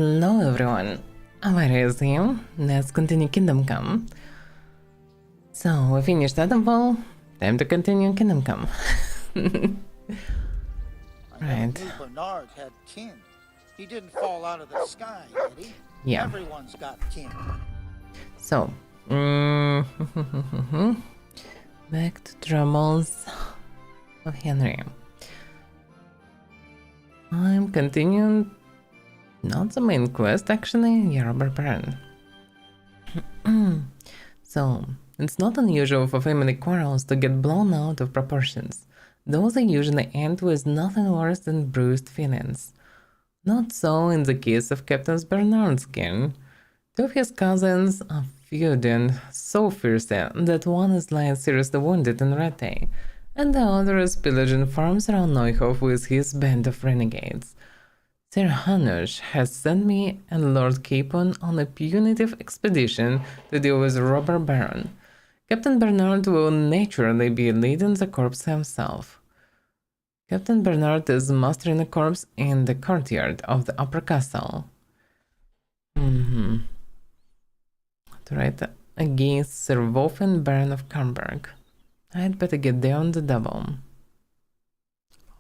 Hello everyone, Avaira is here. Let's continue Kingdom Come. So, we finished Titanfall, time to continue Kingdom Come. Right. Bernard had kin. He didn't fall out of the sky, did he? Yeah. Everyone's got kin. So, back to troubles of Henry. I'm continuing, not the main quest actually, yeah, Robert Baron. So, it's not unusual for family quarrels to get blown out of proportions. Those usually end with nothing worse than bruised feelings. Not so in the case of Captain Bernard's kin. Two of his cousins are feuding so fiercely that one is lying seriously wounded in Rete, and the other is pillaging farms around Neuhof with his band of renegades. Sir Hanush has sent me and Lord Capon on a punitive expedition to deal with Robber Baron. Captain Bernard will naturally be leading the corps himself. Captain Bernard is mustering a corps in the courtyard of the upper castle. To fight against Sir Wolfen, Baron of Karnberg. I'd better get there on the double.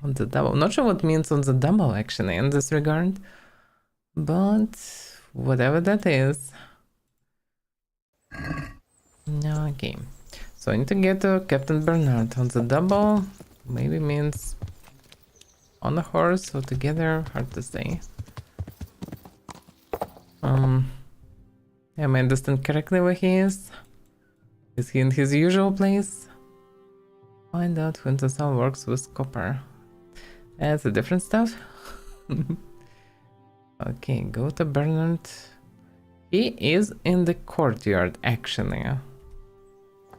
On the double. Not sure what means on the double actually in this regard. But whatever that is. Okay. So I need to get to Captain Bernard on the double. Maybe means on a horse or together. Hard to say. Am I understand correctly where he is? Is he in his usual place? Find out when the cell works with copper. That's a different stuff. Okay, go to Bernard. He is in the courtyard actually.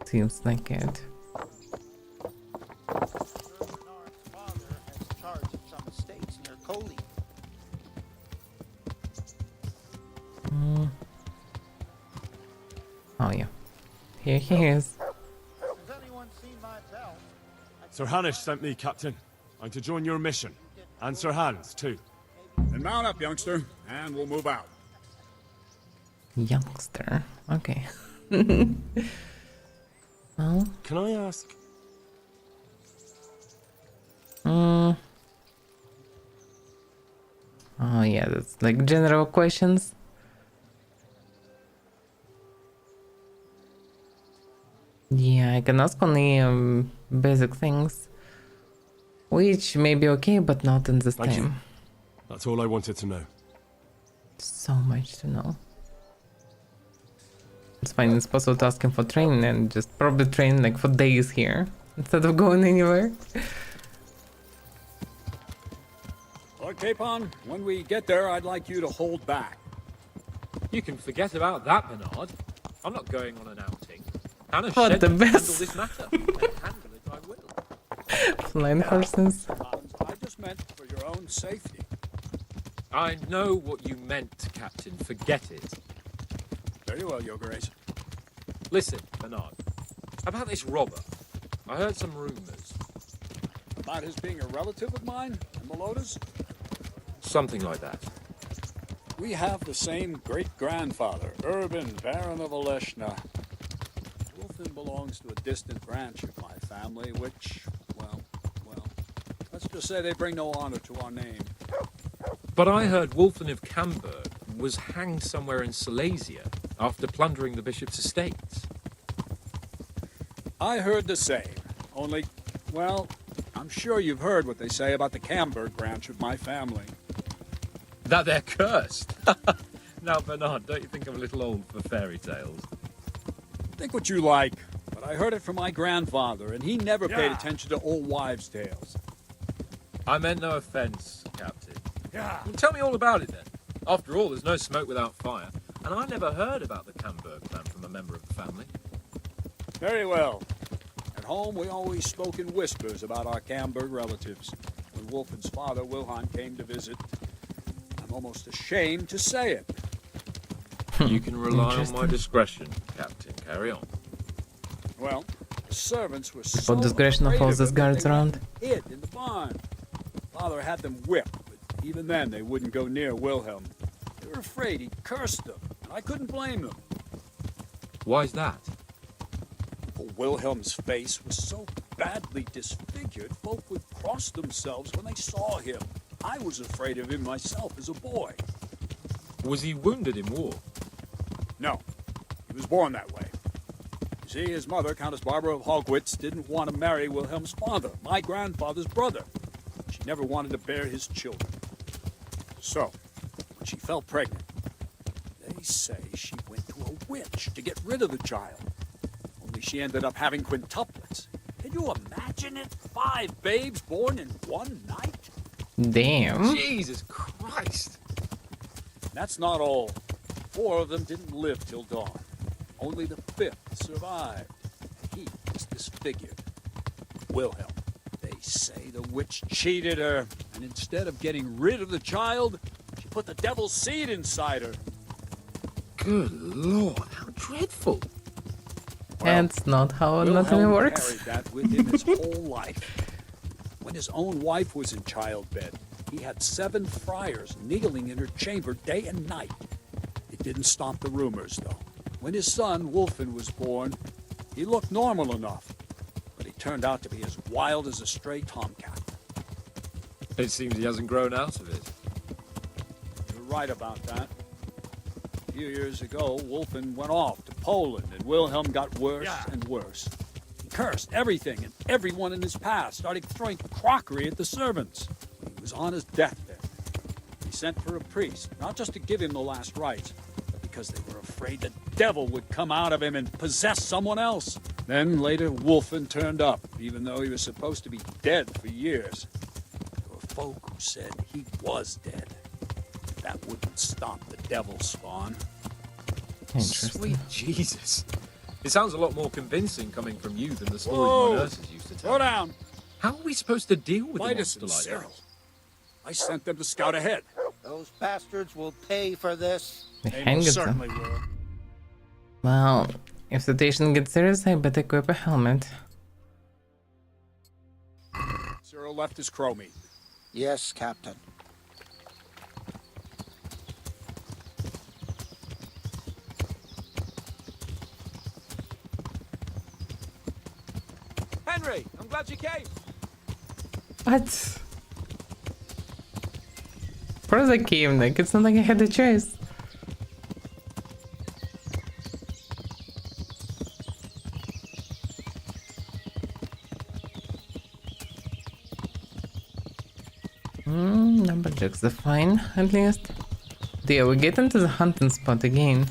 Seems like it. Bernard's father has charge of some estates near Coley. Oh yeah. Here he is. Has anyone seen my belt? Sir Hanish sent me, Captain. I'm to join your mission. And Sir Hans, too. Then mount up, youngster, and we'll move out. Youngster. Okay. Well. Can I ask? Oh yeah, that's like general questions. Yeah, I can ask only basic things. Which may be okay, but not in this Thank time. you. That's all I wanted to know. So much to know. It's fine, it's possible to ask him for training and just probably train like for days here instead of going anywhere. Lord Capon, when we get there, I'd like you to hold back. You can forget about that, Bernard. I'm not going on an outing. Hannah What said the to handle best. this matter. And handle it I will. Flying horses. I just meant for your own safety. I know what you meant, Captain. Forget it. Very well, Your Grace. Listen, Bernard. About this robber. I heard some rumors. About his being a relative of mine in Melodas? Something like that. We have the same great-grandfather, Urban, Baron of Oleshna. Wolfen belongs to a distant branch of my family, which, well, let's just say they bring no honor to our name. But I heard Wolfen of Camberg was hanged somewhere in Silesia after plundering the bishop's estates. I heard the same, only, well, I'm sure you've heard what they say about the Camberg branch of my family. That they're cursed. Now, Bernard, don't you think I'm a little old for fairy tales? Think what you like, but I heard it from my grandfather, and he never paid attention to old wives' tales. I meant no offense, Captain. Well, tell me all about it then. After all, there's no smoke without fire, and I never heard about the Camberg clan from a member of the family. Very well. At home, we always spoke in whispers about our Camberg relatives. When Wolfen's father, Wilhelm, came to visit, I'm almost ashamed to say it. You can rely on my discretion, Captain. Carry on. Well, the servants were so What discretion of afraid all of these him guards that they around? hid in the barn. Father had them whipped, but even then they wouldn't go near Wilhelm. They were afraid he'd cursed them, and I couldn't blame them. Why's that? But Wilhelm's face was so badly disfigured, folk would cross themselves when they saw him. I was afraid of him myself as a boy. Was he wounded in war? No, he was born that way. You see, his mother, Countess Barbara of Hogwitz, didn't want to marry Wilhelm's father, my grandfather's brother. She never wanted to bear his children. So, when she fell pregnant, they say she went to a witch to get rid of the child. Only she ended up having quintuplets. Can you imagine it? 5 babes born in one night? Damn. Jesus Christ! That's not all. 4 of them didn't live till dawn. Only the 5th survived. He was disfigured. Wilhelm. They say the witch cheated her, and instead of getting rid of the child, she put the devil's seed inside her. Good Lord, how dreadful! That's not how Wilhelm anatomy works. carried that with him his whole life. When his own wife was in childbed, he had 7 friars kneeling in her chamber day and night. It didn't stop the rumors, though. When his son, Wolfen, was born, he looked normal enough, but he turned out to be as wild as a stray tomcat. It seems he hasn't grown out of it. You're right about that. A few years ago, Wolfen went off to Poland, and Wilhelm got worse and worse. He cursed everything and everyone in his path, started throwing crockery at the servants. He was on his deathbed. He sent for a priest, not just to give him the last rites, but because they were afraid the devil would come out of him and possess someone else. Then later, Wolfen turned up, even though he was supposed to be dead for years. There were folk who said he was dead. That wouldn't stop the devil spawn. Interesting. Sweet Jesus. It sounds a lot more convincing coming from you than the stories my nurses used to tell. Slow down. How are we supposed to deal with a Vitus monster and like Cyril. that? I sent them to scout ahead. Those bastards will pay for this. They They hang most it certainly will. Well, if the situation gets serious, I better equip a helmet. Cyril left his crow meat. Yes, Captain. Henry, I'm glad you came. What? Of course I came, like, it's not like I had a choice. Lumberjacks are fine, at least. Yeah, we get into the hunting spot again.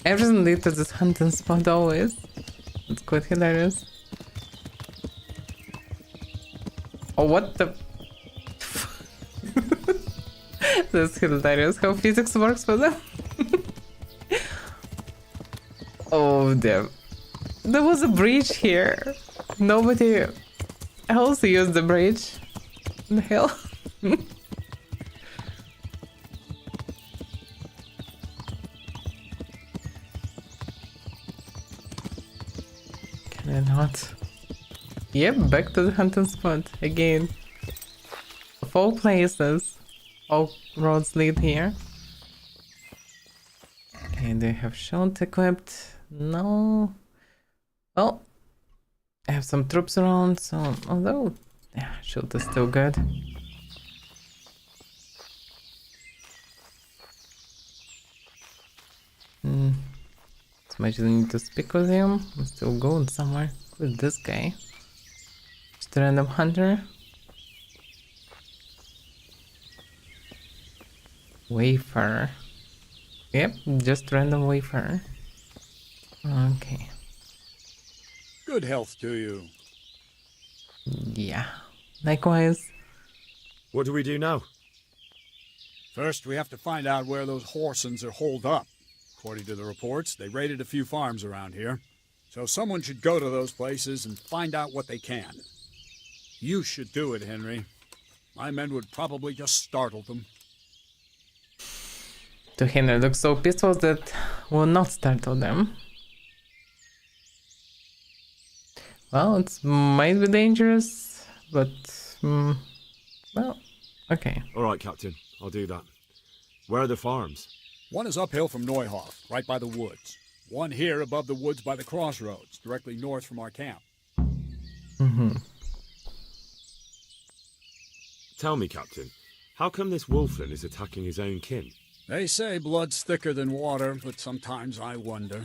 Everything leads to this hunting spot always. It's quite hilarious. Oh, what the... That's hilarious how physics works for them. Oh, damn. There was a bridge here. Nobody else used the bridge. The hell? Can I not? Yep, back to the hunting spot again. Of all places, all roads lead here. Okay, do I have shield equipped? No. Well, I have some troops around, so although yeah, shield is still good. As much as I need to speak with him, I'm still going somewhere. Who's this guy? Just a random hunter. Wayfarer. Yep, just random wayfarer. Okay. Good health to you. Yeah. Likewise. What do we do now? First, we have to find out where those Horsons are holed up. According to the reports, they raided a few farms around here. So someone should go to those places and find out what they can. You should do it, Henry. My men would probably just startle them. To Henry looks so peaceful that will not startle them. Well, it might be dangerous, but well, okay. All right, Captain. I'll do that. Where are the farms? One is uphill from Neuhof, right by the woods. One here above the woods by the crossroads, directly north from our camp. Tell me, Captain, how come this wolfling is attacking his own kin? They say blood's thicker than water, but sometimes I wonder.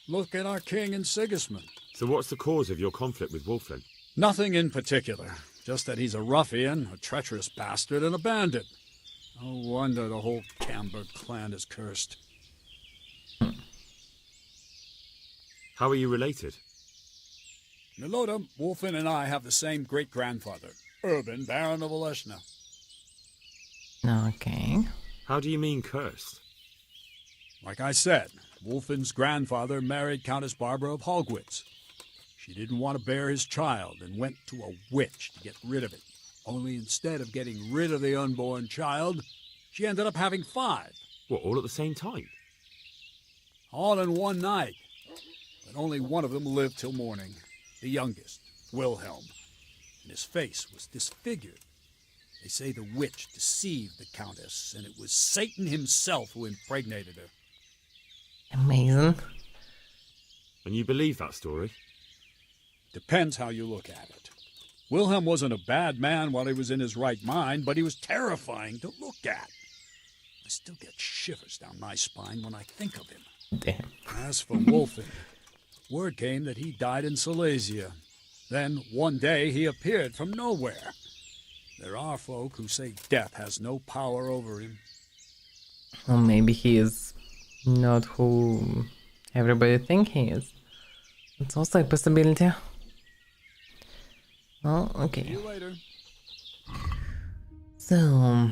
Look at our king and Sigismund. So what's the cause of your conflict with wolfling? Nothing in particular, just that he's a ruffian, a treacherous bastard, and a bandit. No wonder the whole Camberg clan is cursed. How are you related? Milota, Wolfin, and I have the same great-grandfather, Urban, Baron of Oleshna. Okay. How do you mean cursed? Like I said, Wolfin's grandfather married Countess Barbara of Hogwitz. She didn't want to bear his child and went to a witch to get rid of it. Only instead of getting rid of the unborn child, she ended up having 5. What, all at the same time? All in one night. But only one of them lived till morning. The youngest, Wilhelm. And his face was disfigured. They say the witch deceived the Countess, and it was Satan himself who impregnated her. Amazing. And you believe that story? Depends how you look at it. Wilhelm wasn't a bad man while he was in his right mind, but he was terrifying to look at. I still get shivers down my spine when I think of him. Damn. As for Wolfen, word came that he died in Silesia. Then, one day, he appeared from nowhere. There are folk who say death has no power over him. Or maybe he is not who everybody think he is. It's also a possibility. Oh, See okay. you later. So,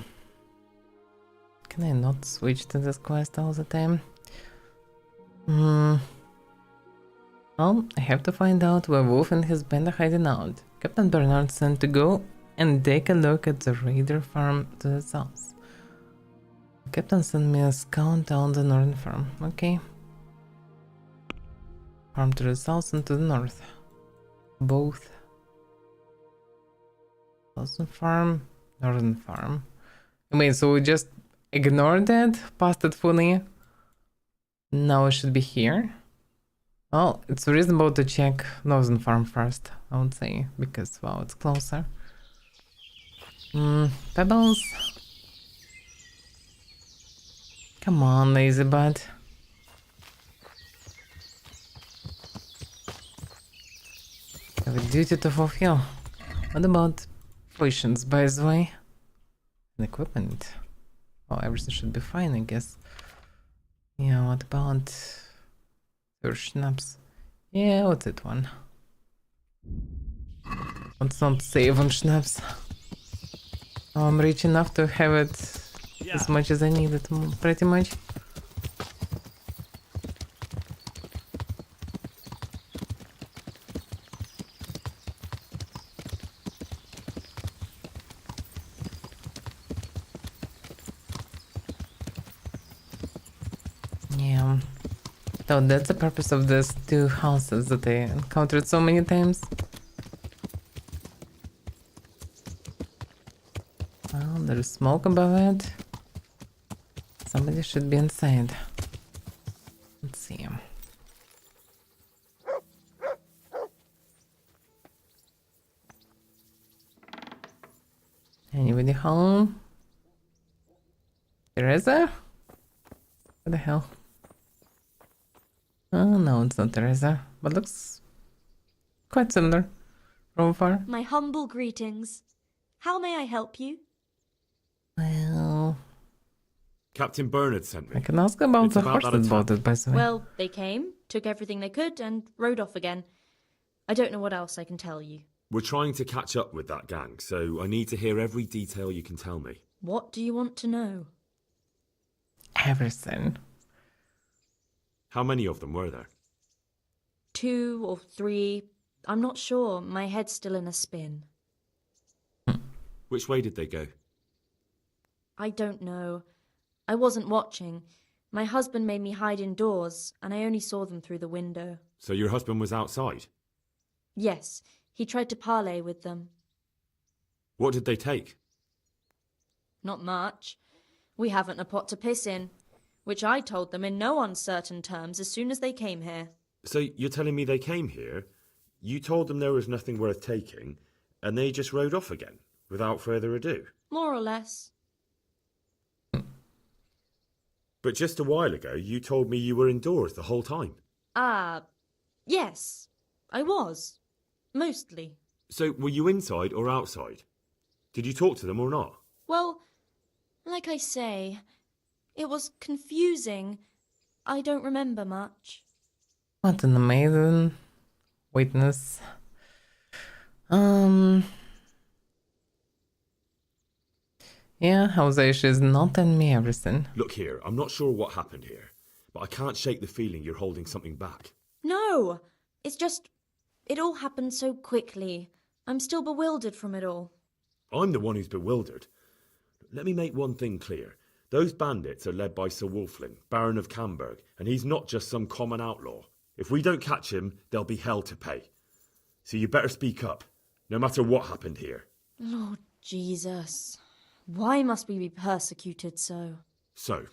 can I not switch to this quest all the time? Well, I have to find out where Wolf and his band are hiding out. Captain Bernard sent to go and take a look at the raider farm to the south. The captain sent me a scout down the northern farm. Okay. Farm to the south and to the north. Both. Southern farm, northern farm. I mean, so we just ignored that, passed it fully. Now it should be here. Well, it's reasonable to check northern farm first, I would say, because, well, it's closer. Pebbles. Come on, Ladybud. I have a duty to fulfill. What about potions, by the way? And equipment. Oh, everything should be fine, I guess. Yeah, what about your schnapps? Yeah, what's it one? Let's not save on schnapps. Oh, I'm rich enough to have it as much as I need it, pretty much. Yeah. So that's the purpose of these 2 houses that I encountered so many times. Well, there's smoke above it. Somebody should be inside. Let's see. Anybody home? Teresa? What the hell? Oh no, it's not Teresa, but looks quite similar from afar. My humble greetings. How may I help you? Well, Captain Bernard sent me. I can ask about It's the about horse that that bought attack. it, by the way. Well, they came, took everything they could, and rode off again. I don't know what else I can tell you. We're trying to catch up with that gang, so I need to hear every detail you can tell me. What do you want to know? Everything. How many of them were there? 2 or 3. I'm not sure. My head's still in a spin. Which way did they go? I don't know. I wasn't watching. My husband made me hide indoors, and I only saw them through the window. So your husband was outside? Yes, he tried to parley with them. What did they take? Not much. We haven't a pot to piss in, which I told them in no uncertain terms as soon as they came here. So you're telling me they came here, you told them there was nothing worth taking, and they just rode off again, without further ado? More or less. But just a while ago, you told me you were indoors the whole time. Yes, I was. Mostly. So were you inside or outside? Did you talk to them or not? Well, like I say, it was confusing. I don't remember much. What an amazing witness. Yeah, Jose, she's not telling me everything. Look here, I'm not sure what happened here, but I can't shake the feeling you're holding something back. No, it's just, it all happened so quickly. I'm still bewildered from it all. I'm the one who's bewildered. Let me make one thing clear. Those bandits are led by Sir Wolflin, Baron of Camberg, and he's not just some common outlaw. If we don't catch him, there'll be hell to pay. So you better speak up, no matter what happened here. Lord Jesus, why must we be persecuted so? So,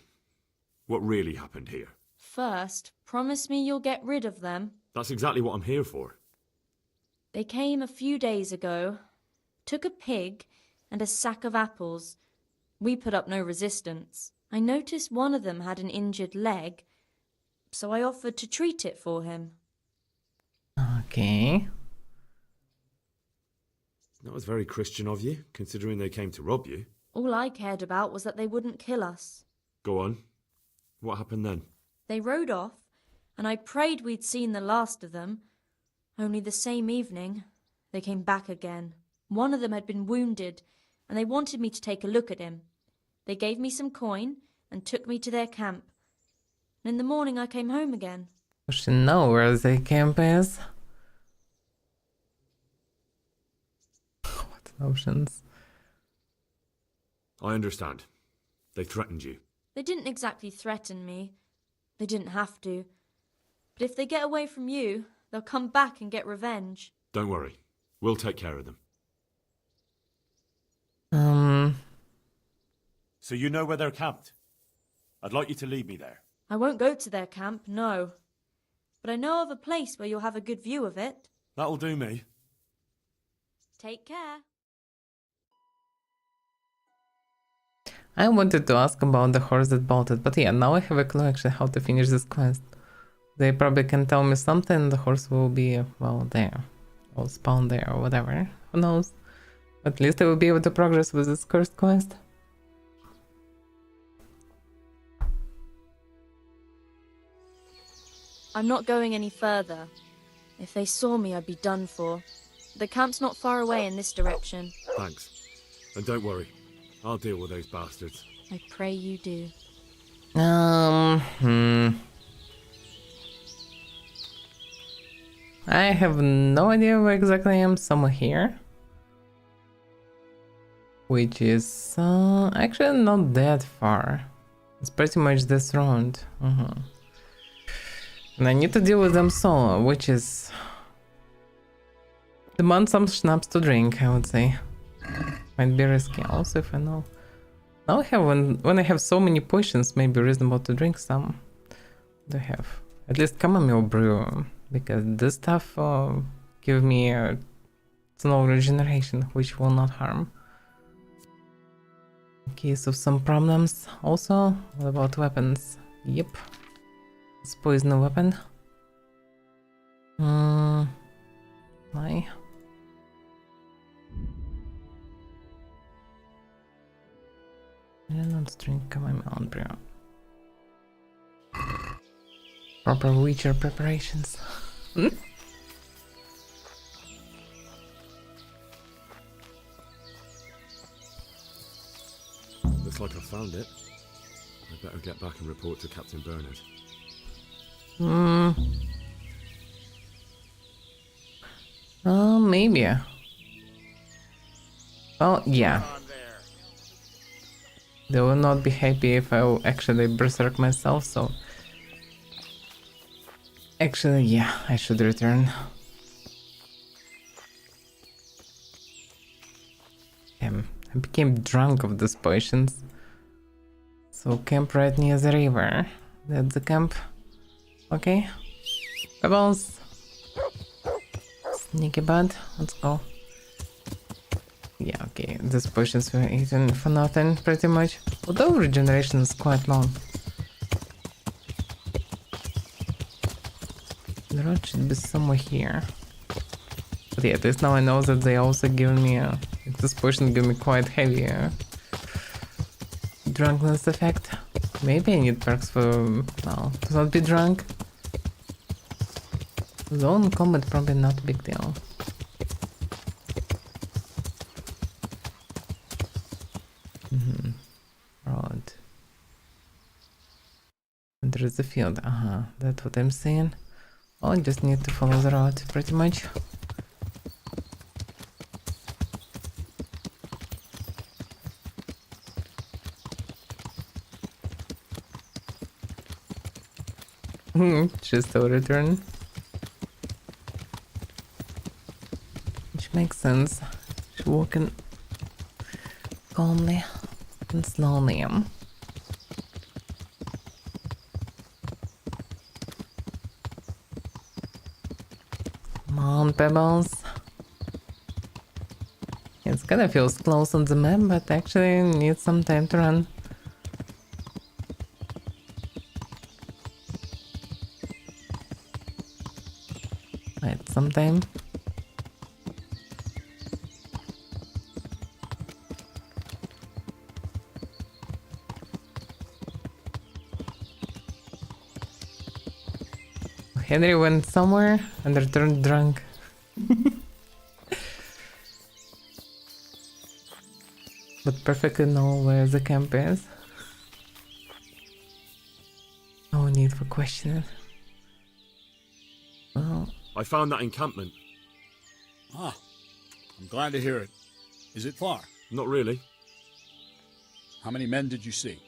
what really happened here? First, promise me you'll get rid of them. That's exactly what I'm here for. They came a few days ago, took a pig and a sack of apples. We put up no resistance. I noticed one of them had an injured leg, so I offered to treat it for him. Okay. That was very Christian of you, considering they came to rob you. All I cared about was that they wouldn't kill us. Go on. What happened then? They rode off, and I prayed we'd seen the last of them. Only the same evening, they came back again. One of them had been wounded, and they wanted me to take a look at him. They gave me some coin and took me to their camp. And in the morning I came home again. Does she know where the camp is? What options? I understand. They threatened you. They didn't exactly threaten me. They didn't have to. But if they get away from you, they'll come back and get revenge. Don't worry. We'll take care of them. So you know where they're camped? I'd like you to lead me there. I won't go to their camp, no. But I know of a place where you'll have a good view of it. That'll do me. Take care. I wanted to ask about the horse that bolted, but yeah, now I have a clue actually how to finish this quest. They probably can tell me something, the horse will be, well, there. Or spawn there or whatever. Who knows? But at least I will be able to progress with this cursed quest. I'm not going any further. If they saw me, I'd be done for. The camp's not far away in this direction. Thanks. And don't worry. I'll deal with those bastards. I pray you do. I have no idea where exactly I am, somewhere here. Which is actually not that far. It's pretty much this round. And I need to deal with them solo, which is... demand some schnapps to drink, I would say. Might be risky also if I know. Now I have, when I have so many potions, maybe reasonable to drink some. What do I have? At least chamomile brew, because this stuff give me slow regeneration, which will not harm. In case of some problems. Also, what about weapons? Yep. It's poison weapon. Why? I did not drink chamomile brew. Proper Witcher preparations. Looks like I found it. I better get back and report to Captain Bernard. Maybe. Well, yeah. They will not be happy if I will actually berserk myself, so... Actually, yeah, I should return. Damn, I became drunk of these potions. So camp right near the river. That's the camp. Okay. Pebbles. Sneaky bud. Let's go. Yeah, okay. These potions were eaten for nothing, pretty much. Although regeneration is quite long. The road should be somewhere here. But yeah, at least now I know that they also give me this potion give me quite heavy drunkenness effect. Maybe I need perks for well, to not be drunk. Zone combat probably not a big deal. Road. There is a field. That's what I'm saying. Oh, I just need to follow the road, pretty much. Just a return. Which makes sense. She's walking calmly and slowly. Come on, Pebbles. It's kinda feels close on the map, but actually needs some time to run. Wait, some time. Henry went somewhere and returned drunk. But perfectly know where the camp is. No need for questioning. Well, I found that encampment. Ah, I'm glad to hear it. Is it far? Not really. How many men did you see?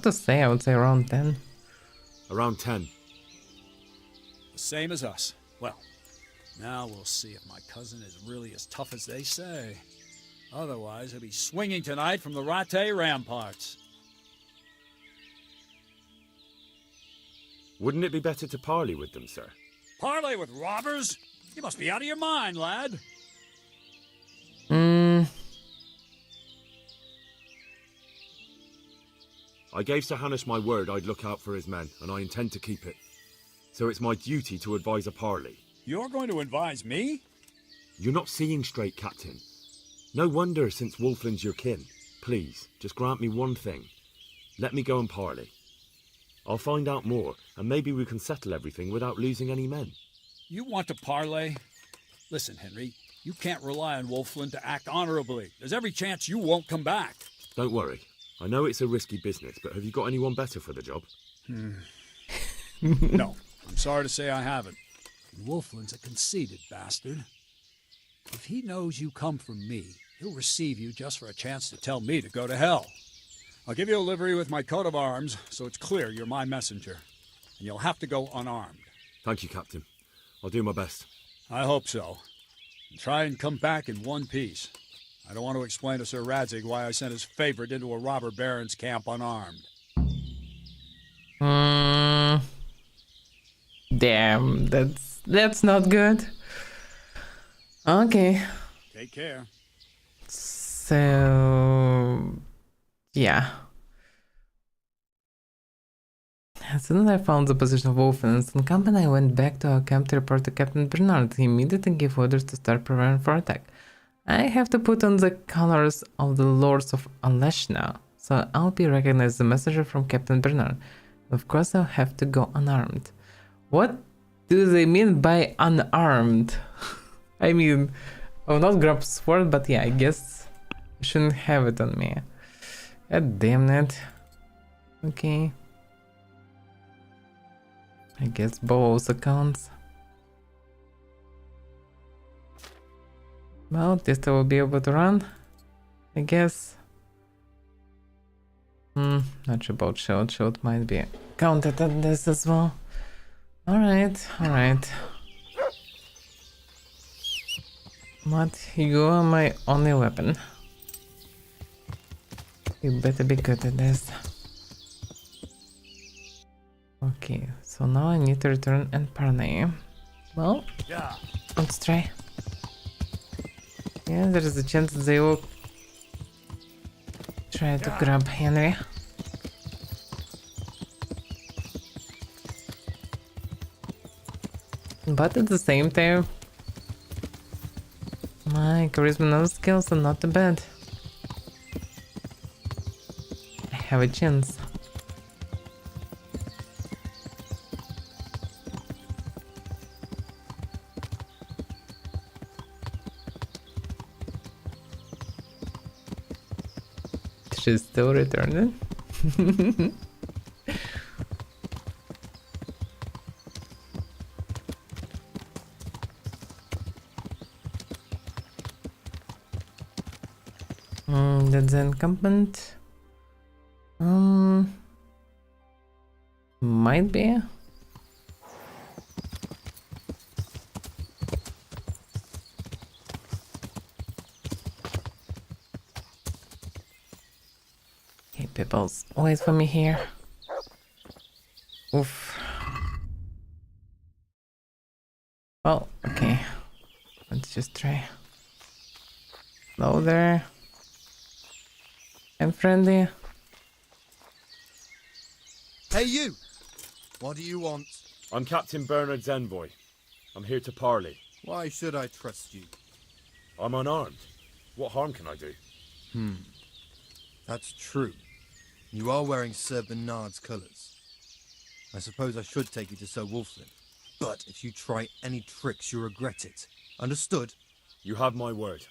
hard to say, I would say around 10. Around 10. The same as us. Well, now we'll see if my cousin is really as tough as they say. Otherwise, he'll be swinging tonight from the Rattay ramparts. Wouldn't it be better to parley with them, sir? Parley with robbers? You must be out of your mind, lad. I gave Sir Hanush my word I'd look out for his men, and I intend to keep it. So it's my duty to advise a parley. You're going to advise me? You're not seeing straight, Captain. No wonder, since Wolfland's your kin. Please, just grant me one thing. Let me go and parley. I'll find out more, and maybe we can settle everything without losing any men. You want to parley? Listen, Henry, you can't rely on Wolfland to act honorably. There's every chance you won't come back. Don't worry. I know it's a risky business, but have you got anyone better for the job? No, I'm sorry to say I haven't. Wolfland's a conceited bastard. If he knows you come from me, he'll receive you just for a chance to tell me to go to hell. I'll give you a livery with my coat of arms, so it's clear you're my messenger. And you'll have to go unarmed. Thank you, Captain. I'll do my best. I hope so. And try and come back in one piece. I don't want to explain to Sir Radzig why I sent his favorite into a robber baron's camp unarmed. Damn, that's not good. Okay. Take care. So yeah. As soon as I found the position of Wolfens and company, I went back to our camp to report to Captain Bernard. He immediately gave orders to start preparing for attack. I have to put on the colors of the Lords of Aleshna, so I'll be recognized as a messenger from Captain Bernard. Of course, I'll have to go unarmed. What do they mean by unarmed? I mean, I will not grab sword, but yeah, I guess I shouldn't have it on me. God damn it. Okay. I guess bow also counts. Well, at least I will be able to run, I guess. Not sure about shield. Shield might be counted at this as well. Alright, alright. But you are my only weapon. You better be good at this. Okay, so now I need to return and parlay. Well, let's try. Yeah, there is a chance they will try to grab Henry. But at the same time, my charisma and skills are not too bad. I have a chance. She's still returning. That's the encampment. Might be. Hey, peoples, wait for me here. Oof. Well, okay. Let's just try. Hello there. I'm friendly. Hey, you! What do you want? I'm Captain Bernard's envoy. I'm here to parley. Why should I trust you? I'm unarmed. What harm can I do? That's true. You are wearing Sir Bernard's colours. I suppose I should take you to Sir Wolflin. But if you try any tricks, you'll regret it. Understood? You have my word.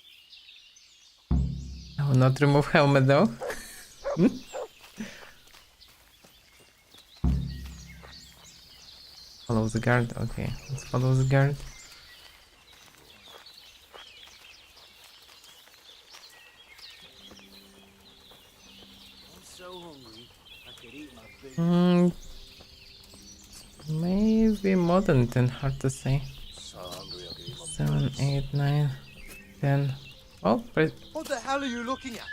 I will not remove helmet though. Follow the guard. Okay, let's follow the guard. I'm so hungry, I could eat my big... Maybe more than 10, hard to say. So hungry, I could eat my 7, 8, 9, 10. Oh, but What the hell are you looking at?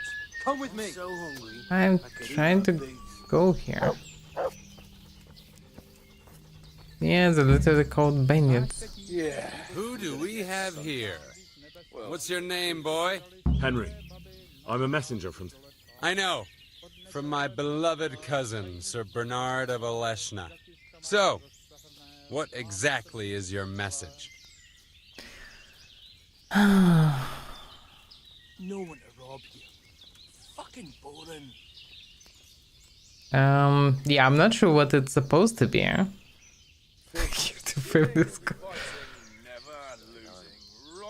Come with me. so hungry. I'm I could eat trying my to boots. go here. Yeah, the literally called bandits. Yeah. Who do we have here? What's your name, boy? Henry, I'm a messenger from... I know. From my beloved cousin, Sir Bernard of Oleshna. So, what exactly is your message? No one to rob you. Fucking boring. Yeah, I'm not sure what it's supposed to be. Huh?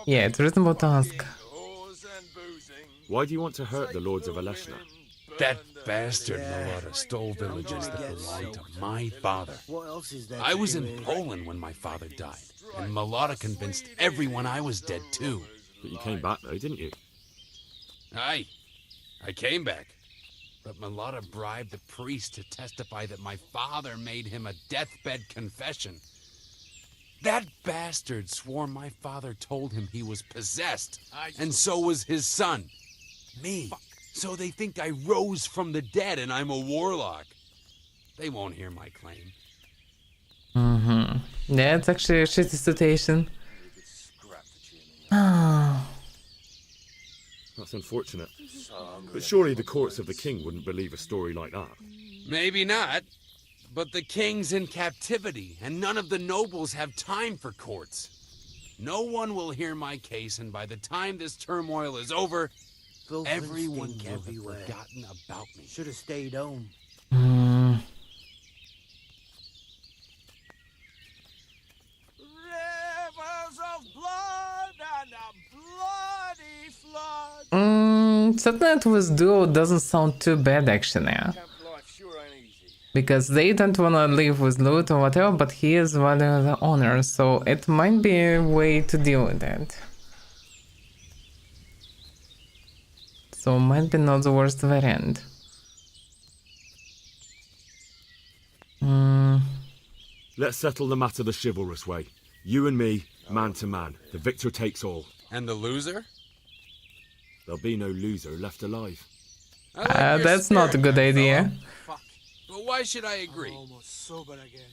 Yeah, it's reasonable to ask. Why do you want to hurt the Lords of Oleshna? That bastard Malota stole villages that belonged to my father. What else is there I to was do in here? Poland when my father died, and Malota convinced everyone I was dead too. But you came back though, didn't you? Aye, I came back. But Malota bribed the priest to testify that my father made him a deathbed confession. That bastard swore my father told him he was possessed, and so was his son, me. So they think I rose from the dead and I'm a warlock. They won't hear my claim. Yeah, it's actually a shitty situation. That's unfortunate. But surely the courts of the king wouldn't believe a story like that. Maybe not, but the king's in captivity, and none of the nobles have time for courts. No one will hear my case, and by the time this turmoil is over, Filth and everyone stink will have everywhere. forgotten about me. Should have stayed home. Rivers of blood and a bloody flood. Settlement with duo doesn't sound too bad actually. Camp life sure ain't easy. Because they don't wanna live with loot or whatever, but he is one of the owners, so it might be a way to deal with that. So might be not the worst variant. Let's settle the matter the chivalrous way. You and me, man to man. The victor takes all. And the loser? There'll be no loser left alive. I like your That's not a spirit, good young idea. fellow. Fuck. But why should I agree?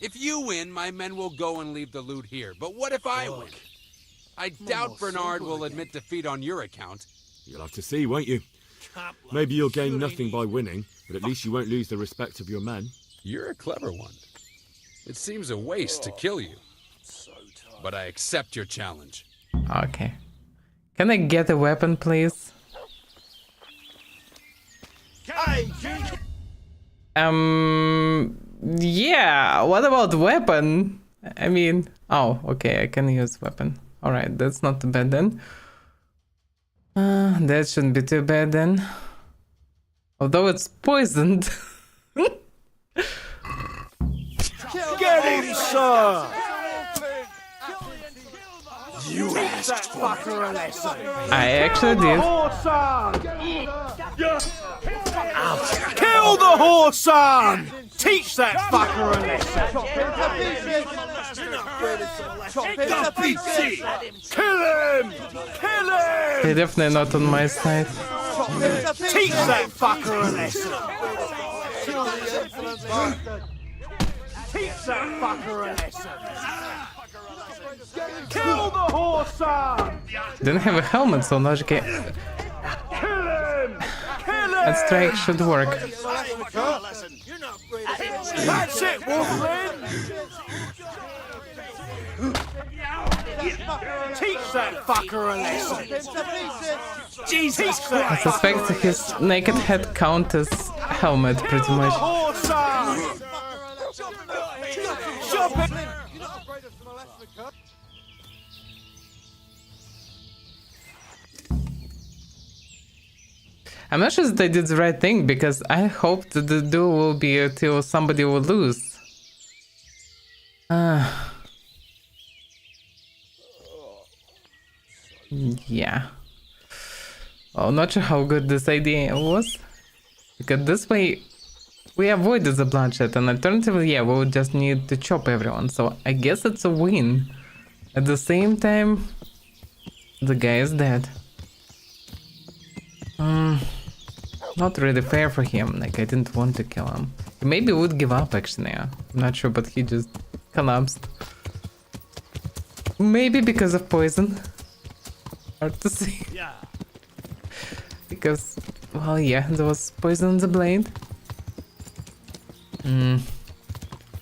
If you win, my men will go and leave the loot here. But what if I win? I doubt Bernard will admit defeat on your account. You'll have to see, won't you? Maybe you'll gain nothing by winning, but at least you won't lose the respect of your men. You're a clever one. It seems a waste to kill you. But I accept your challenge. Okay. Can I get a weapon, please? Yeah, what about weapon? I mean, oh, okay, I can use weapon. Alright, that's not too bad then. That shouldn't be too bad then. Although it's poisoned. Get him, sir! You asked that fucker a lesson. I actually did. Kill the horse, son! Teach that fucker a lesson. Kill him! Kill him! They're definitely not on my side. Teach that fucker a lesson. Teach that fucker a lesson. Kill the horse, son! Didn't have a helmet, so logic. Kill him! Kill him! That strike should work. That's it, Wolflin! Teach that fucker a lesson! Jesus I Christ! suspect his naked head counts as helmet, pretty much. Horse, son! Shove it! I'm not sure that I did the right thing, because I hoped that the duel will be until somebody will lose. Yeah. Well, not sure how good this idea was, because this way we avoided the bloodshed, and alternatively, yeah, we would just need to chop everyone, so I guess it's a win. At the same time, the guy is dead. Not really fair for him, like I didn't want to kill him. He maybe would give up actually, I'm not sure, but he just collapsed. Maybe because of poison. Hard to see. Yeah. Because, well, yeah, there was poison on the blade.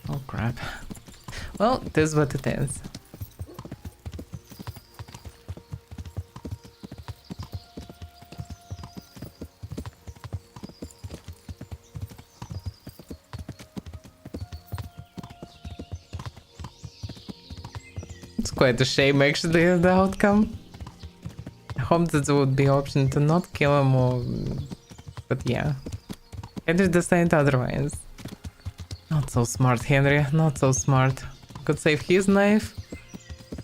Oh crap. Well, this is what it is. It's quite a shame actually, the outcome. I hope that there would be option to not kill him or... But yeah. Henry decided otherwise. Not so smart, Henry, not so smart. Could save his knife,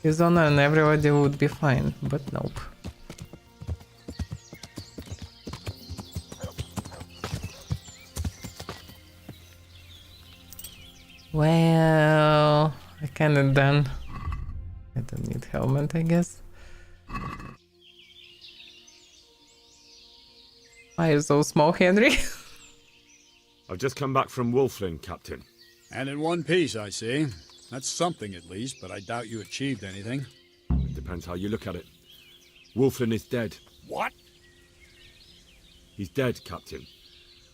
his honor, and everybody would be fine, but nope. Well, I kinda done. I don't need helmet, I guess. Why are you so small, Henry? I've just come back from Wolfling, Captain. And in one piece, I see. That's something at least, but I doubt you achieved anything. It depends how you look at it. Wolfling is dead. What? He's dead, Captain.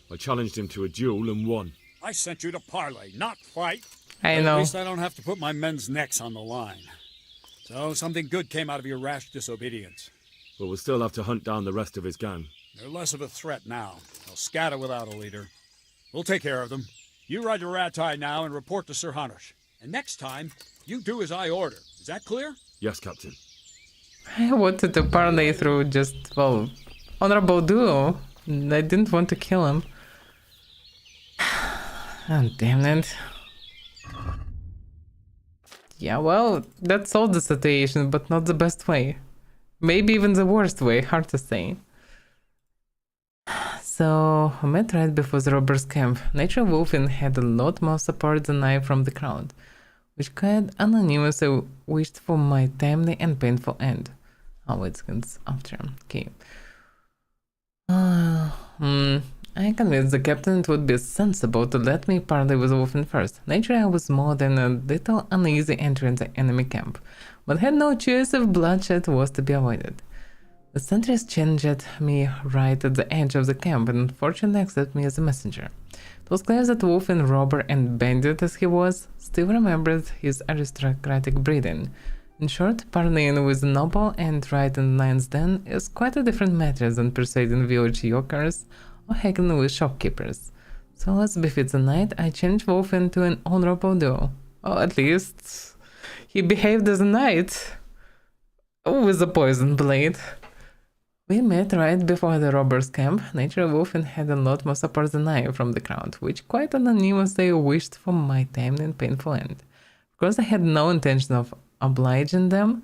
I challenged him to a duel and won. I sent you to parley, not fight. I But know. At least I don't have to put my men's necks on the line. So something good came out of your rash disobedience. But we'll still have to hunt down the rest of his gang. They're less of a threat now. They'll scatter without a leader. We'll take care of them. You ride to Ratai now and report to Sir Hanush. And next time, you do as I order. Is that clear? Yes, Captain. I wanted to parlay through just, well, honorable duo. I didn't want to kill him. Oh, damn it. Yeah, well, that solved the situation, but not the best way. Maybe even the worst way, hard to say. So, I met right before the robbers' camp. Nature Wolfin had a lot more support than I from the crowd, which quite anonymously wished for my timely and painful end. Oh, it's after. Okay. I convinced the captain it would be sensible to let me parley with Wolfen first. Naturally, I was more than a little uneasy entering the enemy camp, but had no choice if bloodshed was to be avoided. The sentries changed me right at the edge of the camp and fortunately accepted me as a messenger. It was clear that Wolfen, robber and bandit as he was, still remembered his aristocratic breeding. In short, parleying with a noble and right in the lion's den is quite a different matter than persuading village yokers or haggling with shopkeepers. So as befits a knight, I changed Wolfen to an honorable duo. Or at least, he behaved as a knight. With a poison blade. We met right before the robbers' camp. Naturally, Wolfen had a lot more support than I from the crowd, which quite anonymously wished for my timely and painful end. Of course, I had no intention of obliging them,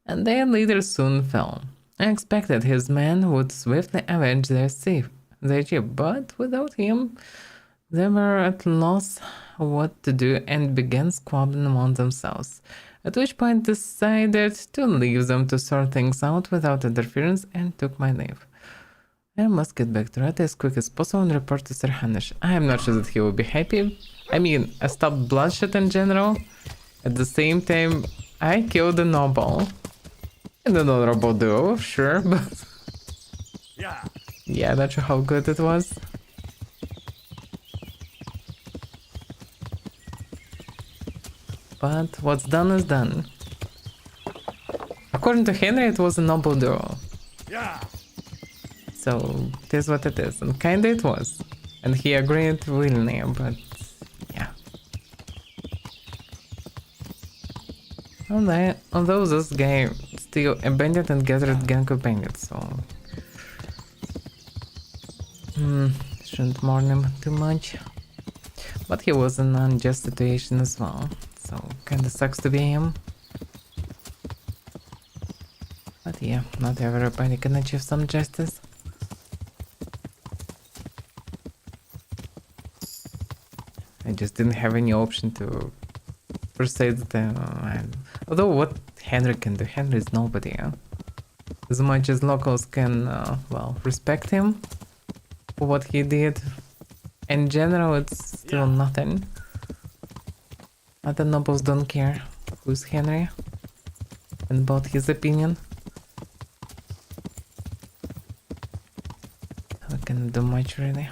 and their leader soon fell. I expected his men would swiftly avenge their chief, but without him, they were at loss what to do and began squabbling among themselves. At which point decided to leave them to sort things out without interference and took my leave. I must get back to Rat as quick as possible and report to Sir Hanish. I am not sure that he will be happy. I mean, I stopped bloodshed in general. At the same time, I killed the noble. And an honorable duo, sure, but... yeah, not sure how good it was. But what's done is done. According to Henry, it was a noble duo. So, it is what it is. And kinda it was. And he agreed willingly, but... yeah. Although this guy still abandoned and gathered gang of bandits, so... shouldn't mourn him too much. But he was in an unjust situation as well. So, kinda sucks to be him. But yeah, not everybody can achieve some justice. I just didn't have any option to persuade them. Although what Henry can do, Henry is nobody. As much as locals can, well, respect him for what he did, in general it's still nothing. Other nobles don't care who's Henry and about his opinion. I cannot do much really.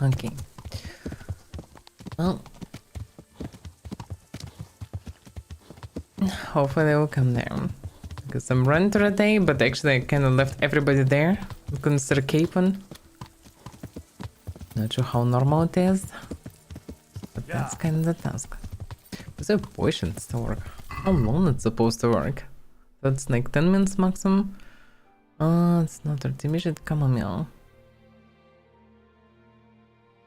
Okay. Well, hopefully they will come there. Because I'm running through the day, but actually I kind of left everybody there. We couldn't start caping. Not sure how normal it is, but that's kind of the task. Does a potion still work? How long it's supposed to work? That's like 10 minutes maximum. It's not artificial chamomile.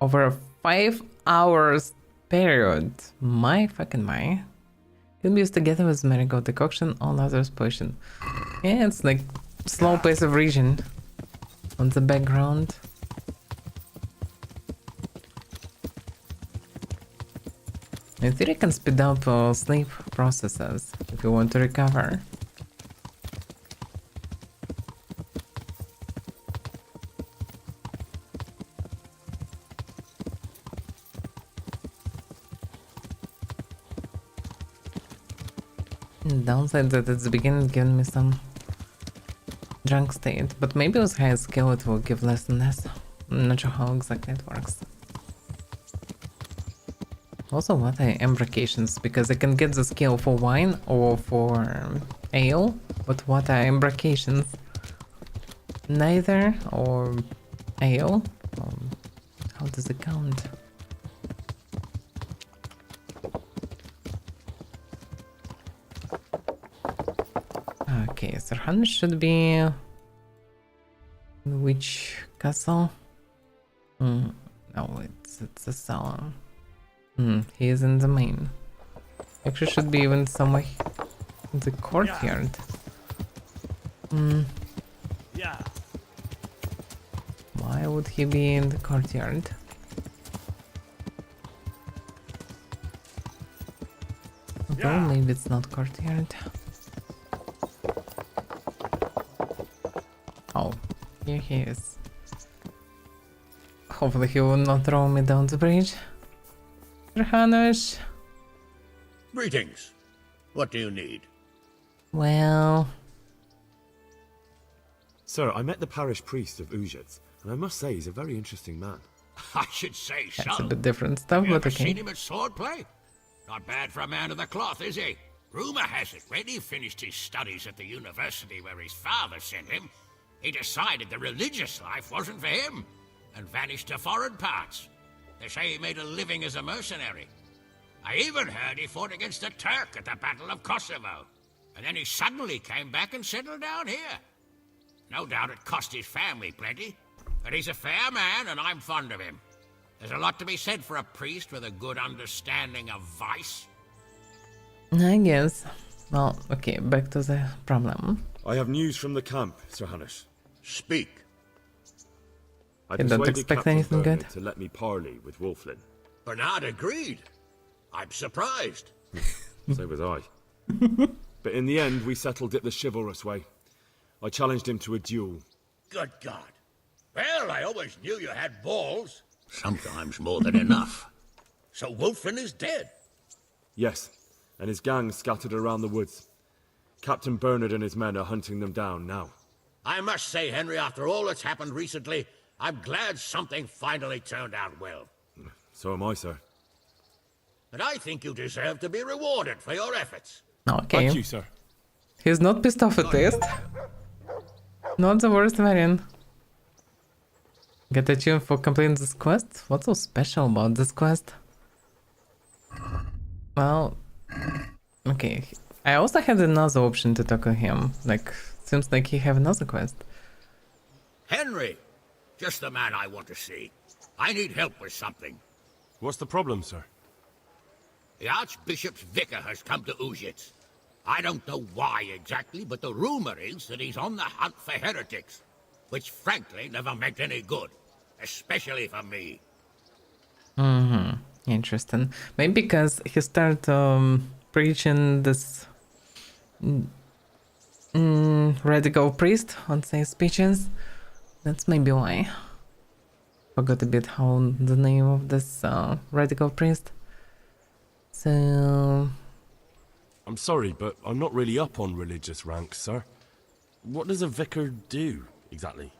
Over a 5 hours period. My fucking my. Can be used together with marigold decoction or others potion. Yeah, it's like slow pace of region on the background. In theory, can speed up sleep processes if you want to recover. Downside that at the beginning giving me some drunk state, but maybe with high skill it will give less and less. I'm not sure how exactly it works. Also, what are embrocations? Because I can get the skill for wine or for ale, but what are embrocations? Neither, or ale? How does it count? Okay, Sirhan should be in which castle? No, it's a cellar. He is in the main. Actually, should be even somewhere in the courtyard. Yeah. Why would he be in the courtyard? Although maybe it's not courtyard. Oh, here he is. Hopefully he will not throw me down the bridge. Hanush. Greetings. What do you need? Well, Sir, I met the parish priest of Uzhitz, and I must say he's a very interesting man. I should say so. that's a bit different stuff, You but ever seen okay. him at swordplay? Not bad for a man of the cloth, is he? Rumor has it, when he finished his studies at the university where his father sent him, he decided the religious life wasn't for him, and vanished to foreign parts. They say he made a living as a mercenary. I even heard he fought against the Turk at the Battle of Kosovo. And then he suddenly came back and settled down here. No doubt it cost his family plenty, but he's a fair man and I'm fond of him. There's a lot to be said for a priest with a good understanding of vice. I guess. Well, okay, back to the problem. I have news from the camp, Sir Hanush. Speak. I You don't persuaded expect Captain anything Bernard good? to let me parley with Wolflin. Bernard agreed. I'm surprised. So was I. But in the end, we settled it the chivalrous way. I challenged him to a duel. Good God. Well, I always knew you had balls. Sometimes more than enough. So Wolflin is dead. Yes, and his gang scattered around the woods. Captain Bernard and his men are hunting them down now. I must say, Henry, after all that's happened recently, I'm glad something finally turned out well. So am I, sir. And I think you deserve to be rewarded for your efforts. Okay. Thank you, sir. He's not pissed off at least. Not the worst variant. Get a tune for completing this quest? What's so special about this quest? Well, okay. I also had another option to talk to him. Like, seems like he have another quest. Henry, just the man I want to see. I need help with something. What's the problem, sir? The Archbishop's vicar has come to Uzhitz. I don't know why exactly, but the rumor is that he's on the hunt for heretics, which frankly never meant any good, especially for me. Interesting. Maybe because he started preaching this radical priest on his speeches. That's maybe why. Forgot a bit how the name of this radical priest. So I'm sorry, but I'm not really up on religious ranks, sir. What does a vicar do, exactly?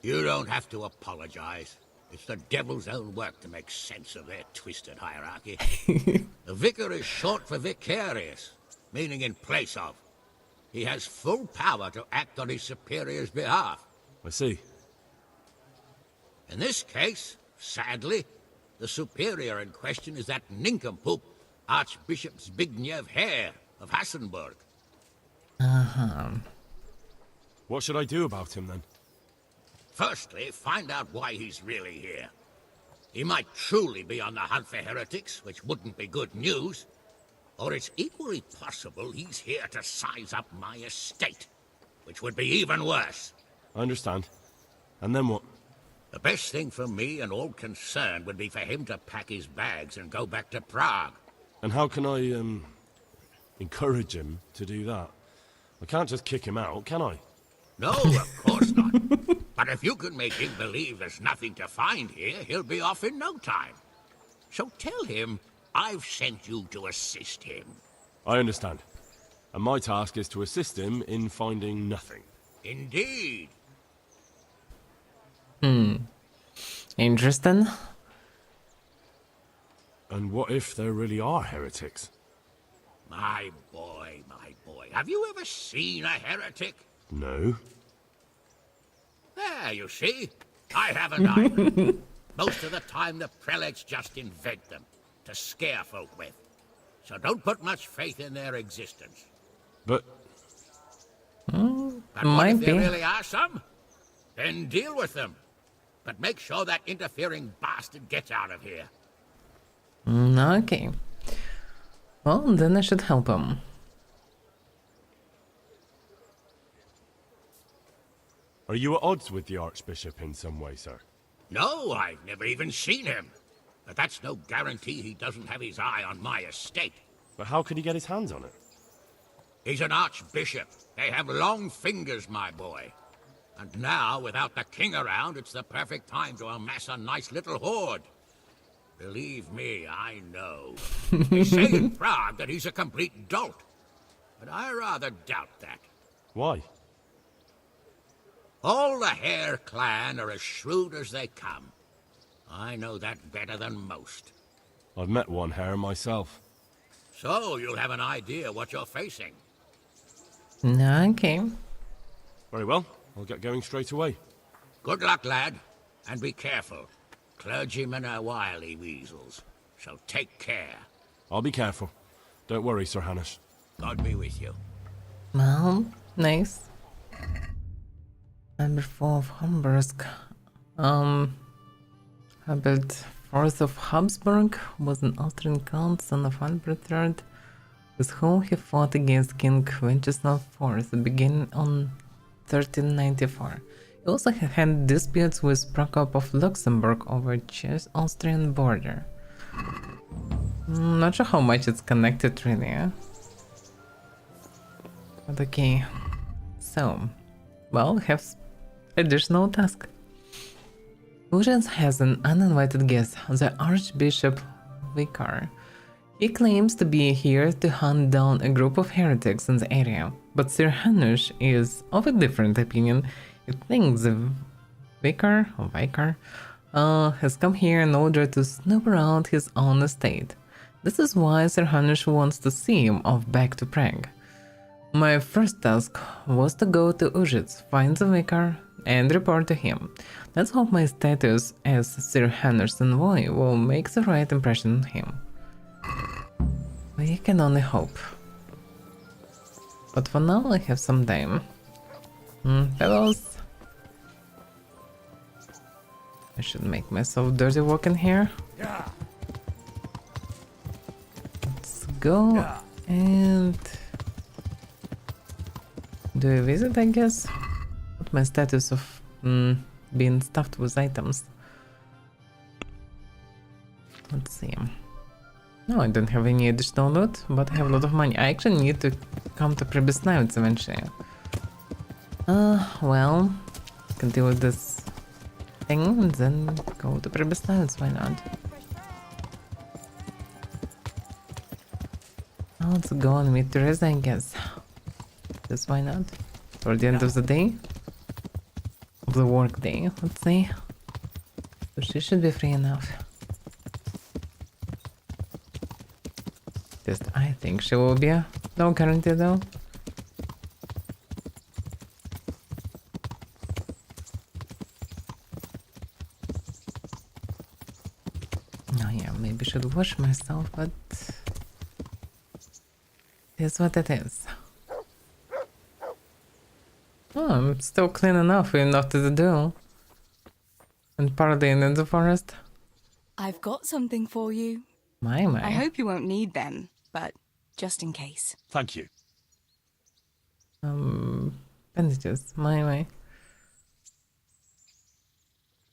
You don't have to apologize. It's the devil's own work to make sense of their twisted hierarchy. The vicar is short for vicarious, meaning in place of. He has full power to act on his superior's behalf. I see. In this case, sadly, the superior in question is that nincompoop, Archbishop Zbigniew Hare of Hassenburg. What should I do about him, then? Firstly, find out why he's really here. He might truly be on the hunt for heretics, which wouldn't be good news. Or it's equally possible he's here to size up my estate, which would be even worse. I understand. And then what? The best thing for me and all concerned would be for him to pack his bags and go back to Prague. And how can I, encourage him to do that? I can't just kick him out, can I? No, of course not. But if you can make him believe there's nothing to find here, he'll be off in no time. So tell him I've sent you to assist him. I understand. And my task is to assist him in finding nothing. Indeed. interesting. And what if there really are heretics? My boy, my boy. Have you ever seen a heretic? No. There, you see. I haven't either. Most of the time, the prelates just invent them to scare folk with. So don't put much faith in their existence. But But what might if there be. really are some? Then deal with them. But make sure that interfering bastard gets out of here. Okay. Well, then I should help him. Are you at odds with the Archbishop in some way, sir? No, I've never even seen him. But that's no guarantee he doesn't have his eye on my estate. But how could he get his hands on it? He's an archbishop. They have long fingers, my boy. And now, without the king around, it's the perfect time to amass a nice little hoard. Believe me, I know. They say in Prague that he's a complete dolt. But I rather doubt that. Why? All the Hare clan are as shrewd as they come. I know that better than most. I've met one hare myself. So you'll have an idea what you're facing. Okay. Very well. I'll get going straight away. Good luck, lad. And be careful. Clergymen are wily weasels. So take care. I'll be careful. Don't worry, Sir Hanush. God be with you. Well, nice. Number 4 of Hamburg. Herbert IV of Habsburg was an Austrian count, son of Albert III, with whom he fought against King Wenceslav IV, beginning on 1394. He also had disputes with Prokop of Luxembourg over the Austrian border. Not sure how much it's connected really. But okay. So, well, have additional task. Lucius has an uninvited guest, the Archbishop Vicar. He claims to be here to hunt down a group of heretics in the area, but Sir Hanush is of a different opinion. He thinks the Vicar has come here in order to snoop around his own estate. This is why Sir Hanush wants to see him off back to Prague. My first task was to go to Ujits, find the Vicar, and report to him. Let's hope my status as Sir Hanush's envoy will make the right impression on him. We can only hope. But for now I have some time. Pebbles. I should make myself dirty walking here. Let's go and do a visit, I guess. What's my status of being stuffed with items? Let's see. No, I don't have any additional loot, but I have a lot of money. I actually need to come to Pribysnavitz eventually. Well, can deal with this thing and then go to Pribysnavitz, why not? Let's go and meet Teresa, I guess. Just why not? For the end of the day? Of the work day, let's say. So she should be free enough. Just I think she will be. No guarantee though. Oh yeah, maybe should wash myself, but it is what it is. Oh, I'm still clean enough even after the duel. And partying in the forest. I've got something for you. My. I hope you won't need them, but just in case. Thank you. Bandages. My.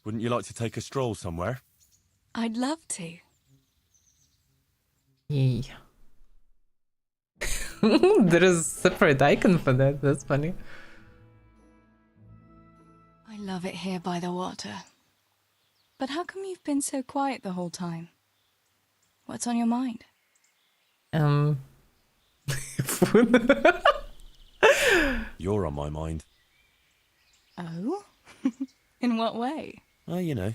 Wouldn't you like to take a stroll somewhere? I'd love to. Yay. There is a separate icon for that. That's funny. I love it here by the water. But how come you've been so quiet the whole time? What's on your mind? Food. You're on my mind. Oh? In what way? Oh, you know.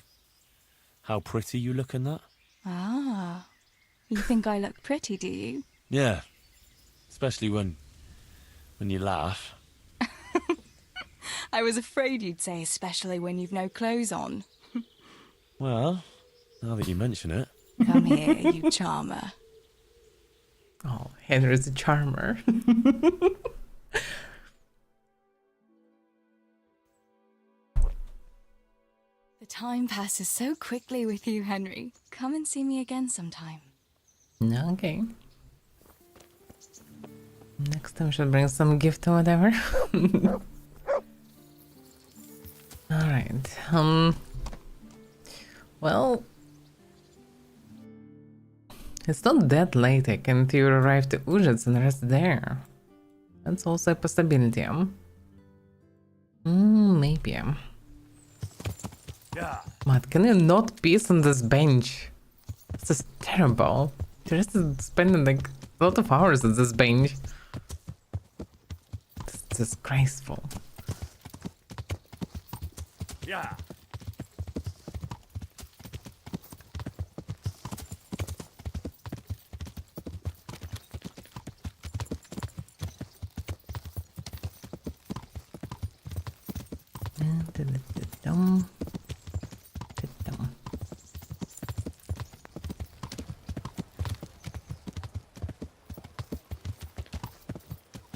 How pretty you look in that. Ah. You think I look pretty, do you? Yeah. Especially when you laugh. I was afraid you'd say especially when you've no clothes on. Well, now that you mention it. Come here, you charmer. Oh, Henry's a charmer. The time passes so quickly with you, Henry. Come and see me again sometime. Okay. Next time, should bring some gift or whatever. Alright, well, it's not that late. I can arrive to Ujats and rest there. That's also a possibility. Maybe. But can you not piss on this bench? This is terrible. You're just spending like a lot of hours on this bench. It's disgraceful. Yeah.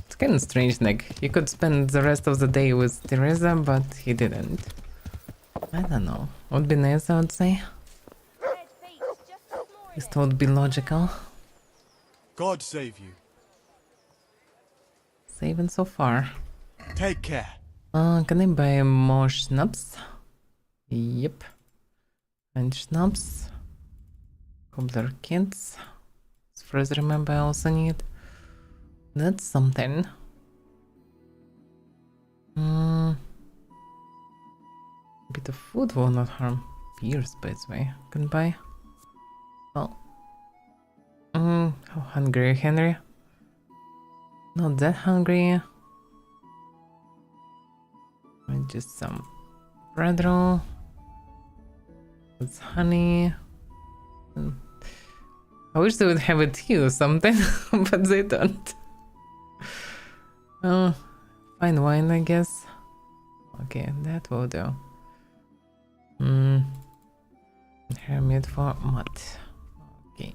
It's kind of strange, Nick. He could spend the rest of the day with Teresa, but he didn't. I don't know. Would be nice, I would say. This would be logical. God save you. Saving so far. Take care. Can I buy more schnapps? Yep. And schnapps. Cobbler kids. As far as I remember, I also need. That's something. A bit of food will not harm. Beers, by the way. Can buy. Well. How hungry are you, Henry? Not that hungry. Just some bread roll. With honey. I wish they would have a tea or something, but they don't. Oh, fine wine, I guess. Okay, that will do. Hermit for mud. Okay.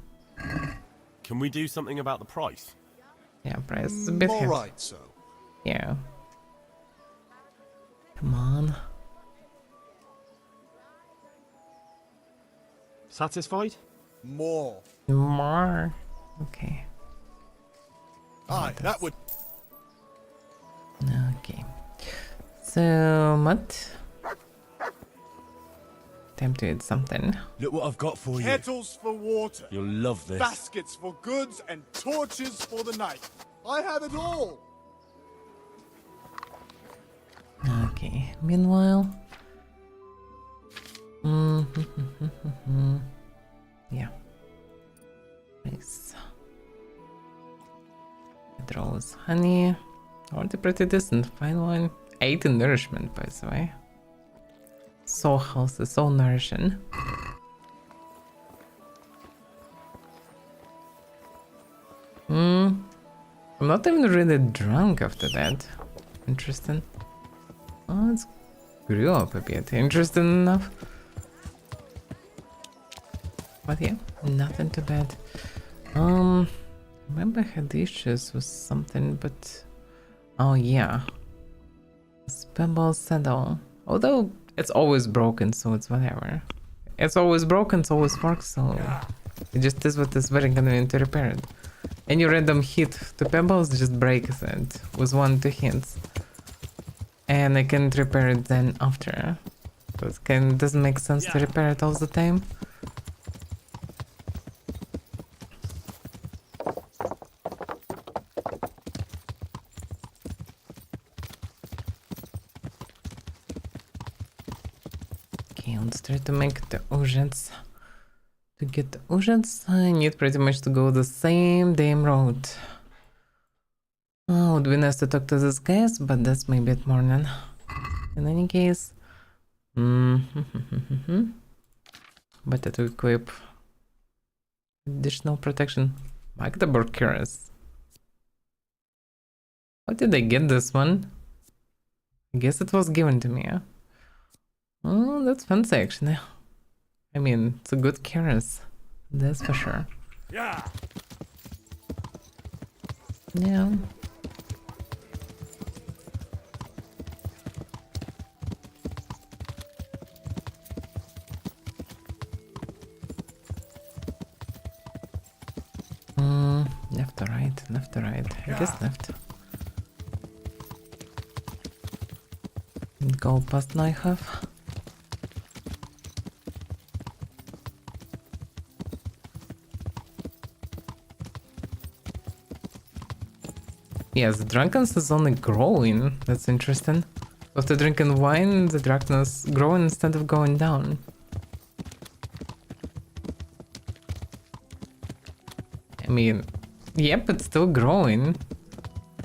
Can we do something about the price? Yeah, price is a bit heavy. Alright, so. Yeah. Come on. Satisfied? More. More. Okay. Aye, that would. Okay. So, what? Time to eat something. Look what I've got for you. Kettles for water. You'll love this. Baskets for goods and torches for the night. I have it all. Okay. Meanwhile. Yeah. Nice. It rolls honey. Already pretty decent. Fine wine. 80 nourishment, by the way. So healthy, so nourishing. I'm not even really drunk after that. Interesting. Oh, it's grew up a bit. Interesting enough. But yeah, nothing too bad. Remember I had issues with something, but oh yeah. Spellball saddle. Although it's always broken, so it's whatever. It's always broken, it always works, so it just is what is very convenient to repair it. Any random hit to pebbles just breaks it with 1-2 hits. And I can repair it then after. But it doesn't make sense to repair it all the time. Okay, let's try to make the oceans. To get the oceans, I need pretty much to go the same damn road. Oh, would be nice to talk to these guys, but that's maybe at morning. In any case, better to equip additional protection. Magdeburg Cuirass. How did I get this one? I guess it was given to me. Huh? Oh, that's fancy actually. I mean, it's a good cuirass, that's for sure. Yeah. Yeah. Left or right? Left or right? I guess left. Go past Nave. Yeah, the drunkenness is only growing. That's interesting. After drinking wine, the drunkenness growing instead of going down. I mean, yep, it's still growing.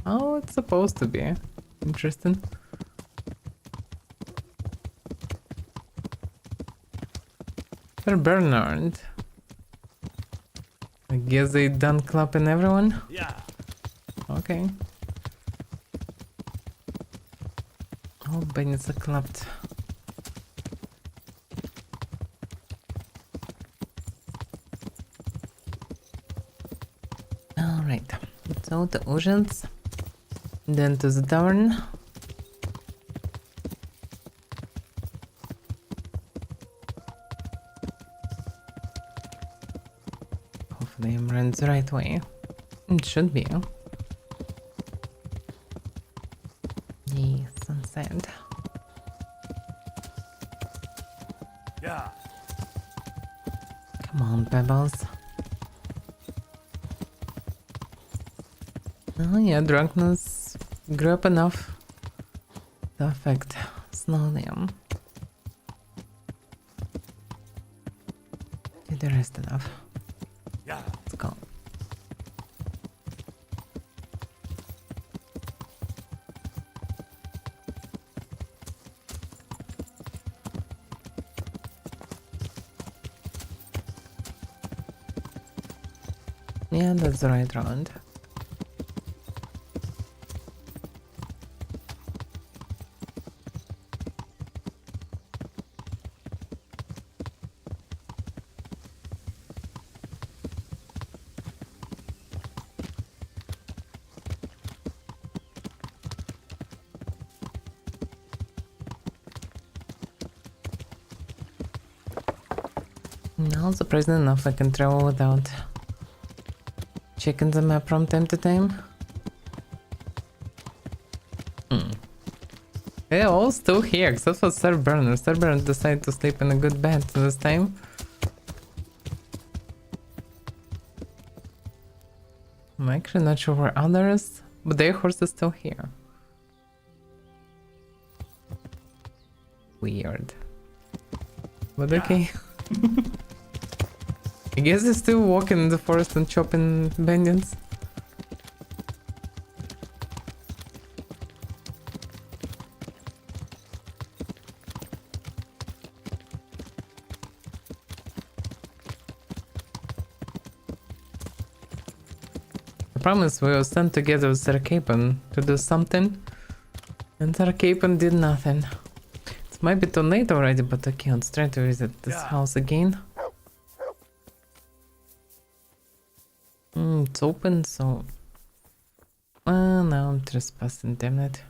How it's supposed to be. Interesting. Sir Bernard. I guess they done clapping everyone? Yeah. Okay. Oh, Benita clapped. Alright. So the oceans. Then to the tavern. Hopefully I'm running the right way. It should be. Yes, sunset. Yeah. Come on, Pebbles. Oh yeah, drunkenness grew up enough to affect Snowliam. Do the rest enough. Yeah. Let's go. Yeah, that's the right round. Now, surprisingly enough, I can travel without checking the map from time to time. They're all still here, except for Sir Bernard. Sir Bernard decided to sleep in a good bed this time. I'm actually not sure where others, but their horse is still here. Weird. But okay. I guess they're still walking in the forest and chopping bunions. I promise we will stand together with Sir Capon to do something, and Sir Capon did nothing. It might be too late already, but okay, let's try to visit this house again. It's open, so... now I'm trespassing, damn it.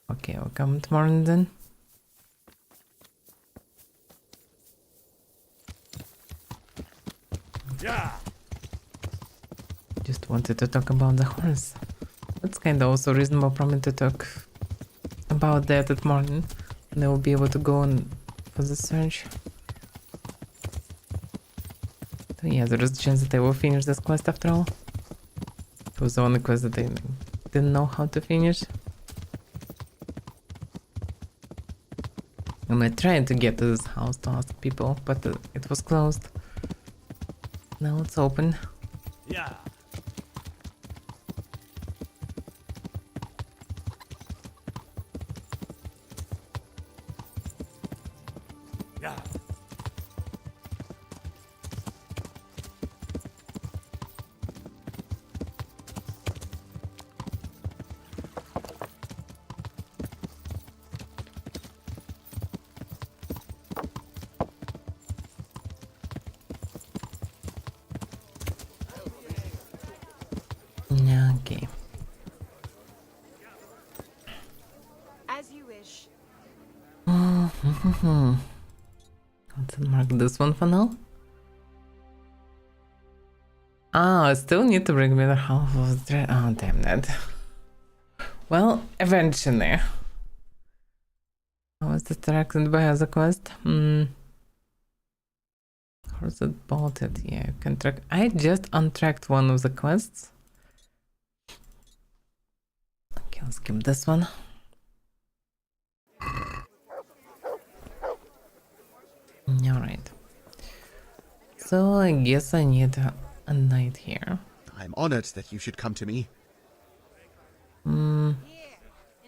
Okay, I'll come tomorrow then. Yeah. Just wanted to talk about the horse. That's kinda also reasonable for me to talk about that at morning. And I will be able to go on for the search. So yeah, there is a chance that I will finish this quest after all. It was the only quest that I didn't know how to finish. And I tried to get to this house to ask people, but it was closed. Now it's open. Yeah. Yeah. Okay. As you wish. Let's mark this one for now. Ah, I still need to bring me the half of the... Oh, damn it. Well, eventually. I was distracted by other quest. How's it bolted? Yeah, you can track... I just untracked one of the quests. Okay, let's skip this one. Alright. So I guess I need a night here. I'm honored that you should come to me.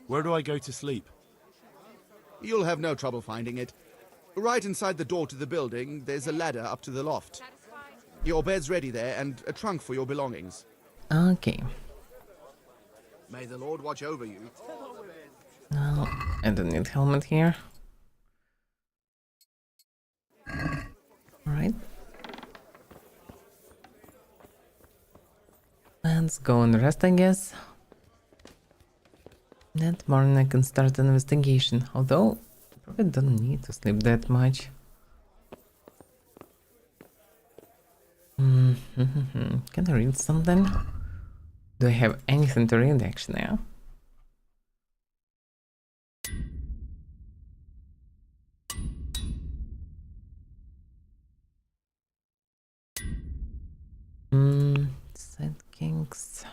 Where do I go to sleep? You'll have no trouble finding it. Right inside the door to the building, there's a ladder up to the loft. Your bed's ready there, and a trunk for your belongings. Okay. May the Lord watch over you. No, I don't need helmet here. Alright. Let's go and rest, I guess. That morning I can start an investigation, although I probably don't need to sleep that much. Can I read something? Do I have anything to read actually? Yeah? Sand Kings.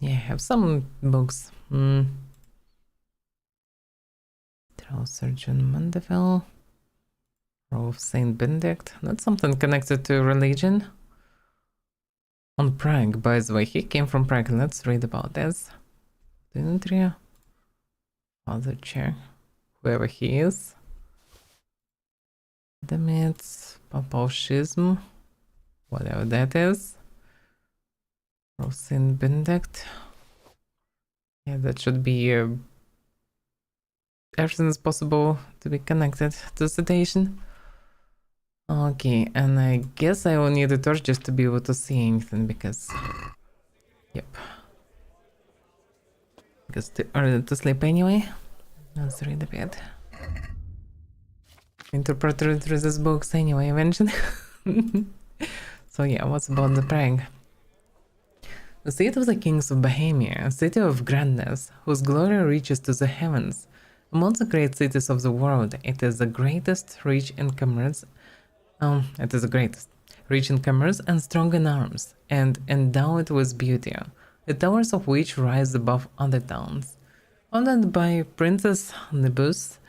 Yeah, I have some books. Trial Surgeon Mandeville. Row of Saint Benedict. That's something connected to religion. On Prague, by the way, he came from Prague. Let's read about this. Dintria. Father Chair. Whoever he is. The myths. Papal Schism. Whatever that is. Row of Saint Benedict. Yeah, that should be everything is possible to be connected to citation. Okay, and I guess I will need a torch just to be able to see anything because... Yep. Because too early to sleep anyway. Let's read a bit. Interpreted through these books anyway, eventually. So yeah, what's about the Prague? The seat of the kings of Bohemia, a city of grandness, whose glory reaches to the heavens. Among the great cities of the world, it is the greatest, rich in commerce. Rich in commerce and strong in arms, and endowed with beauty, the towers of which rise above other towns. Founded by Princess Nibus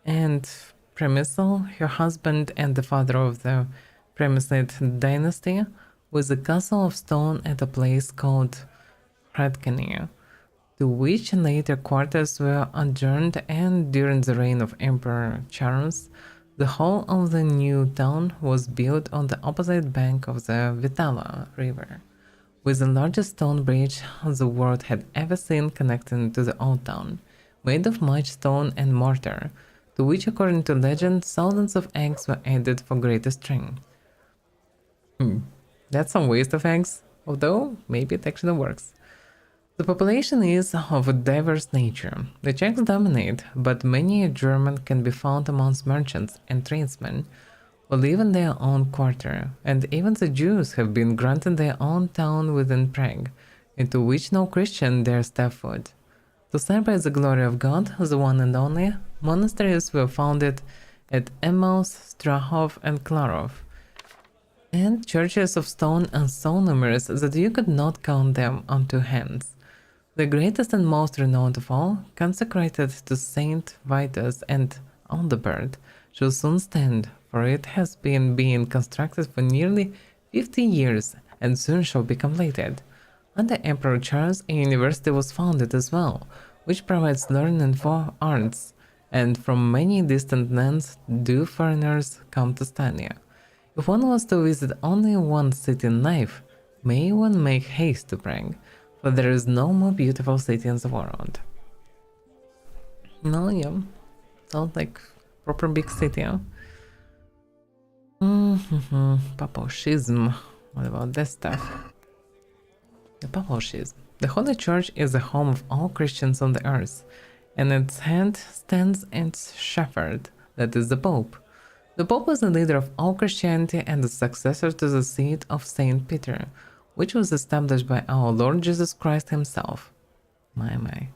and Premisal, her husband and the father of the Premislid dynasty, with a castle of stone at a place called Hradkania, to which later quarters were adjourned, and during the reign of Emperor Charles, the whole of the new town was built on the opposite bank of the Vitala River, with the largest stone bridge the world had ever seen connecting to the old town, made of much stone and mortar, to which, according to legend, thousands of eggs were added for greater strength. That's some waste of eggs, although maybe it actually works. The population is of a diverse nature. The Czechs dominate, but many a German can be found amongst merchants and tradesmen who live in their own quarter, and even the Jews have been granted their own town within Prague, into which no Christian dare step foot. To celebrate the glory of God, the one and only, monasteries were founded at Emmaus, Strahov, and Klarov, and churches of stone and so numerous that you could not count them on two hands. The greatest and most renowned of all, consecrated to Saint Vitus and Aldebert, shall soon stand, for it has been being constructed for nearly 50 years and soon shall be completed. Under Emperor Charles, a university was founded as well, which provides learning for arts, and from many distant lands do foreigners come to study. If one was to visit only one city in Nave, may one make haste to Prague, for there is no more beautiful city in the world. No, yeah, sounds like proper big city, huh? Papal Schism. What about this stuff? The Papal Schism. The Holy Church is the home of all Christians on the earth, and at its head stands its shepherd, that is the Pope. The Pope was the leader of all Christianity and the successor to the seat of Saint Peter, which was established by our Lord Jesus Christ himself. My.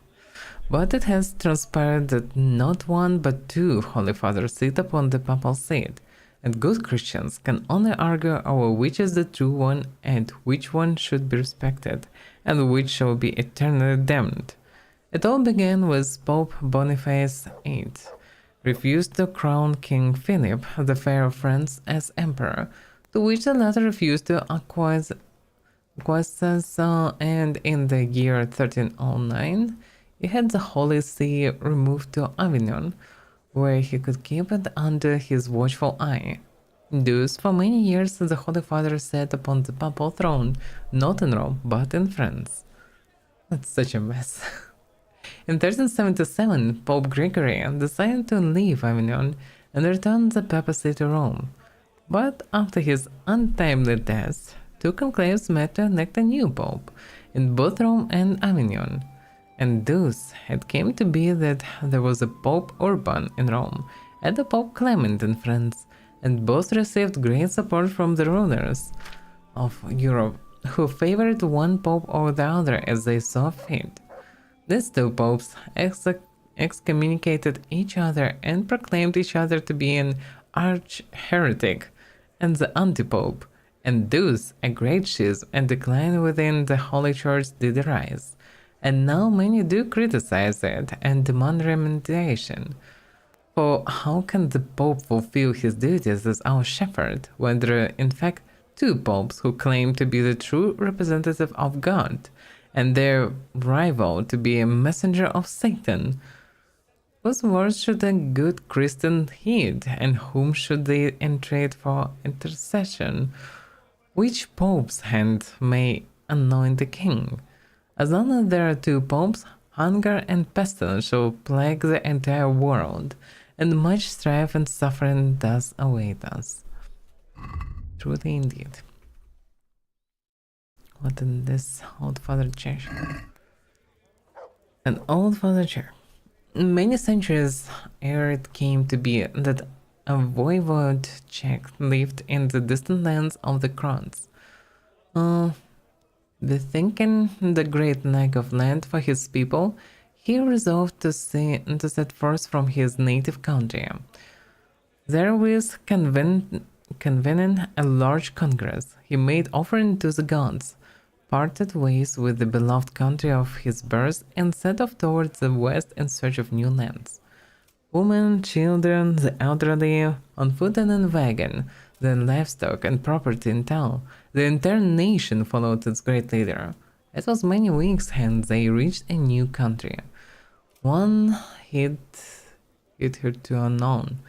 But it has transpired that not one but two Holy Fathers sit upon the papal seat, and good Christians can only argue over which is the true one and which one should be respected, and which shall be eternally damned. It all began with Pope Boniface VIII refused to crown King Philip the Fair of France as emperor, to which the latter refused to acquiesce, and in the year 1309 he had the Holy See removed to Avignon, where he could keep it under his watchful eye. Thus, for many years, the Holy Father sat upon the papal throne, not in Rome, but in France. That's such a mess. In 1377, Pope Gregory decided to leave Avignon and return the papacy to Rome, but after his untimely death, two conclaves met to elect a new pope in both Rome and Avignon. And thus it came to be that there was a Pope Urban in Rome and a Pope Clement in France, and both received great support from the rulers of Europe, who favored one pope over the other as they saw fit. These two popes excommunicated each other and proclaimed each other to be an arch-heretic and the anti-pope, and thus a great schism and decline within the Holy Church did arise. And now many do criticize it and demand remediation. For how can the Pope fulfill his duties as our shepherd when there are in fact two popes who claim to be the true representative of God, and their rival to be a messenger of Satan? Whose words should a good Christian heed, and whom should they entreat for intercession? Which pope's hand may anoint the king? As long as there are two popes, hunger and pestilence shall plague the entire world, and much strife and suffering does await us. Truly indeed. What in this old father chair? An old father chair. Many centuries ere it came to be that a voivode Czech lived in the distant lands of the Crowns. Bethinking the great lack of land for his people, he resolved to set forth from his native country. Therewith, convening a large congress, he made offering to the gods, parted ways with the beloved country of his birth, and set off towards the west in search of new lands. Women, children, the elderly, on foot and in wagon, then livestock and property in tow, the entire nation followed its great leader. It was many weeks hence they reached a new country, one hitherto unknown.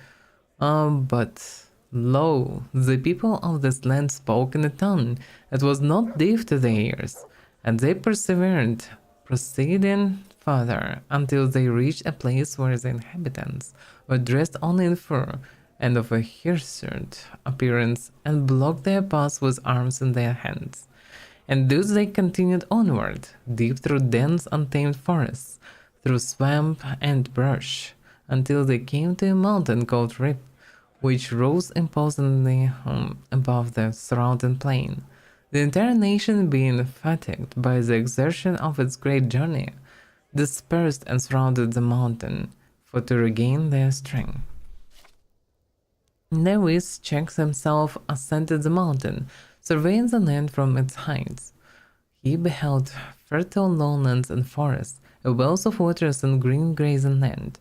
But lo, the people of this land spoke in a tongue that was not deaf to their ears, and they persevered, proceeding farther until they reached a place where the inhabitants were dressed only in fur and of a hirsute appearance, and blocked their paths with arms in their hands. And thus they continued onward, deep through dense untamed forests, through swamp and brush, until they came to a mountain called Rip, which rose imposingly above the surrounding plain. The entire nation, being fatigued by the exertion of its great journey, dispersed and surrounded the mountain, for to regain their strength. Nave Czech himself ascended the mountain, surveying the land from its heights. He beheld fertile lowlands and forests, a wealth of waters and green grazing land.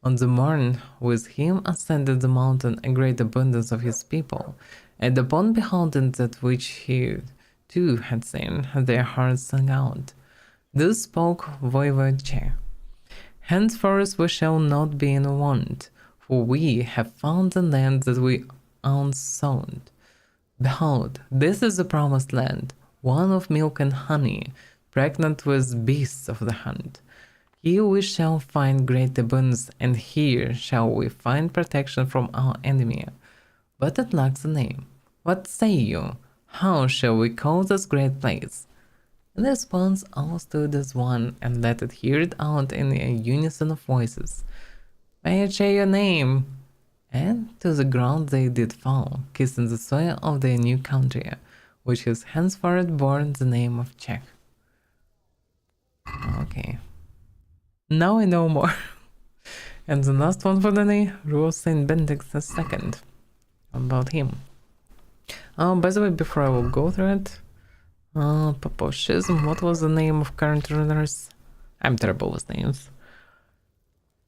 On the morn with him ascended the mountain a great abundance of his people, and upon beholding that which he too had seen, their hearts sang out. Thus spoke Voivode Czech. Henceforth we shall not be in want, for we have found the land that we unsowed. Behold, this is the promised land, one of milk and honey, pregnant with beasts of the hunt. Here we shall find great abundance, and here shall we find protection from our enemy. But it lacks a name. What say you? How shall we call this great place? In response, all stood as one and let it hear it out in a unison of voices. May I share your name? and to the ground they did fall, kissing the soil of their new country, which has henceforth borne the name of Czech. Okay. Now I know more. And the last one for the day, Rule Saint Benedict II. About him. By the way, before I will go through it, Paposhism, what was the name of current rulers? I'm terrible with names.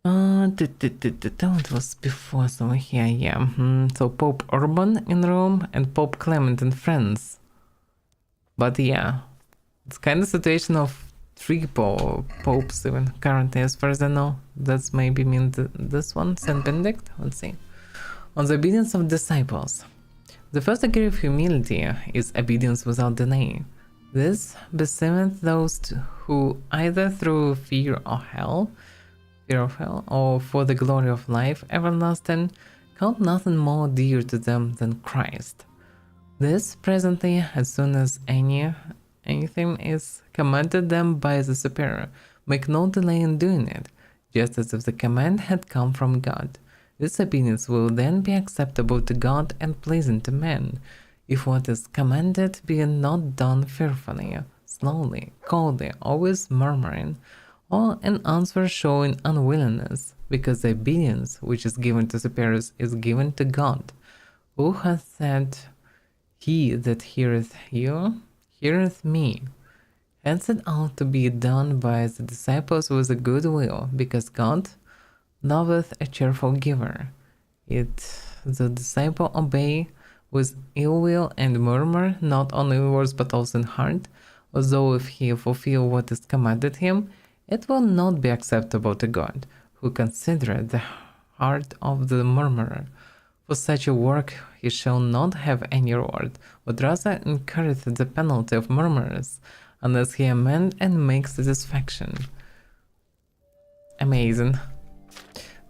It was before, so here, yeah. So Pope Urban in Rome and Pope Clement in France. But yeah, it's kind of situation of three popes even currently, as far as I know. That's maybe mean this one, Saint Benedict. Let's see. On the obedience of disciples. The first degree of humility is obedience without delay. This beseemeth those who either through fear of hell, or for the glory of life everlasting, count nothing more dear to them than Christ. This presently, as soon as anything is commanded them by the superior, make no delay in doing it, just as if the command had come from God. This obedience will then be acceptable to God and pleasing to men, if what is commanded be not done fearfully, slowly, coldly, always murmuring, or in answer showing unwillingness, because the obedience which is given to superiors is given to God, who hath said, "He that heareth you, heareth me." Hence it ought to be done by the disciples with a good will, because God loveth a cheerful giver. It the disciple obey with ill will and murmur, not only in words but also in heart, although if he fulfill what is commanded him, it will not be acceptable to God, who considereth the heart of the murmurer. For such a work he shall not have any reward, but rather incurreth the penalty of murmurers, unless he amend and make satisfaction. Amazing.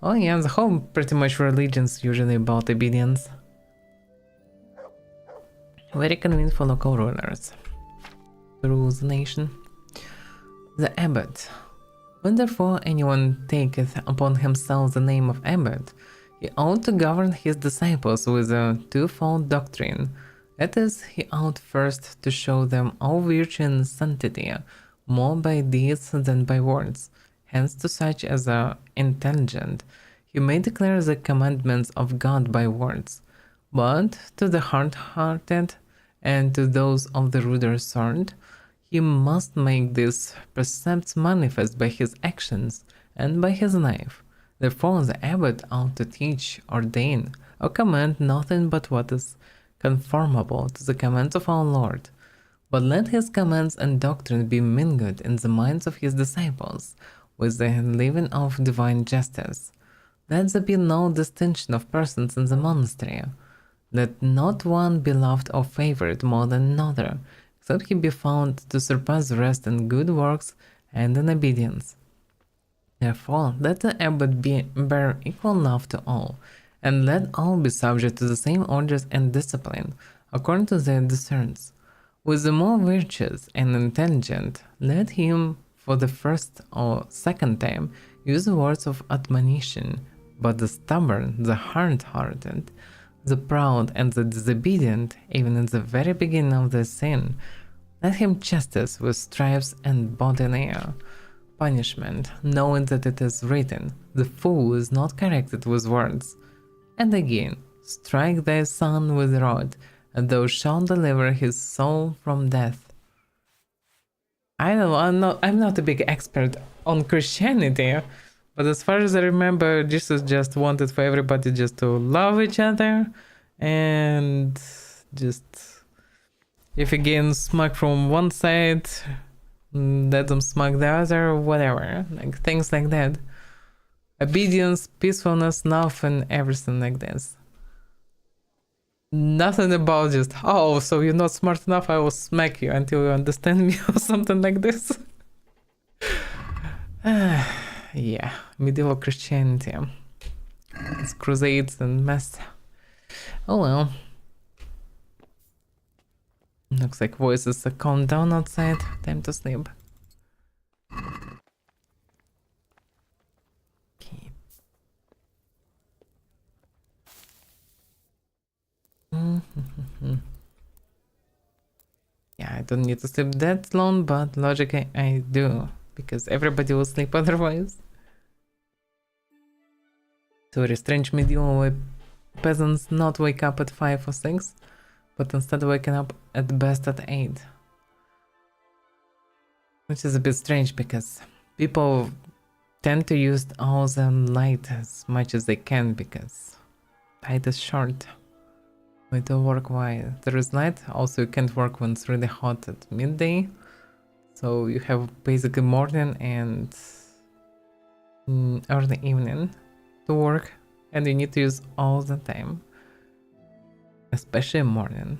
Oh yeah, the whole pretty much religion's usually about obedience. Very convenient for local rulers to rule the nation. The abbot. When therefore anyone taketh upon himself the name of abbot, he ought to govern his disciples with a twofold doctrine. That is, he ought first to show them all virtue and sanctity, more by deeds than by words. Hence to such as are intelligent, he may declare the commandments of God by words, but to the hard-hearted and to those of the ruder sort, he must make these precepts manifest by his actions and by his life. Therefore the abbot ought to teach, ordain, or command nothing but what is conformable to the commands of our Lord. But let his commands and doctrine be mingled in the minds of his disciples with the living of divine justice. Let there be no distinction of persons in the monastery. Let not one be loved or favored more than another, except he be found to surpass the rest in good works and in obedience. Therefore, let the abbot bear equal love to all, and let all be subject to the same orders and discipline, according to their deserts. With the more virtuous and intelligent, let him for the first or second time use the words of admonition, but the stubborn, the hard-hearted, the proud and the disobedient, even in the very beginning of their sin, let him chastise with stripes and bodily punishment, knowing that it is written, "The fool is not corrected with words." And again, strike thy son with a rod, and thou shalt deliver his soul from death. I don't know, I'm not a big expert on Christianity, but as far as I remember, Jesus just wanted for everybody just to love each other, and just, if you gain smack from one side, let them smack the other, whatever, like things like that. Obedience, peacefulness, love, and everything like this. Nothing about just, oh, so you're not smart enough, I will smack you until you understand me, or something like this. Yeah, medieval Christianity. It's crusades and mess. Oh well. Looks like voices are calmed down outside. Time to sleep. Okay. Yeah, I don't need to sleep that long, but logically I do, because everybody will sleep otherwise. To strange medieval peasants not wake up at 5 or 6, but instead waking up at best at 8. Which is a bit strange because people tend to use all the light as much as they can because light is short. We do work while there is light. Also, you can't work when it's really hot at midday. So you have basically morning and early evening to work, and you need to use all the time, especially morning.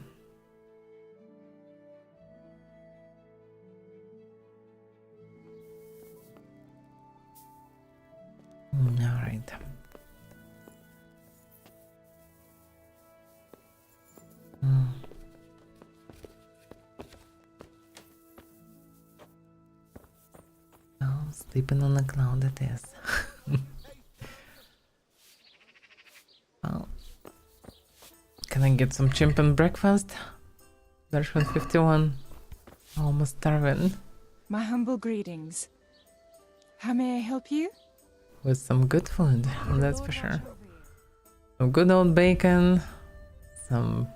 All right. Oh, sleeping on a cloud it is. Well, can I get some chimpan breakfast? Version 51. Almost starving. My humble greetings. How may I help you? With some good food, that's for sure. Some good old bacon. Some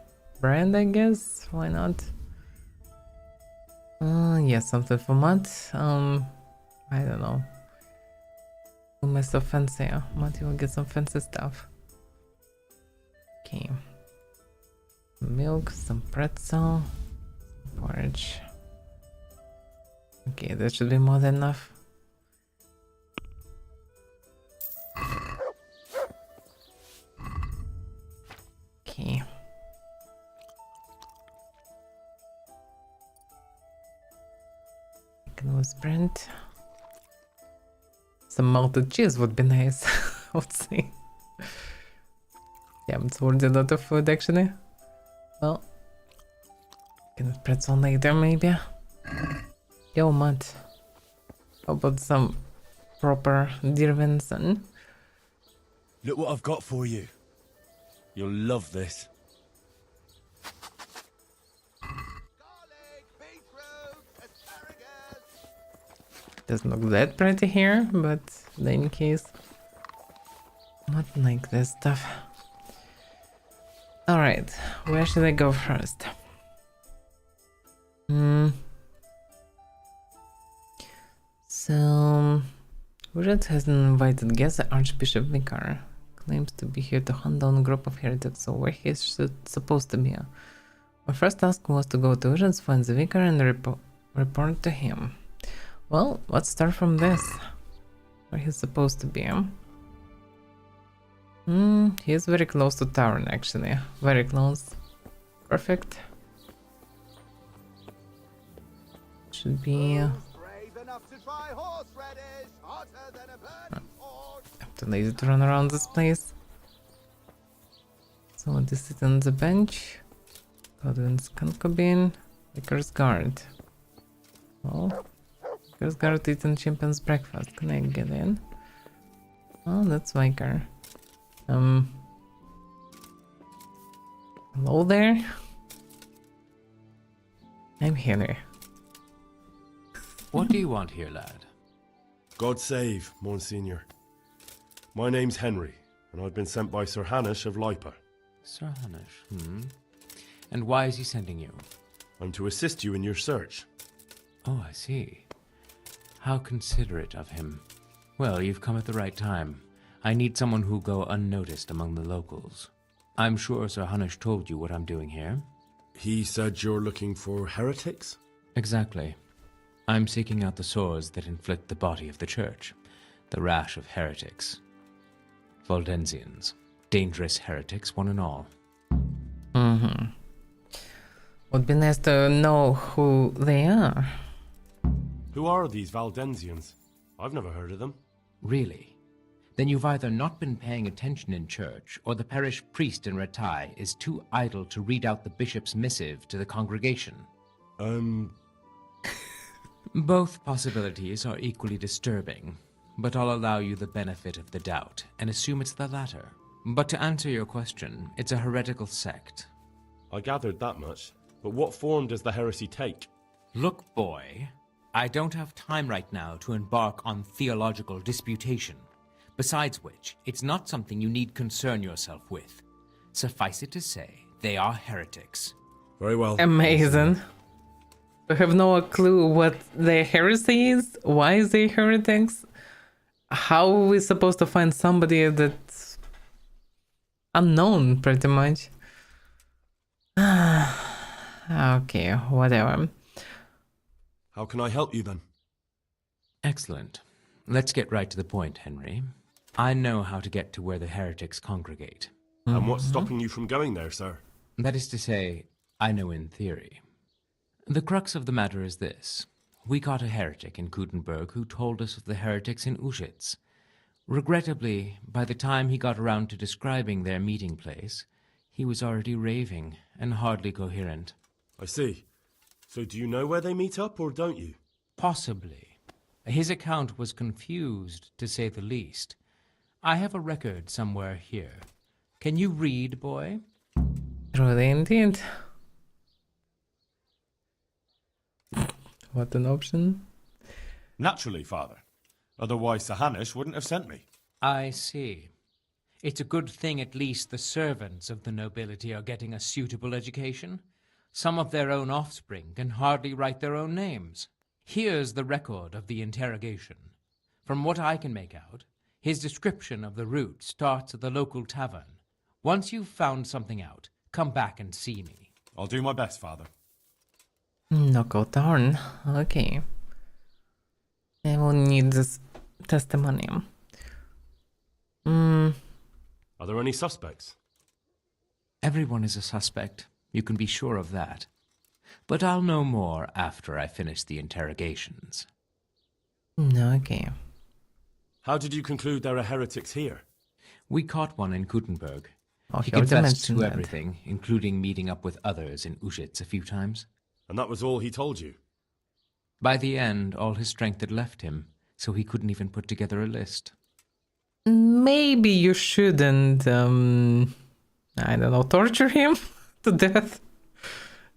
bread, I guess. Why not? Yeah, something for Matt. I don't know. Who made so fancy? Matt, you will get some fancy stuff. Okay. Milk, some pretzel, porridge. Okay, that should be more than enough. Okay. Chicken with bread. Some melted cheese would be nice, I would say. Yeah, it's already a lot of food actually. Well, can pretzel later maybe. Yo, Matt. How about some proper deer venison? Look what I've got for you. You'll love this. Doesn't look that pretty here, but in any case, not like this stuff. Alright, where should I go first? So, Wizard has an invited guest, Archbishop Vicar. Claims to be here to hunt down a group of heretics, so where he's supposed to be. My first task was to go to Wizards, find the Vicar, and report to him. Well, let's start from this. Where he's supposed to be. He's very close to Tavern actually. Very close. Perfect. Should be... I'm too lazy to run around this place. So this sit on the bench. Godwin's concubine. Vicar's guard. Well, Vicar's guard eating chimpan's breakfast. Can I get in? Oh, that's Vicar. Hello there? I'm Henry. What do you want here, lad? God save, Monsignor. My name's Henry, and I've been sent by Sir Hanish of Lipa. Sir Hanish, And why is he sending you? I'm to assist you in your search. Oh, I see. How considerate of him. Well, you've come at the right time. I need someone who'll go unnoticed among the locals. I'm sure Sir Hanish told you what I'm doing here. He said you're looking for heretics? Exactly. I'm seeking out the sores that inflict the body of the church. The rash of heretics. Valdensians. Dangerous heretics, one and all. Would be nice to know who they are. Who are these Valdensians? I've never heard of them. Really? Then you've either not been paying attention in church, or the parish priest in Ratai is too idle to read out the bishop's missive to the congregation. Both possibilities are equally disturbing, but I'll allow you the benefit of the doubt and assume it's the latter. But to answer your question, it's a heretical sect. I gathered that much. But what form does the heresy take? Look, boy, I don't have time right now to embark on theological disputation. Besides which, it's not something you need concern yourself with. Suffice it to say, they are heretics. Very well. Amazing. We have no clue what the heresy is. Why is they heretics? How are we supposed to find somebody that's unknown, pretty much? Okay, whatever. How can I help you then? Excellent. Let's get right to the point, Henry. I know how to get to where the heretics congregate. And what's stopping you from going there, sir? That is to say, I know in theory. The crux of the matter is this. We caught a heretic in Gutenberg who told us of the heretics in Ushitz. Regrettably, by the time he got around to describing their meeting place, he was already raving and hardly coherent. I see. So do you know where they meet up, or don't you? Possibly. His account was confused, to say the least. I have a record somewhere here. Can you read, boy? Truly indeed. What an option. Naturally, Father. Otherwise, Sir Hanush wouldn't have sent me. I see. It's a good thing at least the servants of the nobility are getting a suitable education. Some of their own offspring can hardly write their own names. Here's the record of the interrogation. From what I can make out, his description of the route starts at the local tavern. Once you've found something out, come back and see me. I'll do my best, Father. Knockout down. Okay. I will need this testimony. Are there any suspects? Everyone is a suspect. You can be sure of that. But I'll know more after I finish the interrogations. Okay. How did you conclude there are heretics here? We caught one in Gutenberg. Oh, He he already confessed to mentioned that. everything, including meeting up with others in Ushitz a few times. And that was all he told you? By the end, all his strength had left him, so he couldn't even put together a list. Maybe you shouldn't, I don't know, torture him to death.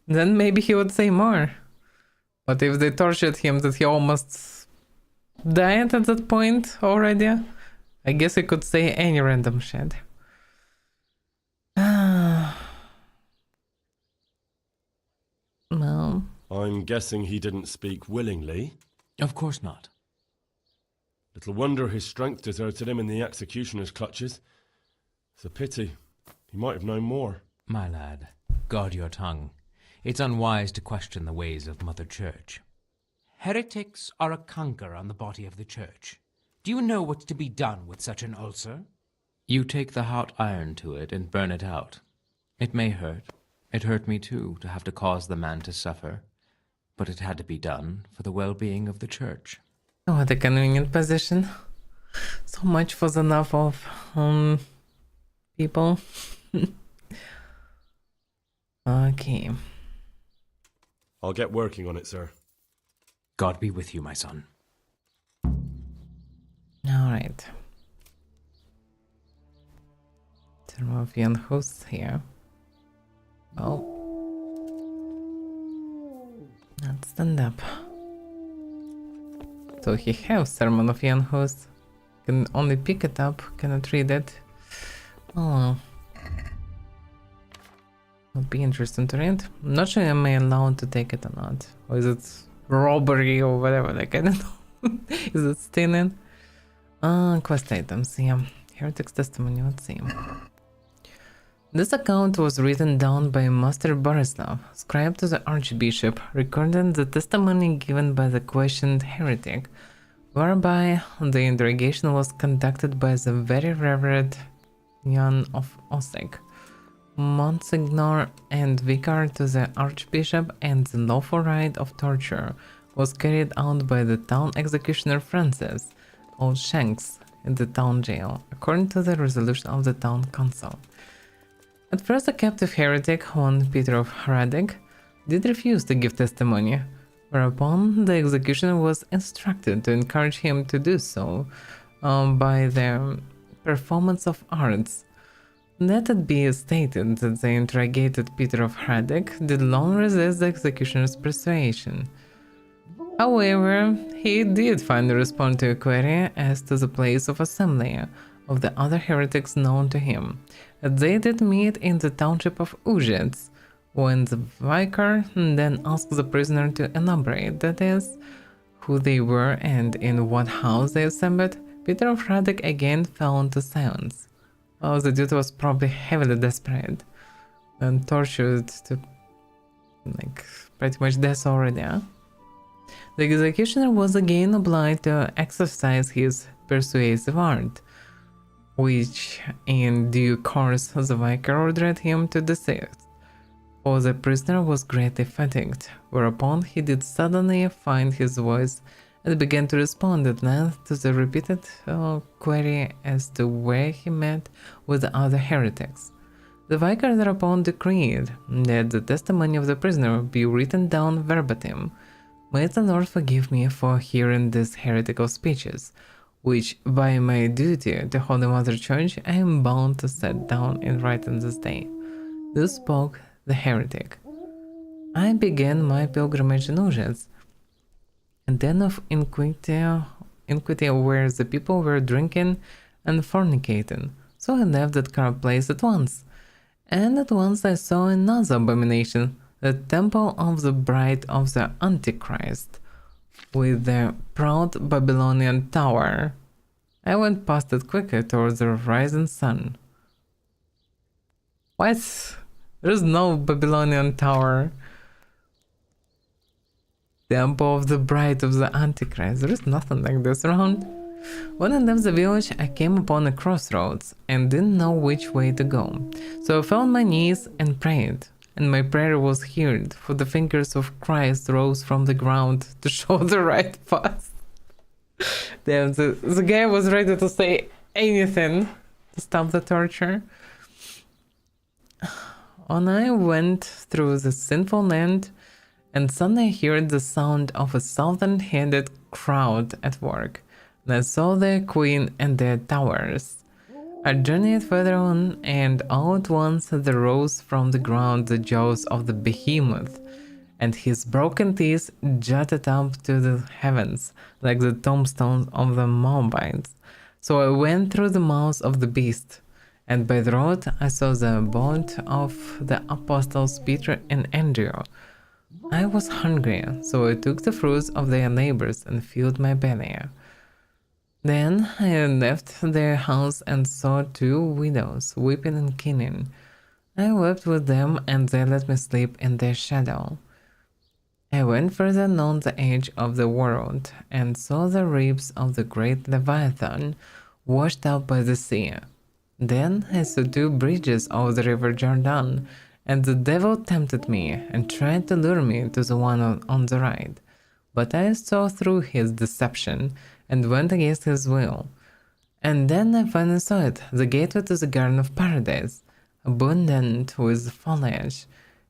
Then maybe he would say more. But if they tortured him that he almost died at that point already, I guess he could say any random shit. Well, I'm guessing he didn't speak willingly. Of course not. Little wonder his strength deserted him in the executioner's clutches. It's a pity. He might have known more. My lad, guard your tongue. It's unwise to question the ways of Mother Church. Heretics are a canker on the body of the Church. Do you know what's to be done with such an ulcer? You take the hot iron to it and burn it out. It may hurt. It hurt me too, to have to cause the man to suffer. But it had to be done for the well-being of the Church. what a convenient position. So much for the enough of people. Okay. I'll get working on it, sir. God be with you, my son. Alright. Thermovian hosts here. Oh. Let's stand up. So he has Sermonovian host. Can only pick it up, cannot read it. Oh. Would be interesting to read. I'm not sure am I allowed to take it or not. Or is it robbery or whatever, like I don't know. Is it stealing? Quest items, yeah. Heretic's testimony, let's see. This account was written down by Master Borislav, scribe to the Archbishop, recording the testimony given by the questioned heretic, whereby the interrogation was conducted by the Very Reverend Jan of Osek, Monsignor and Vicar to the Archbishop, and the lawful right of torture was carried out by the town executioner Francis Old Shanks in the town jail, according to the resolution of the town council. At first, the captive heretic, one Peter of Hradec, did refuse to give testimony, whereupon the executioner was instructed to encourage him to do so by the performance of arts. Let it be stated that the interrogated Peter of Hradec did long resist the executioner's persuasion. However, he did finally respond to a query as to the place of assembly of the other heretics known to him. They did meet in the township of Uzhitz, when the vicar then asked the prisoner to elaborate, that is, who they were and in what house they assembled. Peter of Hradec again fell into silence. Oh, the dude was probably heavily desperate and tortured to, like, pretty much death already, huh? The executioner was again obliged to exercise his persuasive art, which in due course the vicar ordered him to desist, for the prisoner was greatly fatigued, whereupon he did suddenly find his voice and began to respond at length to the repeated query as to where he met with the other heretics. The vicar thereupon decreed that the testimony of the prisoner be written down verbatim. May the Lord forgive me for hearing these heretical speeches, which by my duty to Holy Mother Church I am bound to set down in writing this day. Thus spoke the heretic. I began my pilgrimage in Uzhitz, and then of iniquity where the people were drinking and fornicating, so I left that corrupt place at once. And at once I saw another abomination, the temple of the bride of the Antichrist, with the proud Babylonian tower. I went past it quickly towards the rising sun. What? There's no Babylonian tower. Temple of the bride of the Antichrist. There is nothing like this around. When I left the village, I came upon a crossroads and didn't know which way to go. So I fell on my knees and prayed. And my prayer was heard, for the fingers of Christ rose from the ground to show the right path. Damn, the guy was ready to say anything to stop the torture. On I went through the sinful land, and suddenly I heard the sound of a southern-headed crowd at work, and I saw their queen and their towers. I journeyed further on, and all at once there rose from the ground the jaws of the behemoth, and his broken teeth jutted up to the heavens like the tombstones of the Moabites. So I went through the mouth of the beast, and by the road I saw the abode of the apostles Peter and Andrew. I was hungry, so I took the fruits of their labors and filled my belly. Then I left their house and saw two widows weeping and keening. I wept with them, and they let me sleep in their shadow. I went further along the edge of the world, and saw the ribs of the great Leviathan washed out by the sea. Then I saw two bridges over the river Jordan, and the devil tempted me and tried to lure me to the one on the right. But I saw through his deception and went against his will. And then I finally saw it, the gateway to the Garden of Paradise, abundant with foliage.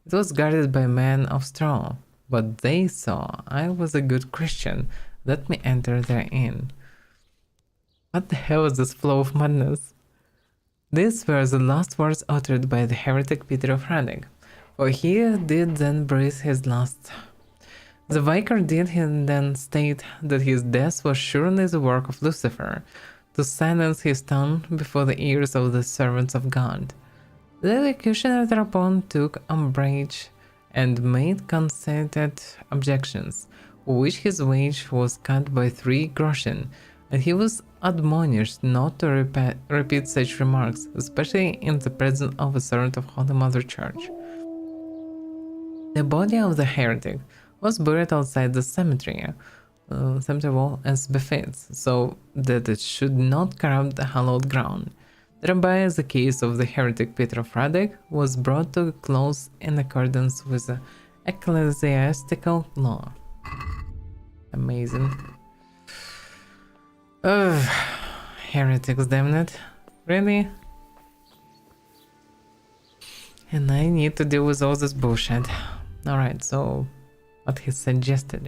It was guarded by men of straw, but they saw I was a good Christian. Let me enter therein. What the hell is this flow of madness? These were the last words uttered by the heretic Peter of Hradec, for he did then breathe his last. The vicar did then state that his death was surely the work of Lucifer, to silence his tongue before the ears of the servants of God. The executioner thereupon took umbrage and made concerted objections, for which his wage was cut by 3 groschen, and he was admonished not to repeat such remarks, especially in the presence of a servant of Holy Mother Church. The body of the heretic was buried outside the cemetery wall as befits, so that it should not corrupt the hallowed ground. Thereby the case of the heretic Peter of Hradec was brought to a close in accordance with the ecclesiastical law. Amazing. Ugh, heretics, damn it. Really? And I need to deal with all this bullshit. Alright, so what he suggested,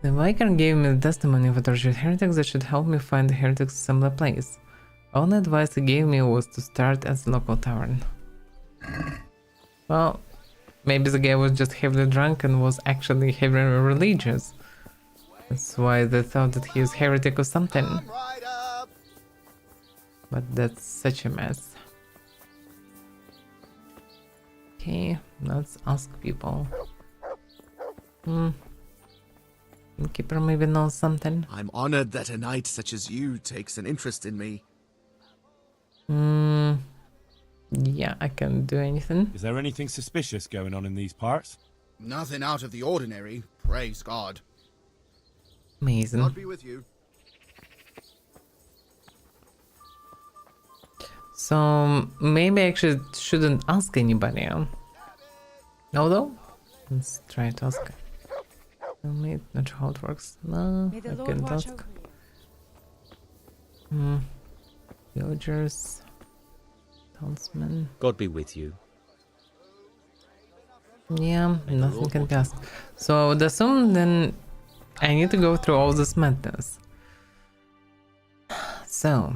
The vicar gave me the testimony of a tortured heretic that should help me find the heretic's assembly place. Only advice he gave me was to start at the local tavern. Well, maybe the guy was just heavily drunk and was actually heavily religious. That's why they thought that he is heretic or something. But that's such a mess. Okay, let's ask people. Keeper maybe knows something. I'm honored that a knight such as you takes an interest in me. Yeah, I can do anything. Is there anything suspicious going on in these parts? Nothing out of the ordinary, praise God. Amazing. God be with you. So maybe I actually shouldn't ask anybody. Although, let's try to ask. Maybe not sure how it works. No, I can't ask. Villagers, townsmen. God be with you. Yeah, nothing can be asked. So I would assume then I need to go through all this madness. So.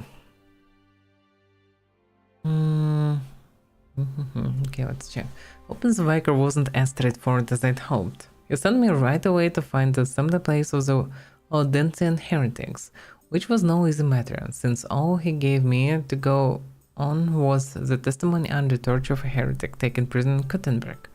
Okay, let's check. Hoping the Vicar wasn't as straightforward as I'd hoped. He sent me right away to find the assembly place of the Odentian heretics, which was no easy matter, since all he gave me to go on was the testimony under torture of a heretic taken prisoner in Kuttenberg.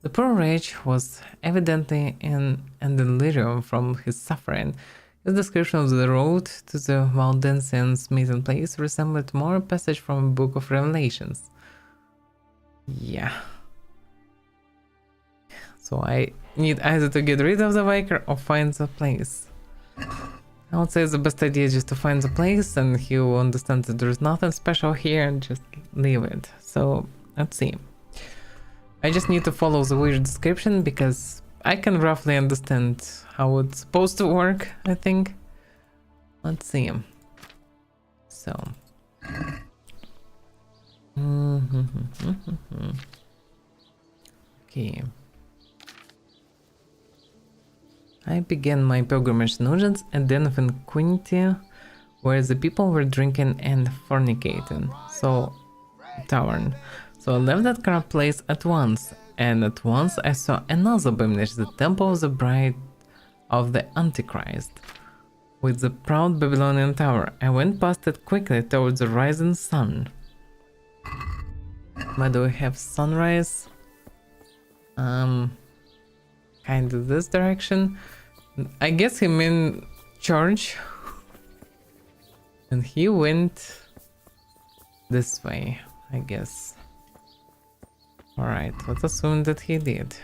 The poor wretch was evidently in a delirium from his suffering. His description of the road to the Waldensians' meeting place resembled more a passage from a book of Revelations. Yeah. So I need either to get rid of the Vicar or find the place. I would say the best idea is just to find the place and he will understand that there's nothing special here and just leave it. So let's see. I just need to follow the weird description because I can roughly understand how it's supposed to work, I think. Let's see. So. Okay. I began my pilgrimage in Nugent and then of Inquinity, where the people were drinking and fornicating. So, tavern. So I left that crap place at once, and at once I saw another image, the temple of the bride of the Antichrist, with the proud Babylonian tower. I went past it quickly towards the rising sun. Where do we have sunrise? Kind of this direction. I guess he meant church. And he went this way, I guess. Alright, let's assume that he did.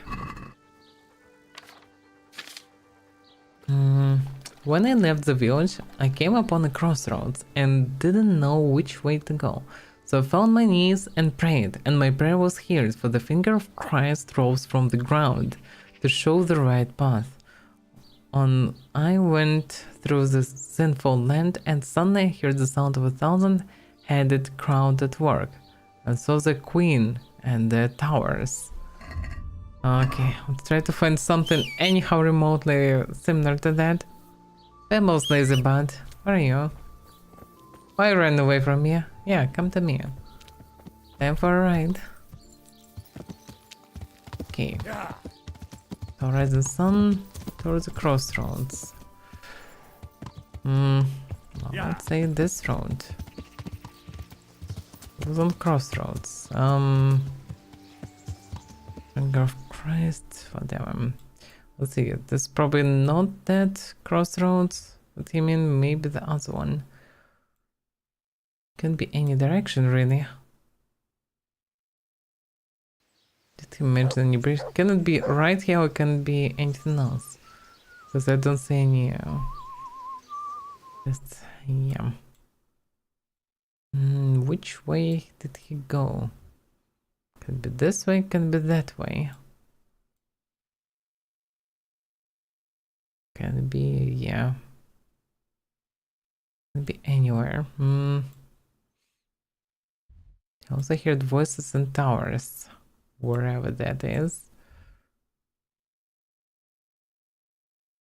When I left the village, I came upon a crossroads and didn't know which way to go. So I fell on my knees and prayed, and my prayer was heard, for the finger of Christ rose from the ground to show the right path. On I went through the sinful land, and suddenly I heard the sound of 1,000-headed crowd at work, and saw the queen and the towers. Okay, let's try to find something anyhow remotely similar to that. Pebbles, lazy bud, where are you? Why you ran away from me? Yeah, come to me. Time for a ride. Okay. Alright, the sun towards the crossroads. Well, let's say this road. It was on crossroads. Finger of Christ, whatever. Let's see, this is probably not that crossroads. What do you mean? Maybe the other one. Can be any direction, really. Did he mention any bridge? Can it be right here or can it be anything else? Because I don't see any. Just, yeah. Which way did he go? Can be this way, can be that way. Can it be, yeah. Can be anywhere. I also heard voices in towers, wherever that is.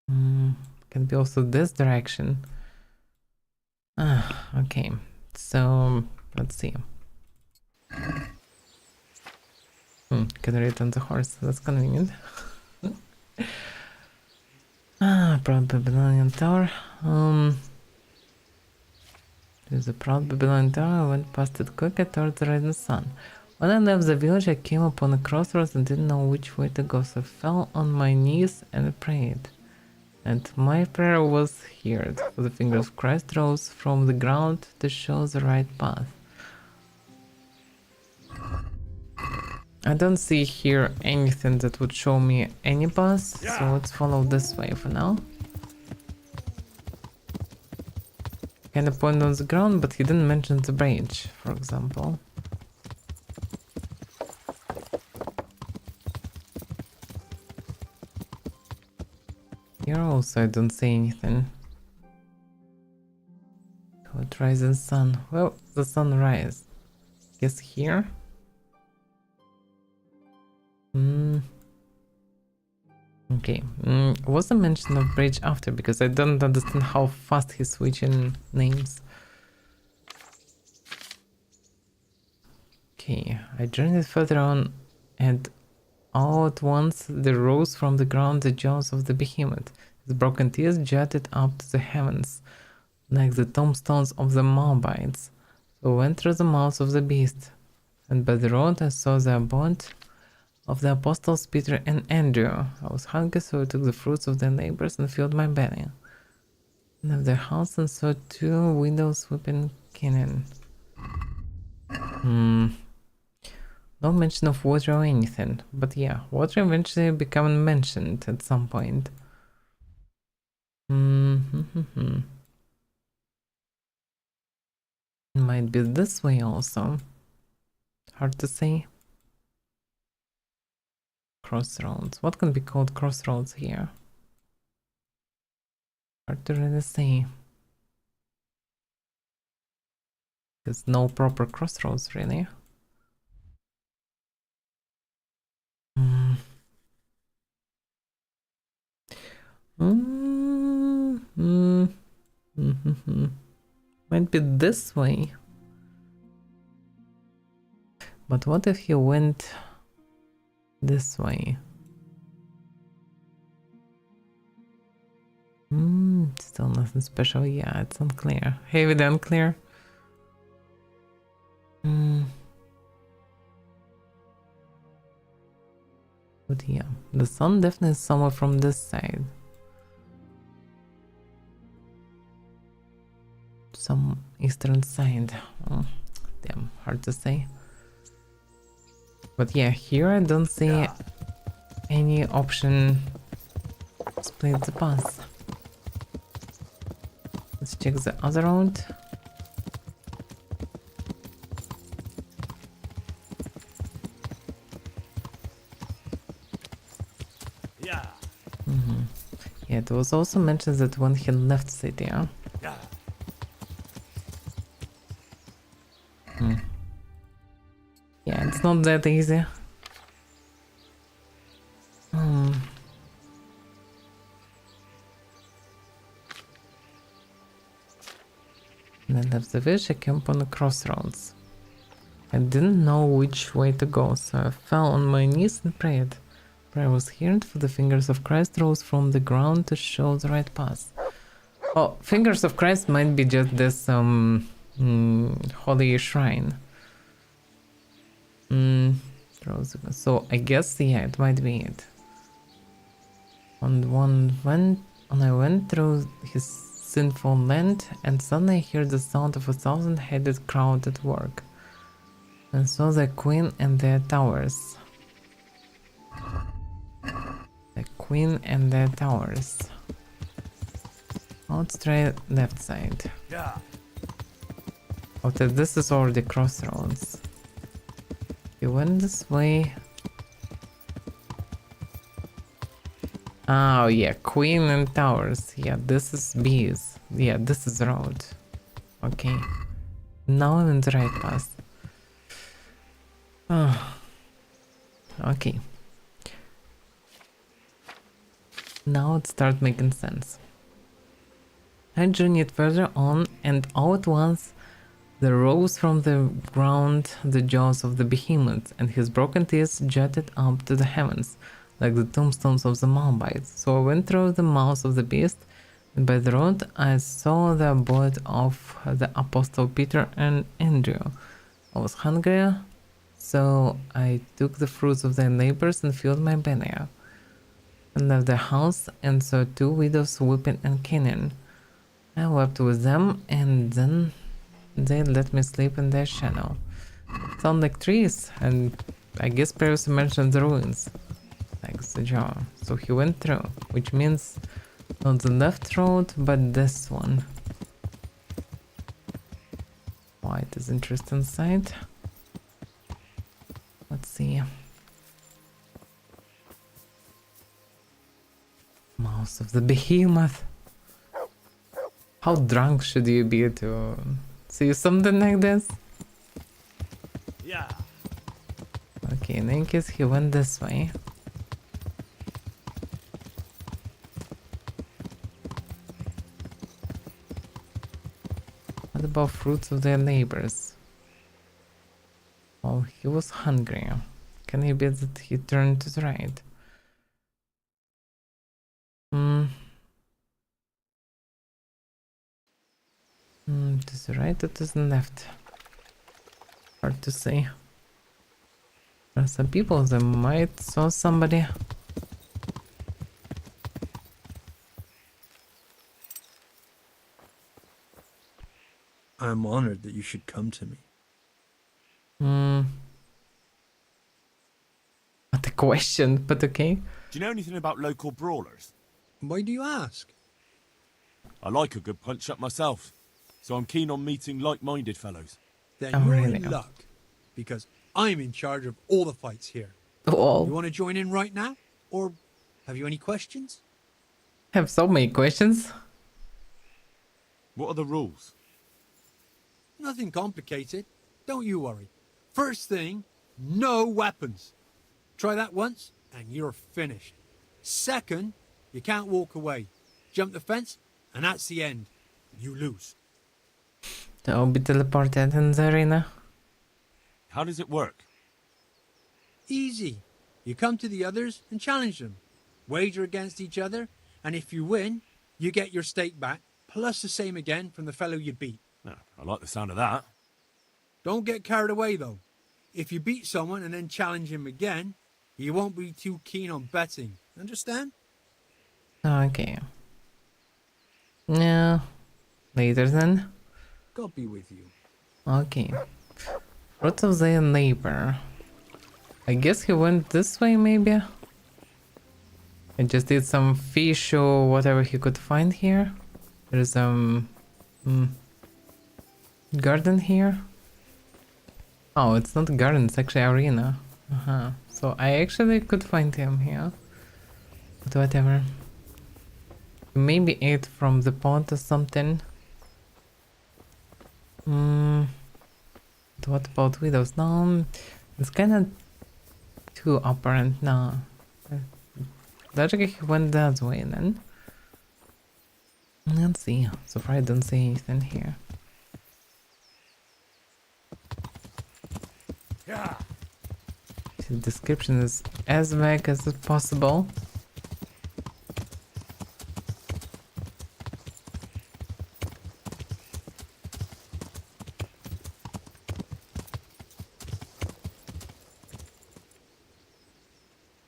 Can be also this direction. Okay. So let's see. Can ride on the horse. That's convenient. Proud Babylonian Tower. There's a proud Babylonian Tower. I went past it quickly towards the rising sun. When I left the village, I came upon a crossroads and didn't know which way to go, so I fell on my knees and prayed. And my prayer was heard, for the finger of Christ rose from the ground to show the right path. I don't see here anything that would show me any path, so let's follow this way for now. Kinda point on the ground, but he didn't mention the bridge, for example. Here also I don't see anything. What rising sun? Well, the sunrise. Guess here? Okay. Was a mention of bridge after, because I don't understand how fast he's switching names. Okay, I journeyed further on, and all at once there rose from the ground the jaws of the behemoth. His broken teeth jutted up to the heavens, like the tombstones of the Moabites. So I went through the mouths of the beast, and by the road I saw the abode of the apostles Peter and Andrew. I was hungry, so I took the fruits of their labors and filled my belly. And of their house and saw 2 widows weeping Canaan. No mention of water or anything, but yeah, water eventually became mentioned at some point. Might be this way also. Hard to say. Crossroads. What can be called crossroads here? Hard to really say. There's no proper crossroads really. Might be this way. But what if he went this way? Still nothing special. Yeah, it's unclear. Heavy unclear. But yeah, the sun definitely is somewhere from this side. Some eastern side. Damn, hard to say. But yeah, here I don't see any option to split the path. Let's check the other road. Yeah. Yeah, it was also mentioned that when he left city, huh? Yeah, it's not that easy. When I left the village, I came upon a crossroads. I didn't know which way to go, so I fell on my knees and prayed. Prayer was heard, for the fingers of Christ rose from the ground to show the right path. Oh, fingers of Christ might be just this holy shrine. So I guess yeah, it might be it. And I went through his sinful land, and suddenly I heard the sound of 1,000-headed crowd at work, and saw the queen and their towers. The queen and their towers. Let's try left side. Yeah. Okay, this is already crossroads. You went this way. Oh yeah, queen and towers. Yeah, this is bees. Yeah, this is road. Okay. Now I'm in the right path. Oh. Okay. Now it starts making sense. I journeyed further on, and all at once There rose from the ground the jaws of the behemoth, and his broken teeth jutted up to the heavens, like the tombstones of the Moabites. So I went through the mouth of the beast, and by the road I saw the abode of the Apostle Peter and Andrew. I was hungry, so I took the fruits of their labors and filled my belly, and left the house, and saw 2 widows weeping in Canaan. I wept with them, and then they let me sleep in their shadow. Sound like trees, and I guess previously mentioned the ruins, like the jar. So he went through, which means not the left road, but this one. White is interesting sight. Let's see. Mouth of the behemoth. How drunk should you be to see something like this? Yeah. Okay, in any case, he went this way. What about fruits of their neighbors? Oh, he was hungry. Can it be that he turned to the right? To the right or to the left? Hard to say. There are some people that might saw somebody. I'm honored that you should come to me. What a question, but okay. Do you know anything about local brawlers? Why do you ask? I like a good punch up myself, so I'm keen on meeting like-minded fellows. Then Oh, you're really? in luck, because I'm in charge of all the fights here. Oh, You want to join in right now? Or have you any questions? I have so many questions. What are the rules? Nothing complicated. Don't you worry. First thing, no weapons. Try that once, and you're finished. Second, you can't walk away. Jump the fence, and that's the end. You lose. They'll be teleported in the arena. How does it work? Easy. You come to the others and challenge them. Wager against each other, and if you win, you get your stake back, plus the same again from the fellow you beat. No, I like the sound of that. Don't get carried away, though. If you beat someone and then challenge him again, you won't be too keen on betting. Understand? Okay. Yeah. Later then. God be with you. Okay. Fruits of their neighbor. I guess he went this way, maybe? I just did some fish or whatever he could find here. There's garden here. Oh, it's not a garden, it's actually arena. So I actually could find him here. But whatever. Maybe ate from the pond or something. But what about widows? No, it's kind of too apparent now. Logically he went that way then. Let's see. So far I don't see anything here. Yeah. The description is as vague as possible.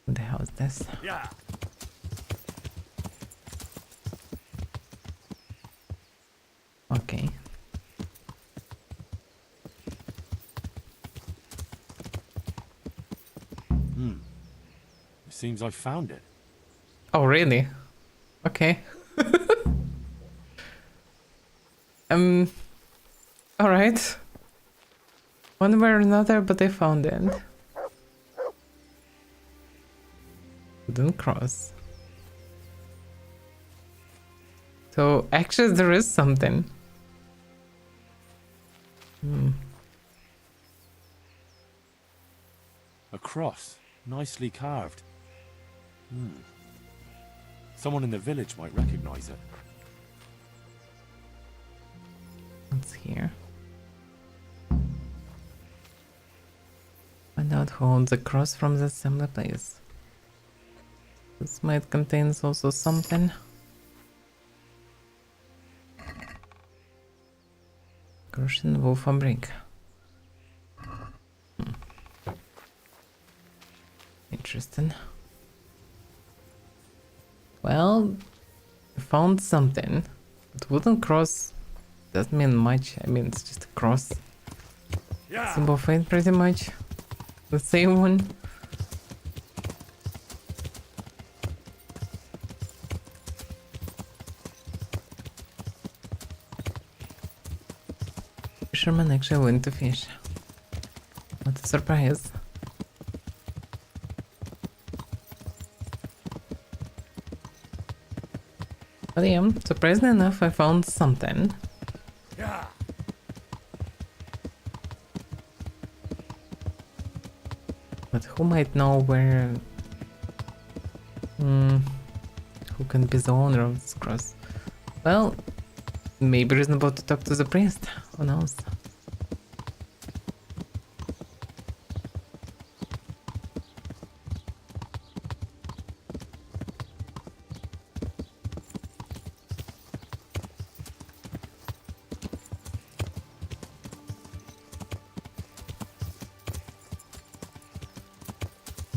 What the hell is this? Yeah. Okay. It seems I found it. Oh, really? Okay. Alright. One way or another, but I found it. Wooden cross. So, actually there is something. A cross, nicely carved. Someone in the village might recognize it. What's here? Find out who owns the cross from the assembly place. This might contain also something. Crucian wool fabric. Interesting. Well, I found something. But wooden cross doesn't mean much. I mean, it's just a cross. Symbol of fate, pretty much. The same one. Fisherman actually went to fish. What a surprise. But yeah, surprisingly enough, I found something. But who might know where... who can be the owner of this cross? Well, maybe reasonable to talk to the priest. Who knows?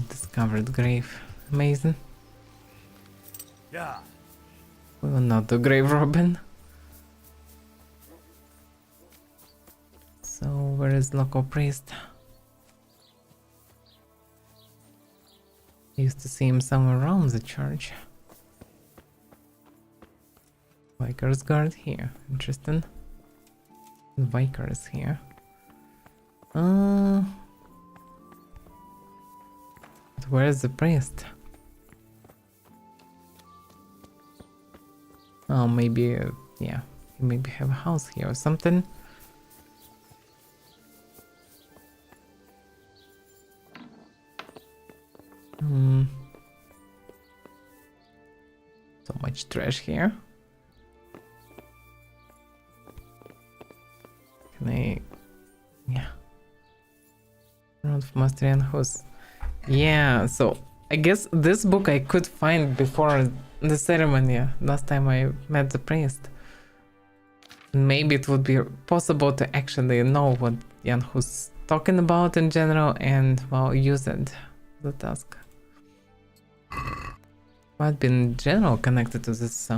Discovered grave. Amazing. Yeah. We will not do grave robbing. So where is local priest? I used to see him somewhere around the church. Vicar's guard here. Interesting. The vicar is here. But where is the priest? Oh, maybe, yeah, he maybe have a house here or something. So much trash here. Can I... yeah. Around for Mastery and Host. Yeah, so I guess this book I could find before the ceremony, last time I met the priest. Maybe it would be possible to actually know what Jan Hus talking about in general and, well, use it, the task. But be in general connected to this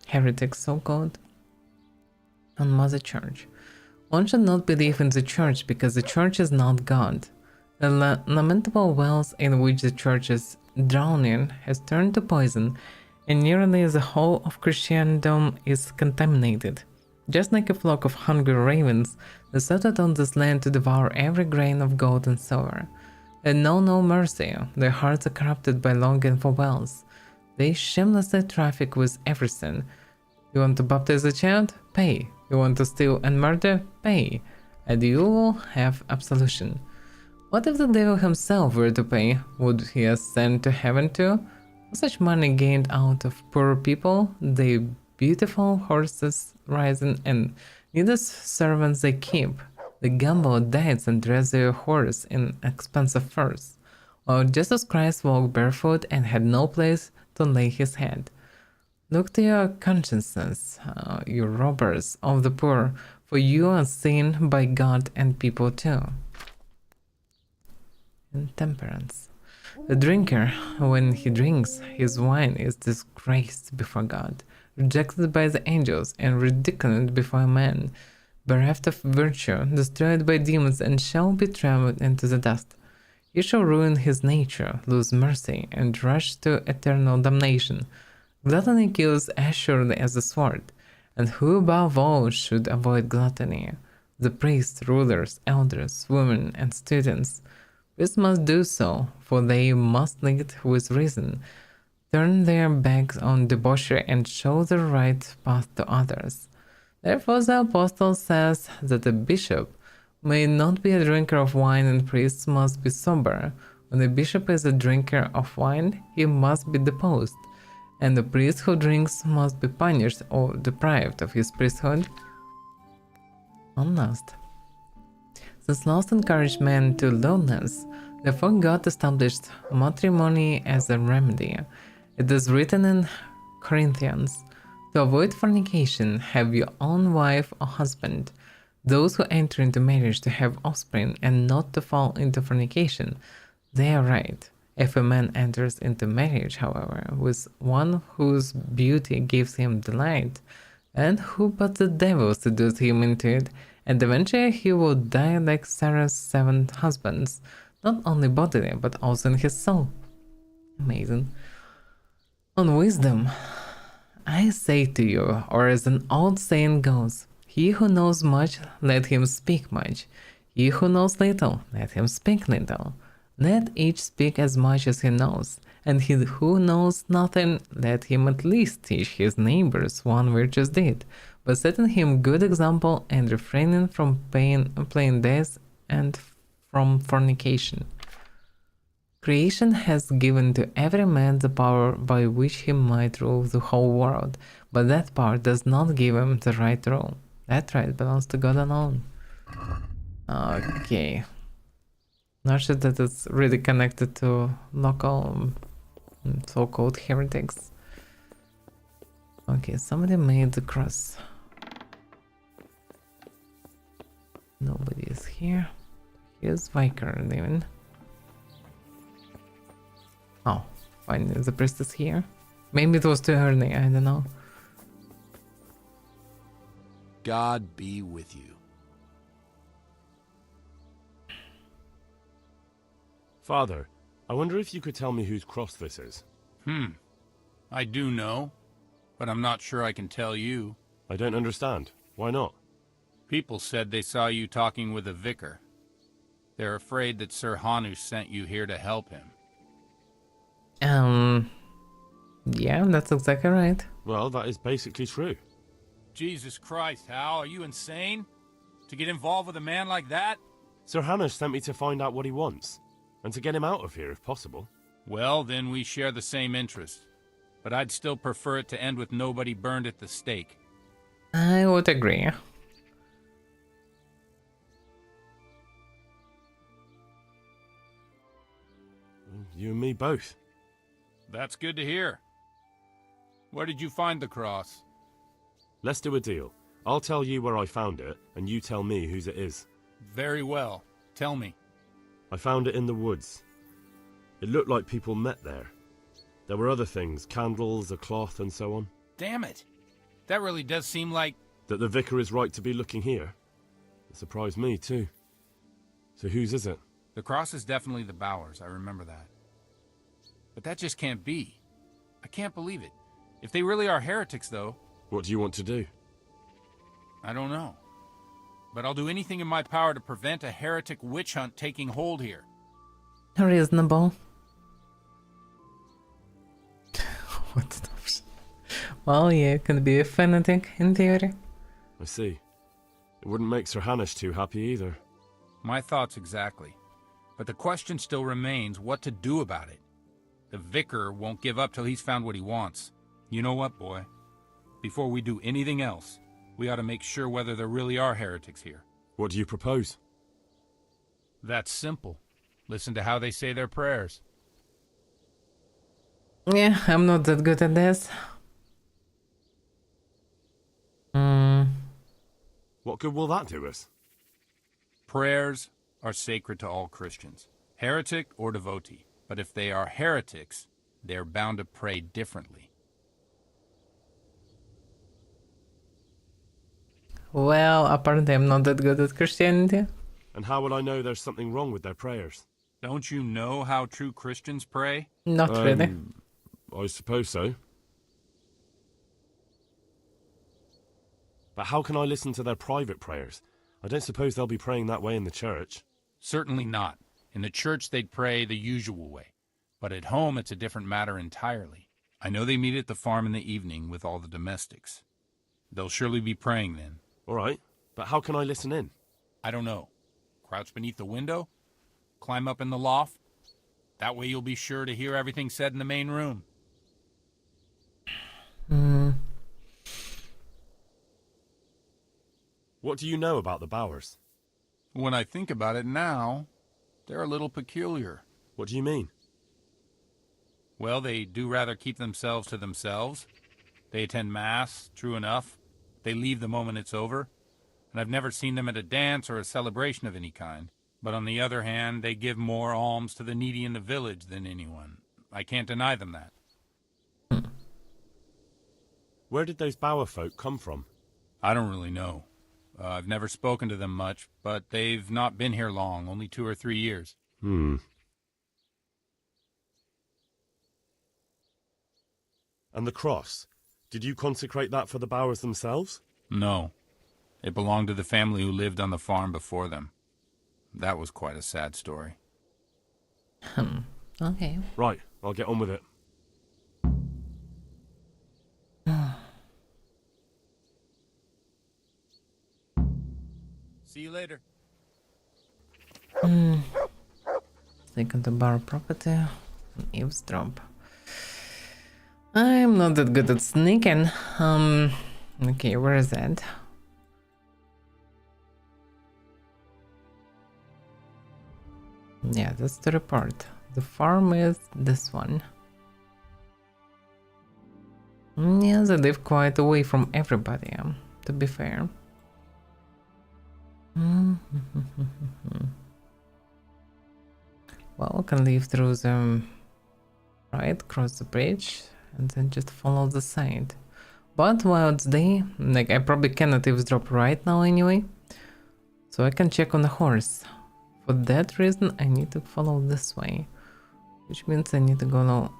heretic so-called on Mother Church. One should not believe in the church because the church is not God. The lamentable wells in which the church is drowning has turned to poison, and nearly the whole of Christendom is contaminated. Just like a flock of hungry ravens, they settled on this land to devour every grain of gold and silver. And know no mercy, their hearts are corrupted by longing for wealth. They shamelessly traffic with everything. You want to baptize a child? Pay. You want to steal and murder? Pay. And you will have absolution. What if the devil himself were to pay? Would he ascend to heaven too? Such money gained out of poor people, the beautiful horses rising and needless servants they keep. They gamble diets and dress their horse in expensive furs, while Jesus Christ walked barefoot and had no place to lay his head. Look to your consciences, you robbers of the poor, for you are seen by God and people too. Intemperance. The drinker, when he drinks his wine, is disgraced before God, rejected by the angels, and ridiculed before men, bereft of virtue, destroyed by demons, and shall be trampled into the dust. He shall ruin his nature, lose mercy, and rush to eternal damnation. Gluttony kills as surely as the sword, and who above all should avoid gluttony? The priests, rulers, elders, women, and students. This must do so, for they must lead with reason, turn their backs on debauchery, and show the right path to others. Therefore the apostle says that a bishop may not be a drinker of wine and priests must be sober. When a bishop is a drinker of wine, he must be deposed, and the priest who drinks must be punished or deprived of his priesthood. One last. Since lost encouraged men to lowliness, therefore God established matrimony as a remedy. It is written in Corinthians, to avoid fornication, have your own wife or husband. Those who enter into marriage to have offspring and not to fall into fornication. They are right. If a man enters into marriage, however, with one whose beauty gives him delight, and who but the devil seduced him into it, and eventually he will die like Sarah's 7 husbands, not only bodily, but also in his soul. Amazing. On wisdom, I say to you, or as an old saying goes, he who knows much, let him speak much. He who knows little, let him speak little. Let each speak as much as he knows, and he who knows nothing, let him at least teach his neighbors one virtuous deed, but setting him good example and refraining from playing dice and from fornication. Creation has given to every man the power by which he might rule the whole world, but that power does not give him the right to rule. That right belongs to God alone. Okay. Not sure that it's really connected to local so-called heretics. Okay, somebody made the cross. Nobody is here. Here's Vicar living. Oh, finally the priest is here. Maybe it was too early, I don't know. God be with you. Father, I wonder if you could tell me whose cross this is. I do know, but I'm not sure I can tell you. I don't understand. Why not? People said they saw you talking with a vicar. They're afraid that Sir Hanush sent you here to help him. Yeah, that's exactly right. Well, that is basically true. Jesus Christ, Hal, are you insane? To get involved with a man like that? Sir Hanush sent me to find out what he wants, and to get him out of here if possible. Well, then we share the same interest. But I'd still prefer it to end with nobody burned at the stake. I would agree. You and me both. That's good to hear. Where did you find the cross? Let's do a deal. I'll tell you where I found it, and you tell me whose it is. Very well. Tell me. I found it in the woods. It looked like people met there. There were other things, candles, a cloth, and so on. Damn it. That really does seem like... That the vicar is right to be looking here. It surprised me, too. So whose is it? The cross is definitely the Bowers, I remember that. But that just can't be. I can't believe it. If they really are heretics, though... What do you want to do? I don't know. But I'll do anything in my power to prevent a heretic witch hunt taking hold here. Reasonable. What's the option? Well, yeah, it can be a fanatic in theory. I see. It wouldn't make Sir Hanush too happy either. My thoughts exactly. But the question still remains what to do about it. The vicar won't give up till he's found what he wants. You know what, boy? Before we do anything else, we ought to make sure whether there really are heretics here. What do you propose? That's simple. Listen to how they say their prayers. Yeah, I'm not that good at this. What good will that do us? Prayers are sacred to all Christians, heretic or devotee. But if they are heretics, they're bound to pray differently. Well, apparently I'm not that good at Christianity. And how will I know there's something wrong with their prayers? Don't you know how true Christians pray? Not really. I suppose so. But how can I listen to their private prayers? I don't suppose they'll be praying that way in the church. Certainly not. In the church they'd pray the usual way. But at home it's a different matter entirely. I know they meet at the farm in the evening with all the domestics. They'll surely be praying then. All right, but how can I listen in? I don't know. Crouch beneath the window? Climb up in the loft? That way you'll be sure to hear everything said in the main room. What do you know about the Bowers? When I think about it now, they're a little peculiar. What do you mean? Well, they do rather keep themselves to themselves. They attend Mass, true enough. They leave the moment it's over. And I've never seen them at a dance or a celebration of any kind. But on the other hand, they give more alms to the needy in the village than anyone. I can't deny them that. Where did those Bower folk come from? I don't really know. I've never spoken to them much, but they've not been here long, only 2 or 3 years. And the cross? Did you consecrate that for the Bowers themselves? No. It belonged to the family who lived on the farm before them. That was quite a sad story. Okay. Right, I'll get on with it. See you later. Sneak into bar property and eavesdrop. I'm not that good at sneaking. Okay, where is that? Yeah, that's the report. The farm is this one. Yeah, they live quite away from everybody, to be fair. Well, we can leave through the right, cross the bridge, and then just follow the side. But while it's day, like, I probably cannot eavesdrop right now anyway, so I can check on the horse. For that reason, I need to follow this way, which means I need to go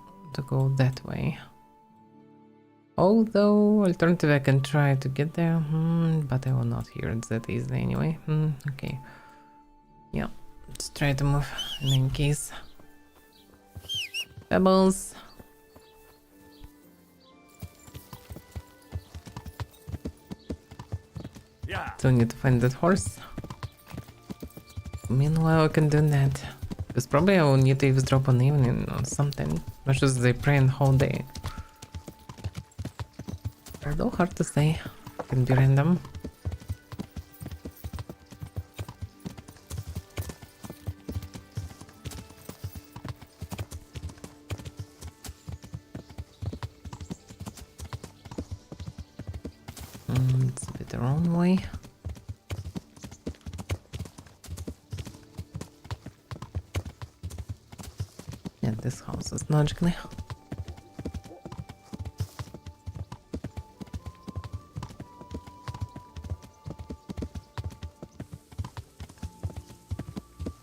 that way. Although, alternative, I can try to get there, but I will not hear it that easily anyway. Okay. Yeah, let's try to move in any case. Pebbles. Yeah. Still need to find that horse. Meanwhile, I can do that. Because probably I will need to eavesdrop on evening or something. Not just they pray the whole day. Although hard to say. Can be random. It's a bit the wrong way. Yeah, this house is logically.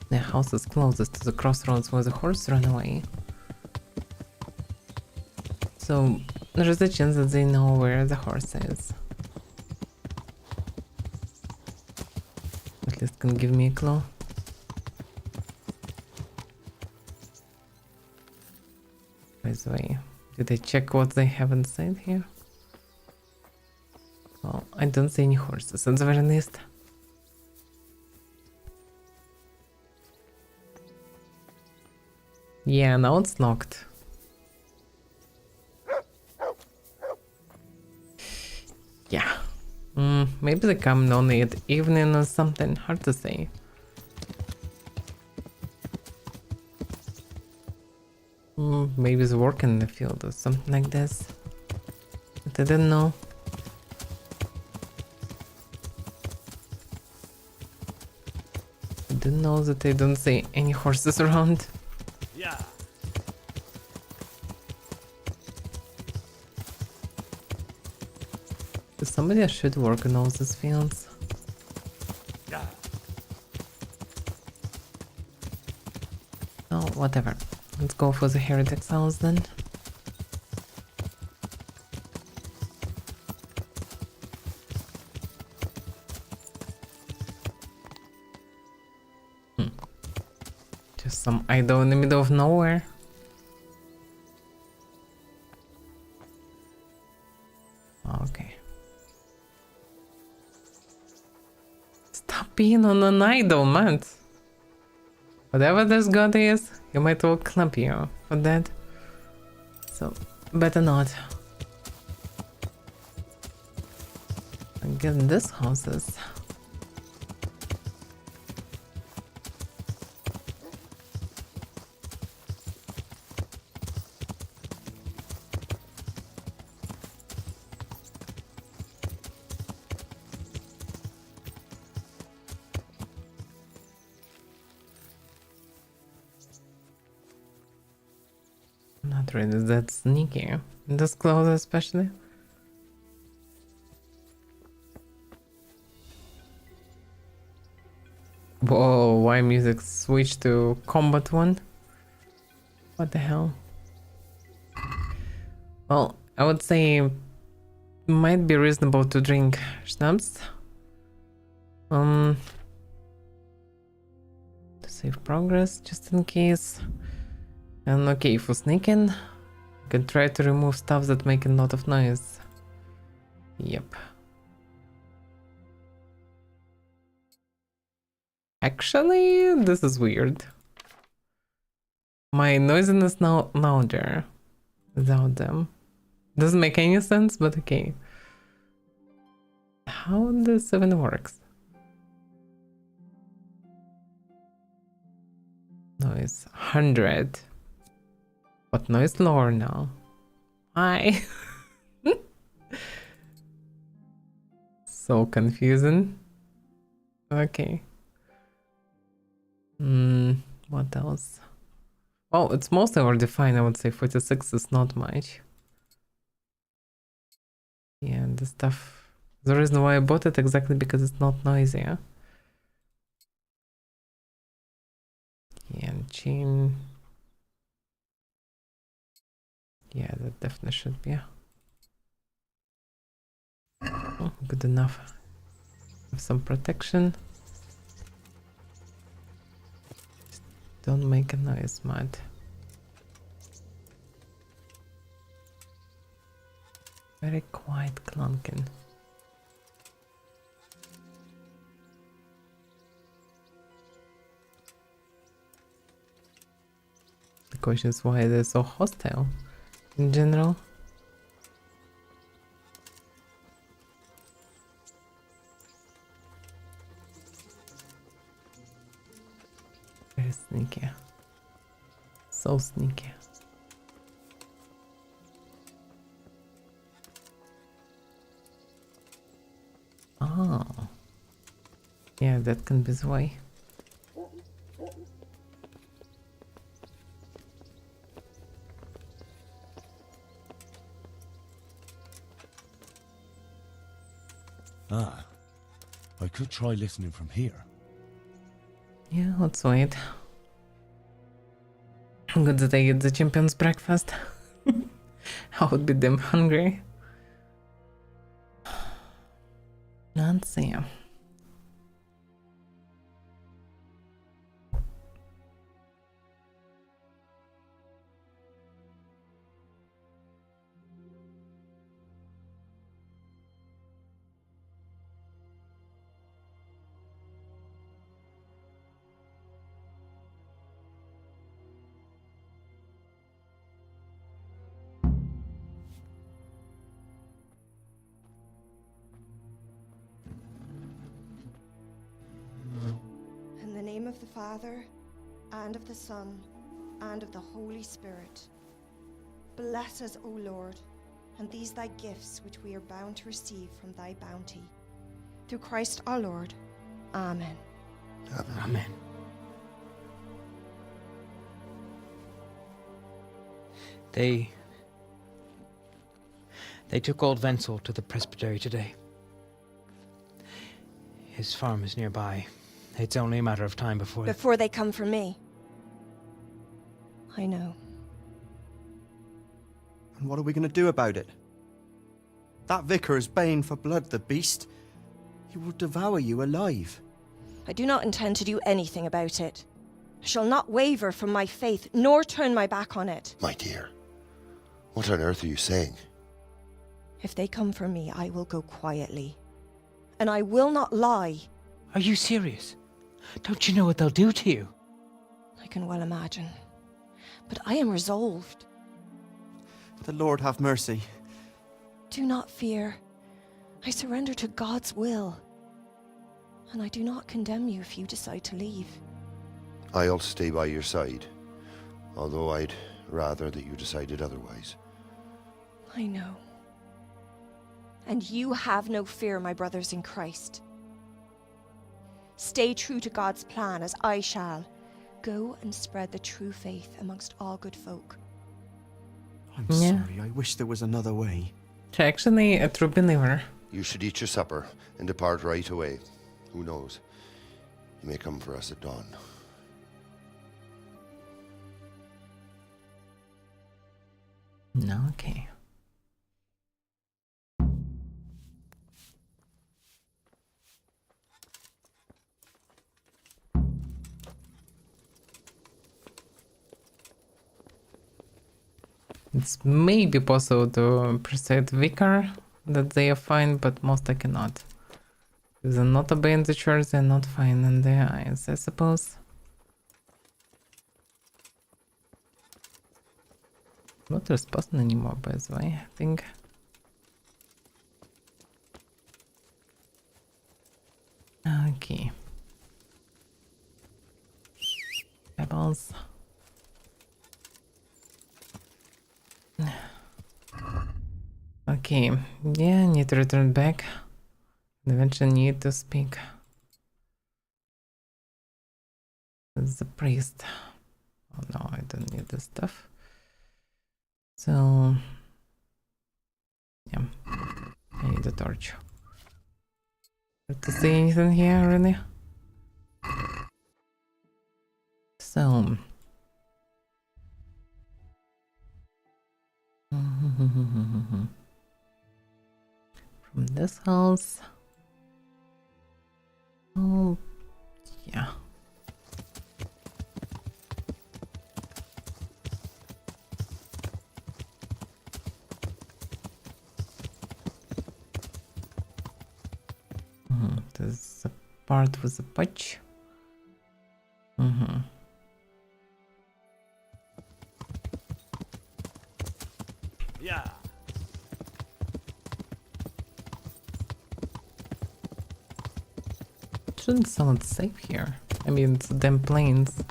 The house is closest to the crossroads where the horse ran away. So there's a chance that they know where the horse is. At least can give me a clue. By the way, did I check what they haven't said here? Well, I don't see any horses at the very least. Yeah, now it's locked. Yeah. Maybe they come only at evening or something. Hard to say. Maybe it's working in the field or something like this. But I don't know. I don't know that I don't see any horses around. Yeah. Somebody should work on all these fields. Yeah. Oh, whatever. Let's go for the heretic's house then. Just some idol in the middle of nowhere. Okay. Stop being on an idol, man. Whatever this god is, he might well clap you for that. So, better not. Again, this house is... Not really that sneaky. This clothes especially. Whoa, why music switched to combat one? What the hell? Well, I would say might be reasonable to drink schnapps. To save progress, just in case. And okay, for sneaking, you can try to remove stuff that make a lot of noise. Yep. Actually, this is weird. My noisiness now louder without them. Doesn't make any sense, but okay. How this even works? Noise 100. But noise lower now. Hi. So confusing. Okay. What else? Well, it's mostly already fine. I would say 46 is not much. Yeah, the stuff. The reason why I bought it exactly because it's not noisy. Yeah, and chain. Yeah, that definitely should be. Oh, good enough. Have some protection. Just don't make a noise, mud. Very quiet clunking. The question is why they're so hostile in general. Very sneaky. So sneaky. Oh. Yeah, that can be the way. Ah, I could try listening from here. Yeah, let's wait. Good that I get the champion's breakfast. I would be damn hungry. Let's see. In the name of the Father, and of the Son, and of the Holy Spirit. Bless us, O Lord, and these thy gifts which we are bound to receive from thy bounty. Through Christ our Lord. Amen. Amen. They took old Wenzel to the presbytery today. His farm is nearby. It's only a matter of time before... Before they come for me. I know. And what are we going to do about it? That vicar is baying for blood, the beast. He will devour you alive. I do not intend to do anything about it. I shall not waver from my faith, nor turn my back on it. My dear, what on earth are you saying? If they come for me, I will go quietly. And I will not lie. Are you serious? Don't you know what they'll do to you? I can well imagine. But I am resolved. The Lord have mercy. Do not fear. I surrender to God's will. And I do not condemn you if you decide to leave. I'll stay by your side, although I'd rather that you decided otherwise. I know. And you have no fear, my brothers in Christ. Stay true to God's plan, as I shall. Go and spread the true faith amongst all good folk. I'm Yeah. sorry, I wish there was another way. She's actually a true believer. You should eat your supper and depart right away. Who knows? You may come for us at dawn. Okay. It's maybe possible to persuade Vicar that they are fine, but most I cannot. If they're not obeying the church, they're not fine in their eyes, I suppose. Not responding anymore, by the way, I think. Okay. Pebbles. Okay, yeah, I need to return back. Eventually need to speak with the priest. Oh no, I don't need this stuff. So, yeah, I need a torch. Have to see anything here, really? So, from this house. Oh, yeah. There's a part with a patch. Yeah. Shouldn't sound safe here. I mean, it's them planes.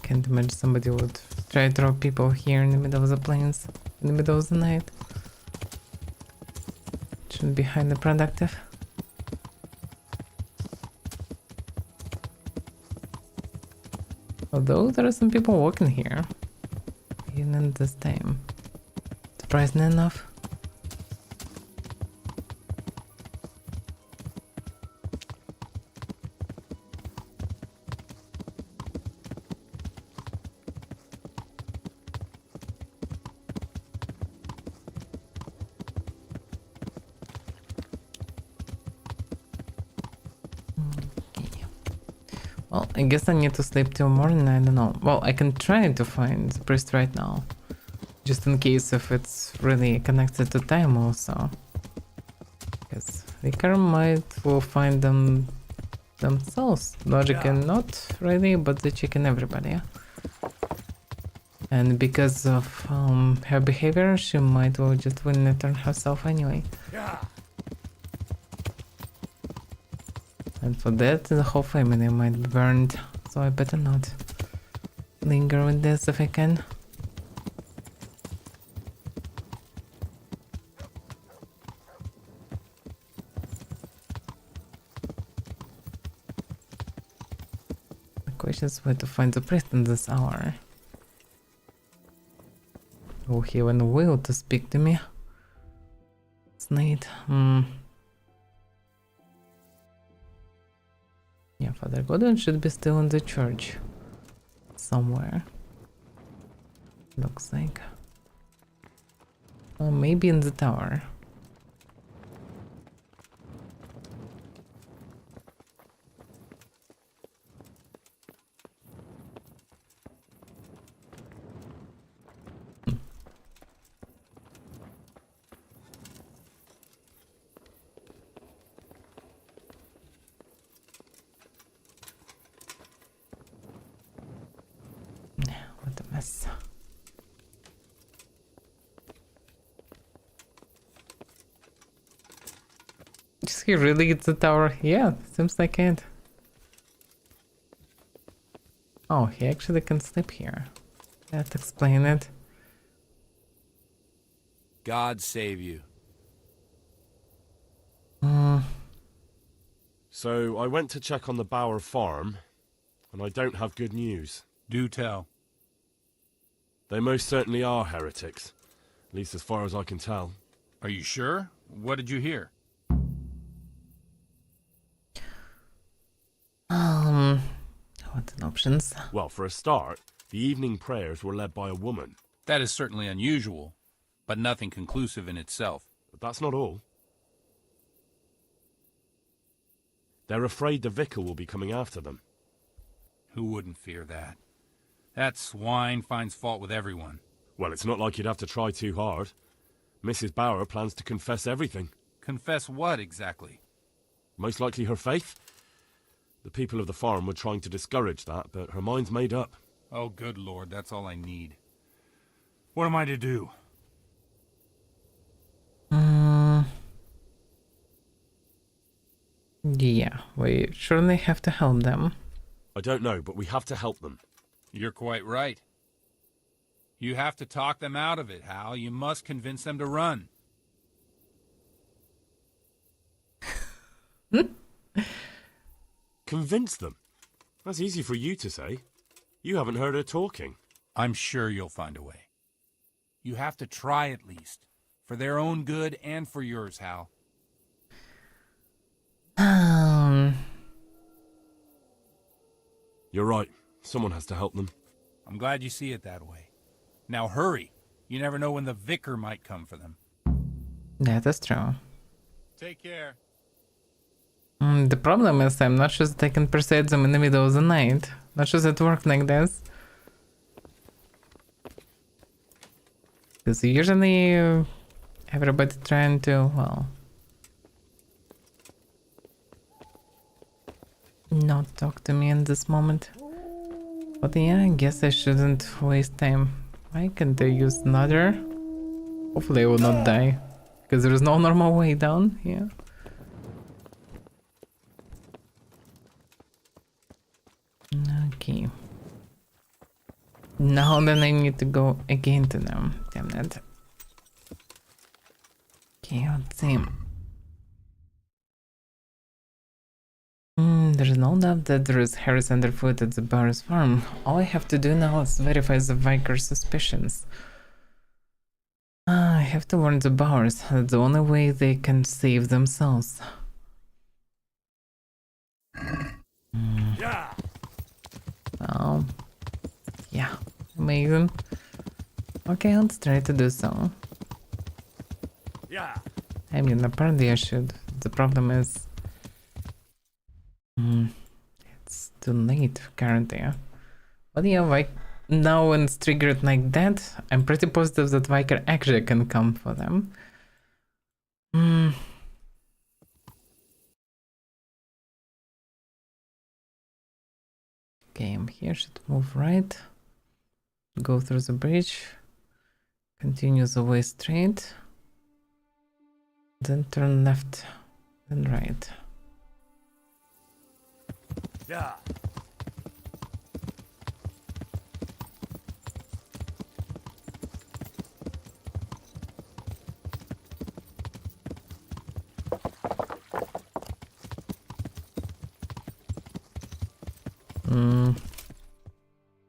Can't imagine somebody would try to throw people here in the middle of the plains, in the middle of the night. Shouldn't be highly productive. Although there are some people walking here, even at this time. Surprising enough. Well, I guess I need to sleep till morning, I don't know. Well, I can try to find the priest right now. Just in case if it's really connected to time also. Because Vicar will find them themselves. Logic and not really, but they chicken everybody, yeah? And because of her behavior, she might well just win it on herself anyway. And for that, the whole family might be burned, so I better not linger with this if I can. The question is where to find the priest in this hour. Will he even will to speak to me? It's neat. Yeah, Father Godwin should be still in the church. Somewhere. Looks like. Or maybe in the tower. What a mess. Is he really at the tower? Yeah, seems like it. Oh, he actually can sleep here. That explains it. God save you. So I went to check on the Bower farm. and I don't have good news. Do tell. They most certainly are heretics, at least as far as I can tell. Are you sure? What did you hear? What are the options? Well, for a start, the evening prayers were led by a woman. That is certainly unusual, but nothing conclusive in itself. But that's not all. They're afraid the vicar will be coming after them. Who wouldn't fear that? That swine finds fault with everyone. Well, it's not like you'd have to try too hard. Mrs. Bauer plans to confess everything. Confess what, exactly? Most likely her faith. The people of the farm were trying to discourage that, but her mind's made up. Oh, good Lord, that's all I need. What am I to do? Yeah, we surely have to help them. I don't know, but we have to help them. You're quite right. You have to talk them out of it, Hal. You must convince them to run. Convince them? That's easy for you to say. You haven't heard her talking. I'm sure you'll find a way. You have to try at least. For their own good and for yours, Hal. You're right. Someone has to help them. I'm glad you see it that way. Now hurry. You never know when the vicar might come for them. That is true. Take care. The problem is I'm not sure that I can persuade them in the middle of the night. Not sure that it works like this. Because usually everybody trying to, well, not talk to me in this moment. But yeah, I guess I shouldn't waste time. Why can't I use another? Hopefully I will not die. Because there is no normal way down here. Okay. Now then I need to go again to them. Damn it. Okay, let's see. There's no doubt that there is Harris underfoot at the Bauer's farm. All I have to do now is verify the Vicar's suspicions. I have to warn the Bauers. That's the only way they can save themselves. Yeah. Oh. Yeah. Amazing. Okay, let's try to do so. Yeah. I mean, apparently I should. The problem is... it's too late currently. But yeah, like, now when it's triggered like that, I'm pretty positive that Vicar actually can come for them. Okay, I'm here, should move right. Go through the bridge. Continue the way straight. Then turn left, then right. Yeah.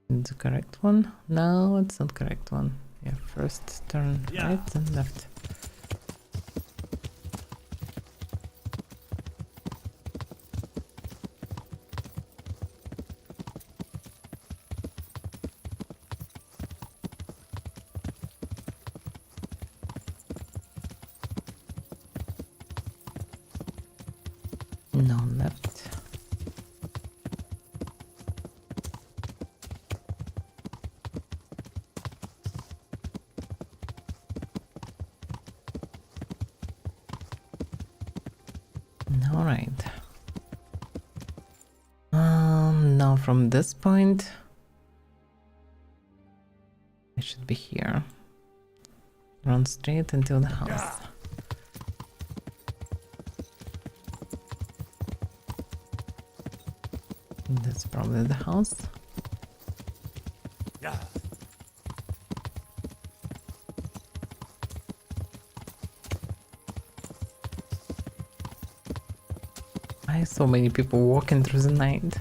The correct one? No, it's not correct one. Yeah, first turn right, then left. No, left. Alright. Now from this point I should be here. Run straight until the house. That's probably the house. Yeah. Why so many people walking through the night?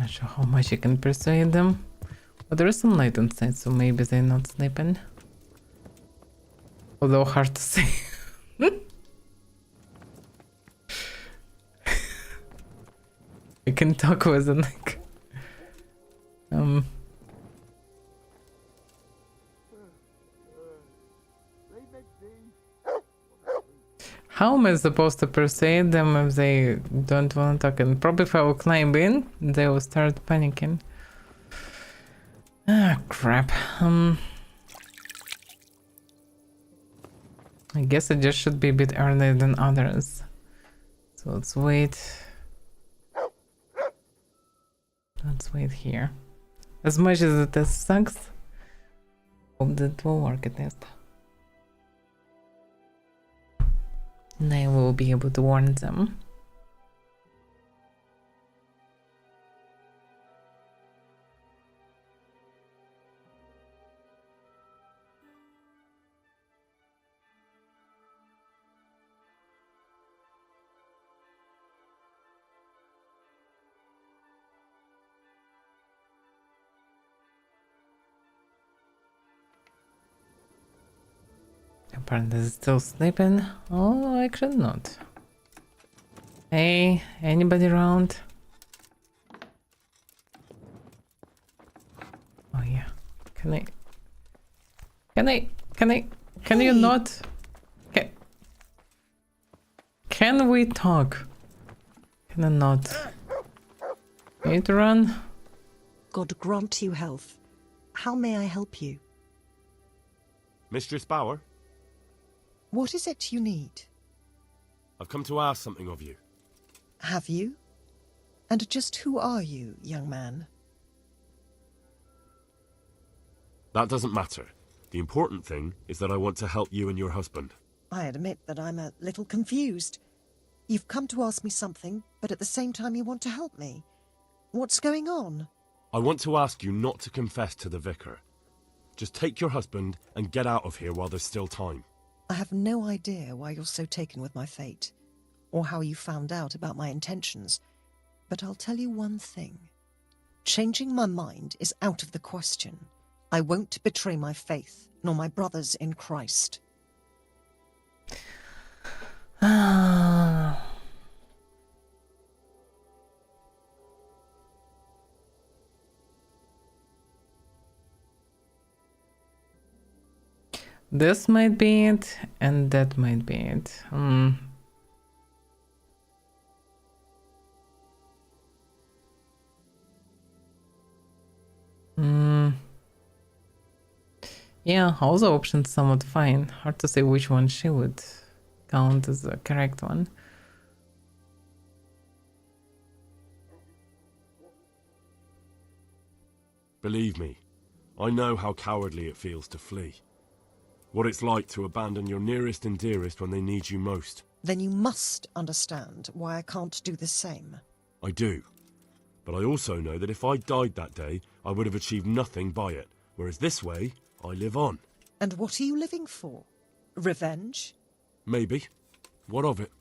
Not sure how much you can persuade them. But there is some light inside, so maybe they're not sleeping. Although hard to say. I can talk with them like how am I supposed to persuade them if they don't want to talk? And probably if I will climb in, they will start panicking. Ah, crap. I guess it just should be a bit earlier than others. So let's wait. Let's wait here. As much as it sucks, hope that will work at least. Nave will be able to warn them. Apparently it's still sleeping. Oh, actually not. Hey, anybody around? Oh yeah. Can you not? Can we talk? Can I not? Need to run? God grant you health. How may I help you? Mistress Bauer, What is it you need? I've come to ask something of you. Have you? And just who are you, young man? That doesn't matter. The important thing is that I want to help you and your husband. I admit that I'm a little confused. You've come to ask me something, but at the same time you want to help me. What's going on? I want to ask you not to confess to the vicar. Just take your husband and get out of here while there's still time. I have no idea why you're so taken with my fate, or how you found out about my intentions, but I'll tell you one thing. Changing my mind is out of the question. I won't betray my faith, nor my brothers in Christ. This might be it, and that might be it. Yeah, all the options somewhat fine. Hard to say which one she would count as the correct one. Believe me, I know how cowardly it feels to flee. What it's like to abandon your nearest and dearest when they need you most. Then you must understand why I can't do the same. I do. But I also know that if I died that day, I would have achieved nothing by it. Whereas this way, I live on. And what are you living for? Revenge? Maybe. What of it?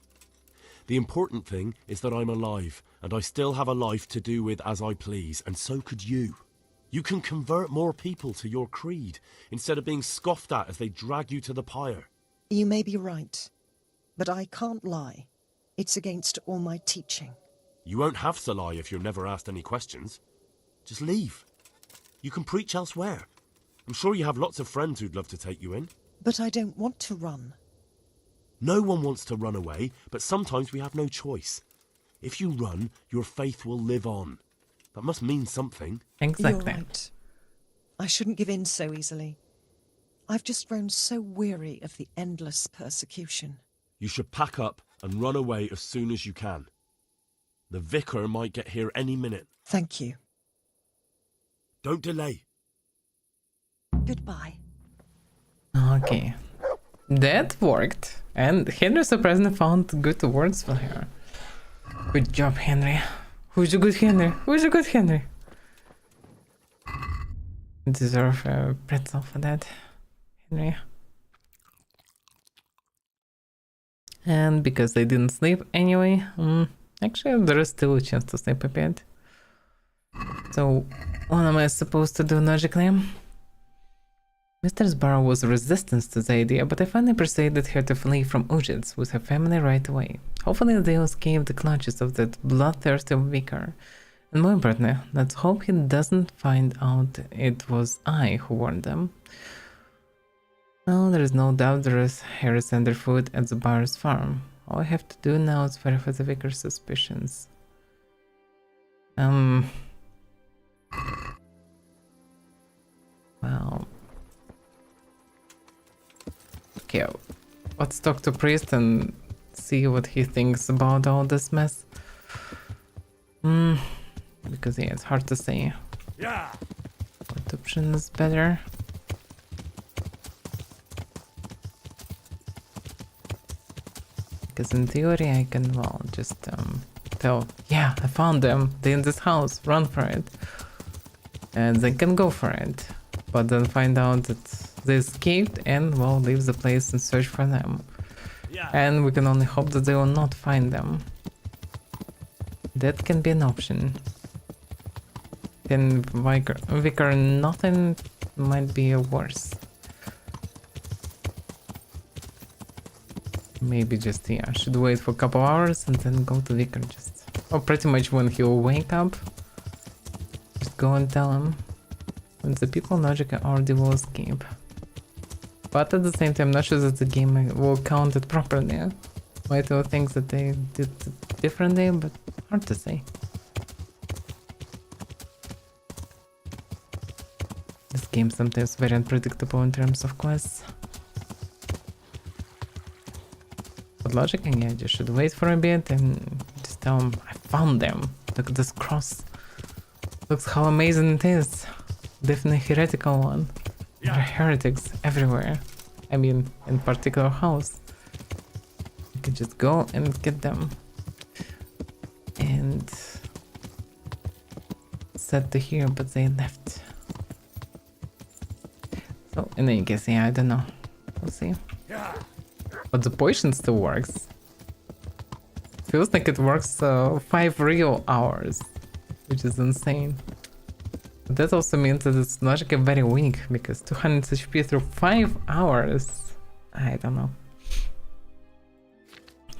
The important thing is that I'm alive, and I still have a life to do with as I please, and so could you. You can convert more people to your creed, instead of being scoffed at as they drag you to the pyre. You may be right, but I can't lie. It's against all my teaching. You won't have to lie if you're never asked any questions. Just leave. You can preach elsewhere. I'm sure you have lots of friends who'd love to take you in. But I don't want to run. No one wants to run away, but sometimes we have no choice. If you run, your faith will live on. That must mean something. Exactly. You're right. I shouldn't give in so easily. I've just grown so weary of the endless persecution. You should pack up and run away as soon as you can. The vicar might get here any minute. Thank you. Don't delay. Goodbye. Okay. That worked. And Henry surprisingly found good words for her. Good job, Henry. Who's a good Henry? Who's a good Henry? Deserve a pretzel for that, Henry. And because they didn't sleep anyway, actually there is still a chance to sleep a bit. So, what am I supposed to do logically? Mistress Barrow was resistant to the idea, but I finally persuaded her to flee from Ujits with her family right away. Hopefully they'll escape the clutches of that bloodthirsty vicar. And more importantly, let's hope he doesn't find out it was I who warned them. Well, there is no doubt there is Harris Underfoot at the Barrow's farm. All I have to do now is verify the vicar's suspicions. Well... Okay, let's talk to Priest and see what he thinks about all this mess. Because yeah, it's hard to say. Yeah. What option is better? Because in theory I can, well, just tell, yeah, I found them, they're in this house, run for it. And they can go for it. But then find out that they escaped and, well, leave the place and search for them. Yeah. And we can only hope that they will not find them. That can be an option. Then Vicar nothing might be worse. Maybe just, yeah, should wait for a couple hours and then go to Vicar just... Or pretty much when he'll wake up. Just go and tell him. When the people logically already will escape. But at the same time, not sure that the game will count it properly. Might will think that they did it differently, but hard to say. This game sometimes very unpredictable in terms of quests. But logically, yeah, you should wait for a bit and just tell them, I found them. Look at this cross. Looks how amazing it is. Definitely heretical one. There are heretics everywhere. I mean, in particular house. You can just go and get them. And... said to here, but they left. So, in any case, yeah, I don't know. We'll see. But the potion still works. Feels like it works 5 real hours. Which is insane. But that also means that it's logically very weak, because 200 HP through 5 hours. I don't know.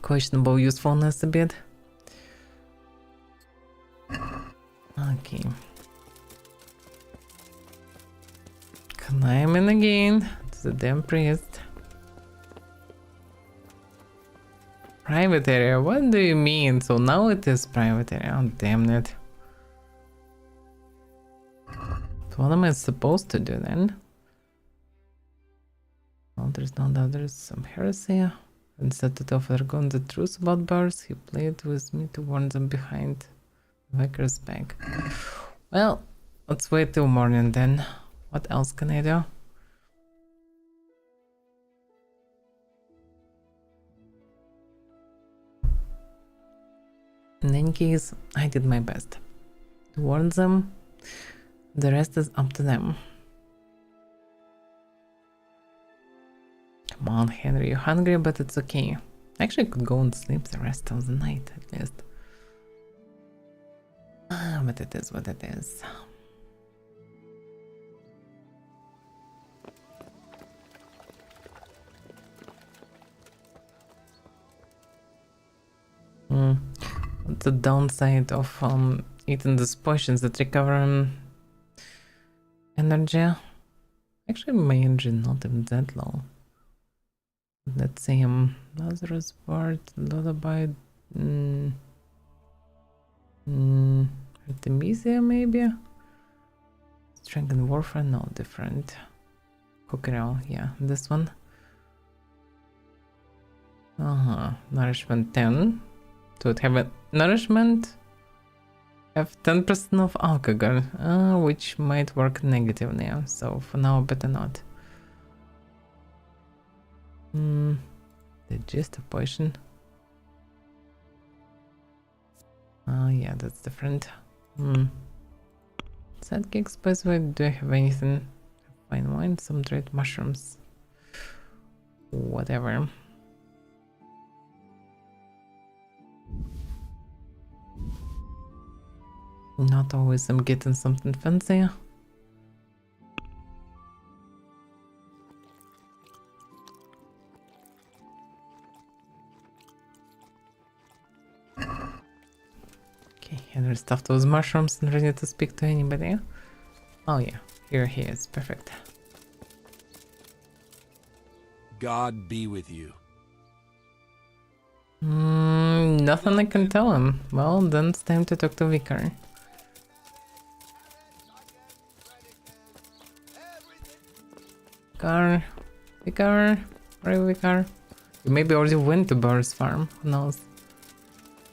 Questionable usefulness a bit. Okay. Climbing again to the damn priest. Private area, what do you mean? So now it is private area, oh damn it. So what am I supposed to do then? Well, there's no doubt there's some heresy. Instead to tell Fergon the truth about bars, he played with me to warn them behind Vicar's back. Well, let's wait till morning then. What else can I do? In any case, I did my best to warn them. The rest is up to them. Come on, Henry, you're hungry, but it's okay. Actually, I could go and sleep the rest of the night, at least. But it is what it is. What's the downside of eating these potions that recover energy? Actually, my energy not even that low. Let's see, Lazarus Bard, Lullaby, Artemisia maybe? Strength and Warfare, no, different. Cockerill, yeah, this one. Nourishment 10. So it have a nourishment, have 10% of alcohol, which might work negatively, so for now better not. Digestive potion. Yeah, that's different. Sidekicks, by the way, do I have anything? Fine wine, some dried mushrooms. Whatever. Not always I'm getting something fancy. Okay, Henry stuffed those mushrooms and ready to speak to anybody. Oh yeah, here he is. Perfect. God be with you. Nothing I can tell him. Well, then it's time to talk to Vicar. Vicar, where are you, Vicar? He maybe already went to Burr's farm, who knows?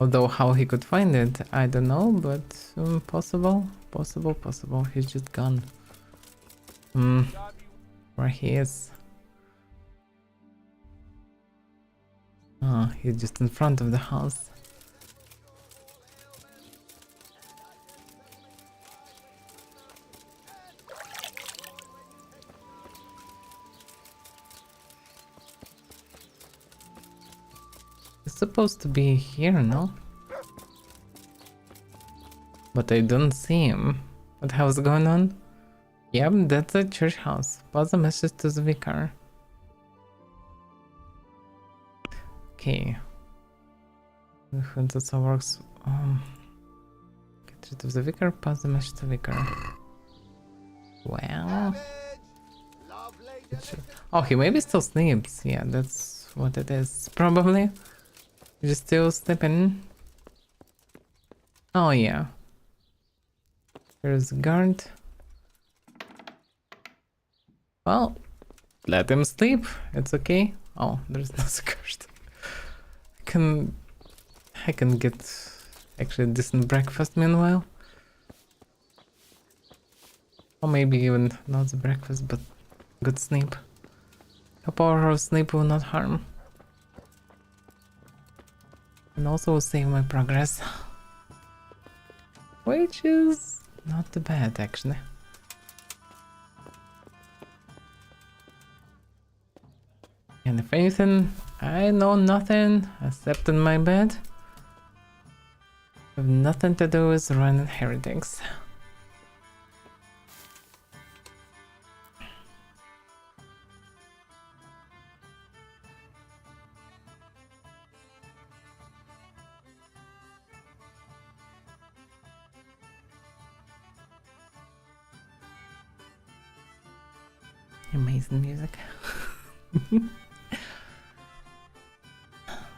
Although how he could find it, I don't know, but possible. He's just gone. Where he is? Oh, he's just in front of the house. He's supposed to be here, no? But I don't see him. What the hell's going on? Yep, that's a church house. Pass a message to the vicar. Okay. That's how it works. Get rid of the vicar, pass the message to vicar. Well. Oh, he maybe still sleeps. Yeah, that's what it is. Probably. He's still sleeping. Oh, yeah. Here's a guard. Well, let him sleep. It's okay. Oh, there's no cigars. I can get actually a decent breakfast meanwhile. Or maybe even not the breakfast, but good sleep. A powerful sleep will not harm. And also will save my progress. Which is not too bad actually. And if anything, I know nothing except in my bed. I have nothing to do with running heretics. Amazing music.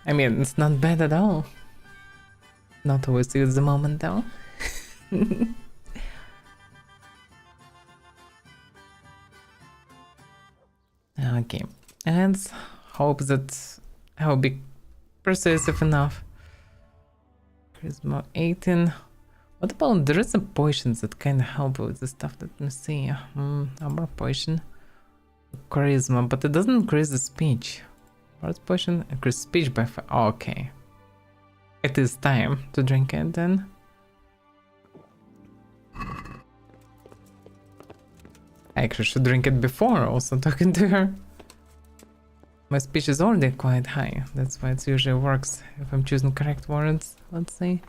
I mean, it's not bad at all. Not always use the moment though. Okay, and hope that I will be persuasive enough. Charisma 18. What about there is some potions that kind of help with the stuff? Let me see. Armor potion. Charisma, but it doesn't increase the speech. What's potion? Increase speech by 5. Oh, okay. It is time to drink it then. I actually should drink it before also talking to her. My speech is already quite high. That's why it usually works if I'm choosing correct words, let's say.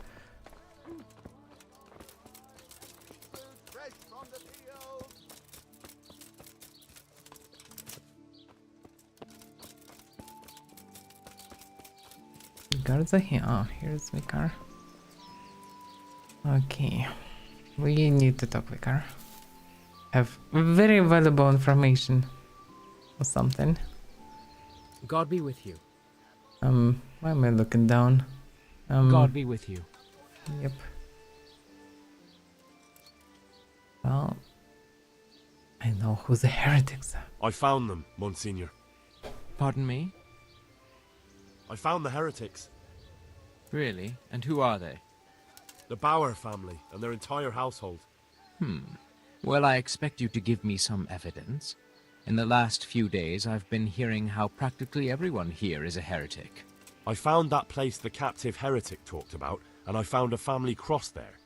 Guards are here. Oh, here's Vicar. Okay. We need to talk, Vicar. Have very valuable information. Or something. God be with you. Why am I looking down? God be with you. Yep. Well, I know who the heretics are. I found them, Monsignor. Pardon me? I found the heretics. Really? And who are they? The Bauer family and their entire household. Well, I expect you to give me some evidence. In the last few days, I've been hearing how practically everyone here is a heretic. I found that place the captive heretic talked about, and I found a family cross there.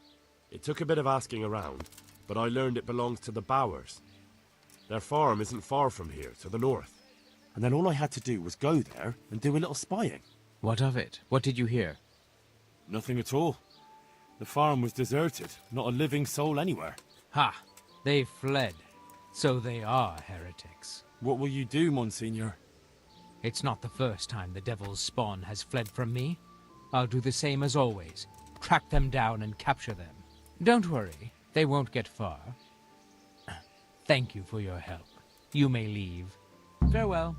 It took a bit of asking around, but I learned it belongs to the Bauers. Their farm isn't far from here, to the north. And then all I had to do was go there and do a little spying. What of it? What did you hear? Nothing at all. The farm was deserted. Not a living soul anywhere. Ha! They fled. So they are heretics. What will you do, Monsignor? It's not the first time the devil's spawn has fled from me. I'll do the same as always. Track them down and capture them. Don't worry, they won't get far. Thank you for your help. You may leave. Farewell.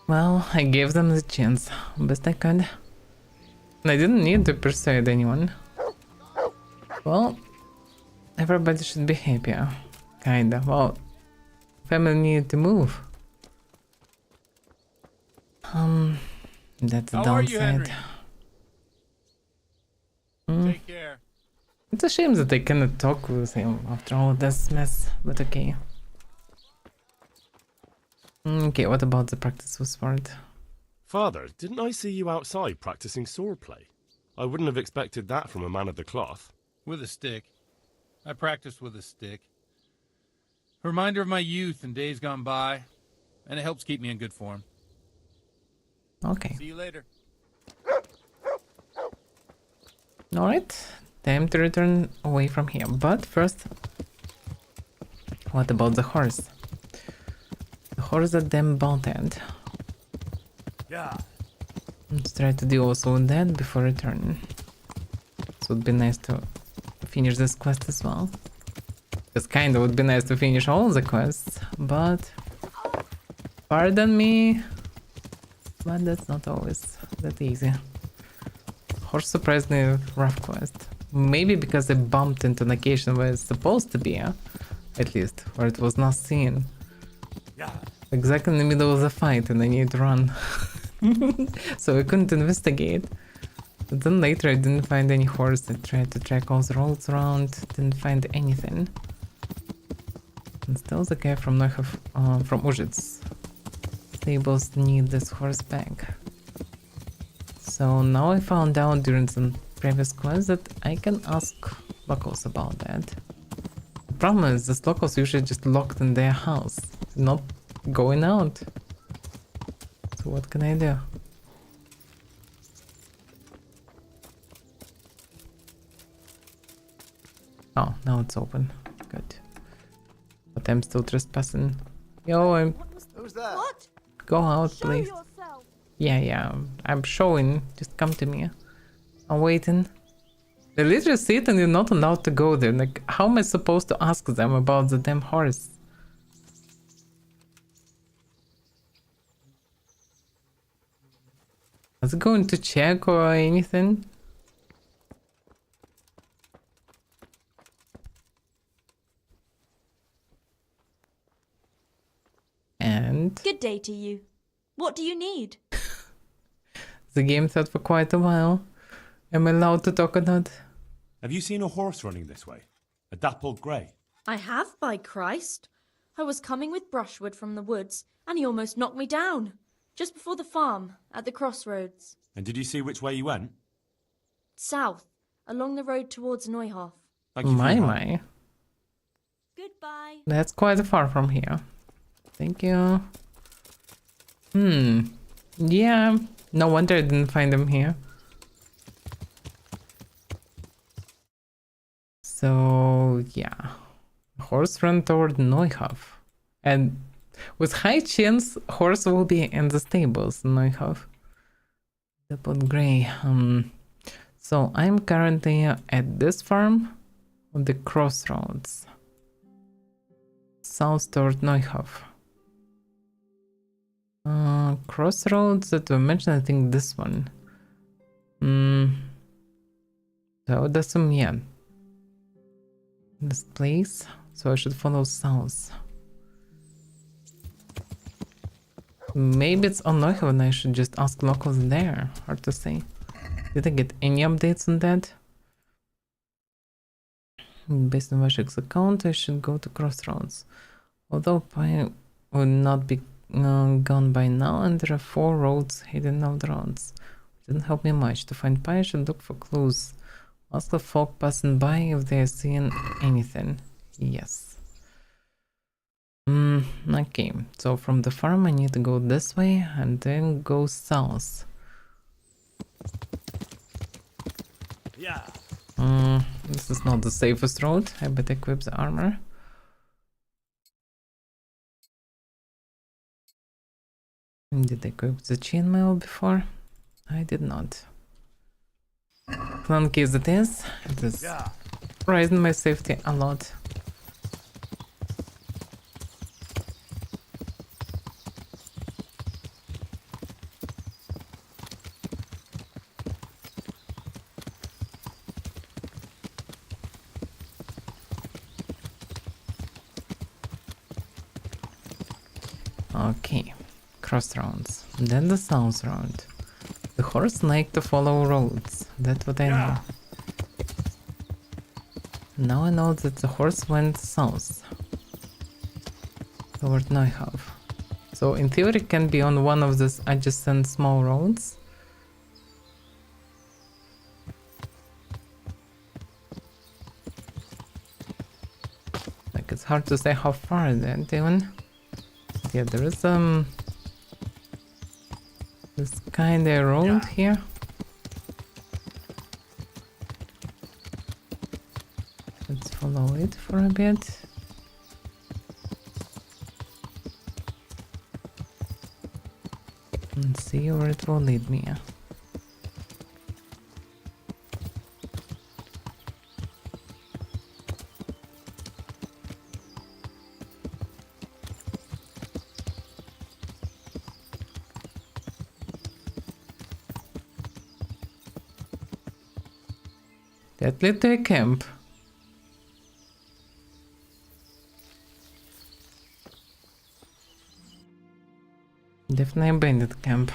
Well, I gave them the chance, best I could. I didn't need to persuade anyone. Well, everybody should be happier. Kinda. Well, family needed to move. That's the How are you, downside. Henry? Take care. It's a shame that I cannot talk with him after all this mess, but okay. Okay, what about the practice with sword? Father, didn't I see you outside practicing swordplay? I wouldn't have expected that from a man of the cloth. With a stick. I practiced with a stick. A reminder of my youth and days gone by, and it helps keep me in good form. Okay. See you later. Alright, time to return away from here. But first, what about the horse? The horse that them bolted. Yeah. Let's try to deal also with that before returning. So it would be nice to finish this quest as well. Because kinda would be nice to finish all the quests, but pardon me, but that's not always that easy. Horse surprisingly rough quest. Maybe because I bumped into an occasion where it's supposed to be, at least, where it was not seen. Yeah. Exactly in the middle of the fight and I need to run. So I couldn't investigate. But then later I didn't find any horse. I tried to track all the roads around, didn't find anything. And still the guy from Nave, from Uzhit's stables need this horse back. So now I found out during some previous quest that I can ask locals about that. The problem is these locals usually just locked in their house, not going out. So what can I do? Oh, now it's open. Good. But I'm still trespassing. Yo, Who's that? What? go out, please. Yeah, I'm showing. Just come to me. I'm waiting. They literally sit and you're not allowed to go there. Like, how am I supposed to ask them about the damn horse? Was it going to check or anything? And Good day to you. What do you need? the game thought for quite a while. Am I allowed to talk or not? Have you seen a horse running this way? A dappled grey? I have, by Christ. I was coming with brushwood from the woods, and he almost knocked me down. Just before the farm, at the crossroads. And did you see which way you went? South, along the road towards Neuhof. Thank you for your help. My. Goodbye. That's quite far from here. Thank you. Yeah. No wonder I didn't find him here. So, yeah. Horse ran toward Neuhof. And with high chance, horse will be in the stables in Neuhof. Dappled grey. So I'm currently at this farm on the crossroads. South toward Neuhof. Crossroads that were mentioned, I think this one. So that's yeah. This place. So I should follow south. Maybe it's on Neuhof and I should just ask locals there. Hard to say. Did I get any updates on that? Based on Vashek's account, I should go to Crossroads. Although I will not be gone by now, and there are 4 roads hidden off the roads. Didn't help me much. To find Pi, I should look for clues. Ask the folk passing by if they are seeing anything. Yes. Okay, so from the farm I need to go this way and then go south. Yeah. This is not the safest road. I better equip the armor. Did I equip the chainmail before? I did not. Clunky as it is raising my safety a lot. Okay, crossroads, then the south road. The horse liked to follow roads, that's what I know. Now I know that the horse went south, toward Neuhof. So in theory it can be on one of these adjacent small roads. Like it's hard to say how far they're doing. Yeah, there is this kind of road here. Let's follow it for a bit. And see where it will lead me. That led to a camp. Definitely a bandit camp.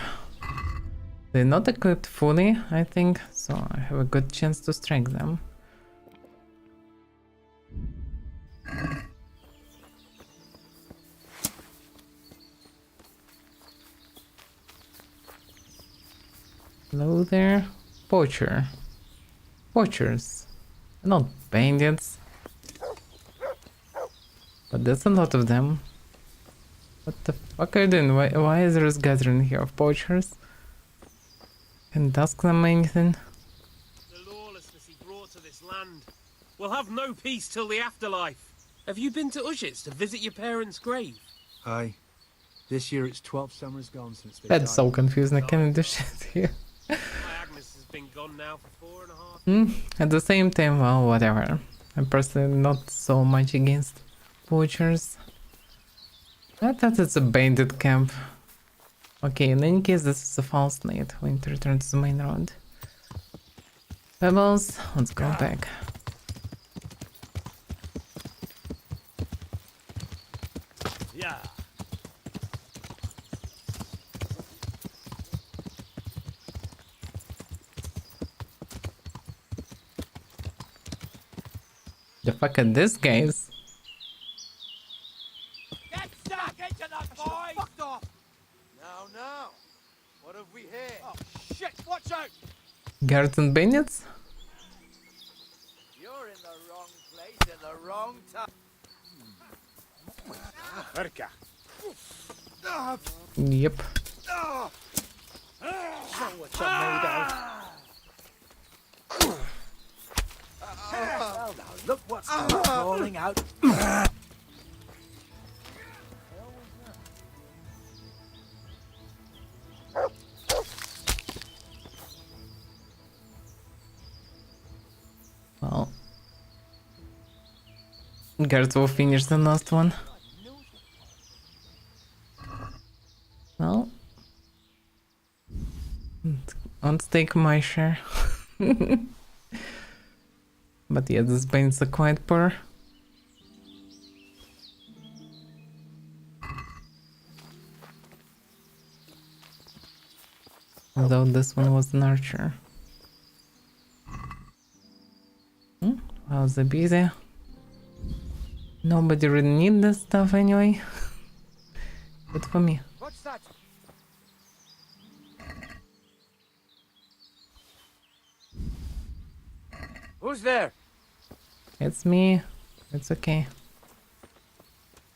They're not equipped fully, I think, so I have a good chance to strike them. Hello there, poacher. Poachers, not bandits. But that's a lot of them. What the fuck are you doing? Why is there a gathering here of poachers? Can ask them anything? The lawlessness he brought to this land. We'll have no peace till the afterlife. Have you been to Ushitz to visit your parents' grave? Aye. This year it's 12 summers gone since they That's died. so confusing, I can't do shit here. My Agnes has been gone now for 4.5 years. At the same time, well, whatever. I'm personally not so much against poachers. I thought it's a bandit camp. Okay, in any case, this is a false need. We need to return to the main road. Pebbles, let's go back. Yeah. The fuck are these guys? Get stuck into the boys! Fucked off! Now, what have we here? Oh shit, watch out! Guards and bandits? You're in the wrong place at the wrong time. Yep. Show what you're made of. Now look what's falling out. Well, guards will finish the last one. Well, let's take my share. But yeah, this bandits are quite poor. Although this one was an archer. How's the busy? Nobody really need this stuff anyway. Good for me. What's that? Who's there? It's me. It's okay.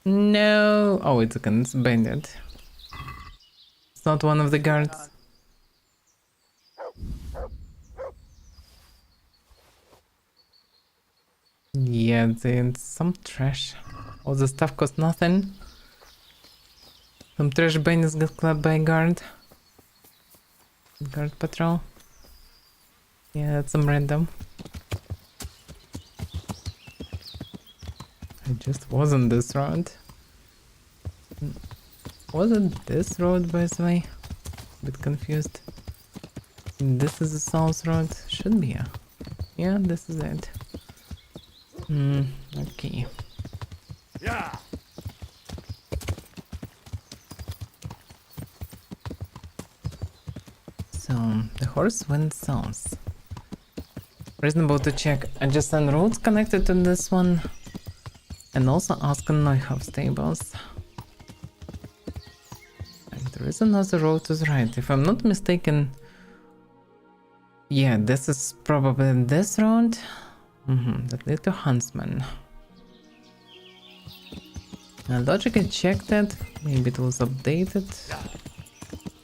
No. Oh, it's okay. It's a bandit. It's not one of the guards. Yeah, it's some trash. All the stuff costs nothing. Some trash bandits got clapped by a guard. Guard patrol. Yeah, that's some random. I just wasn't this road. Wasn't this road, by the way? A bit confused. This is the south road. Should be, yeah. Yeah, this is it. Okay. Yeah. So, the horse went south. Reasonable to check adjacent roads connected to this one. And also ask on Neuhof stables. And there is another road to the right. If I'm not mistaken... Yeah, this is probably this road. That leads to Huntsman. Logically checked it. Maybe it was updated.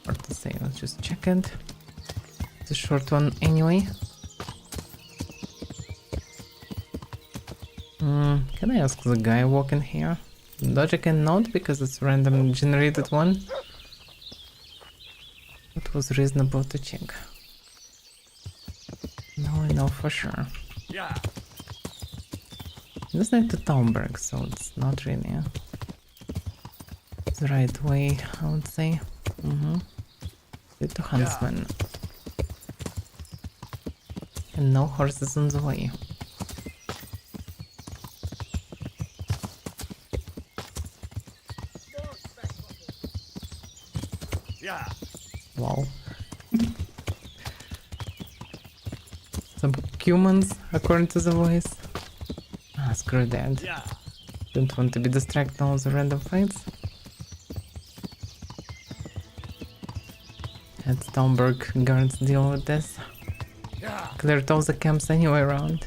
Hard to say, let's just check it. It's a short one anyway. Can I ask the guy walking here? Logically not, because it's random generated one. It was reasonable to check. Now I know for sure. Yeah. This need to Tomberg, so it's not really the right way, I would say. Lead to Huntsman. And no horses on the way. Yeah. Wow. Some humans, according to the voice. Ah, screw that. Yeah. Don't want to be distracted on all the random fights. Let Stomberg guards deal with this. Yeah. Cleared all the camps anyway around.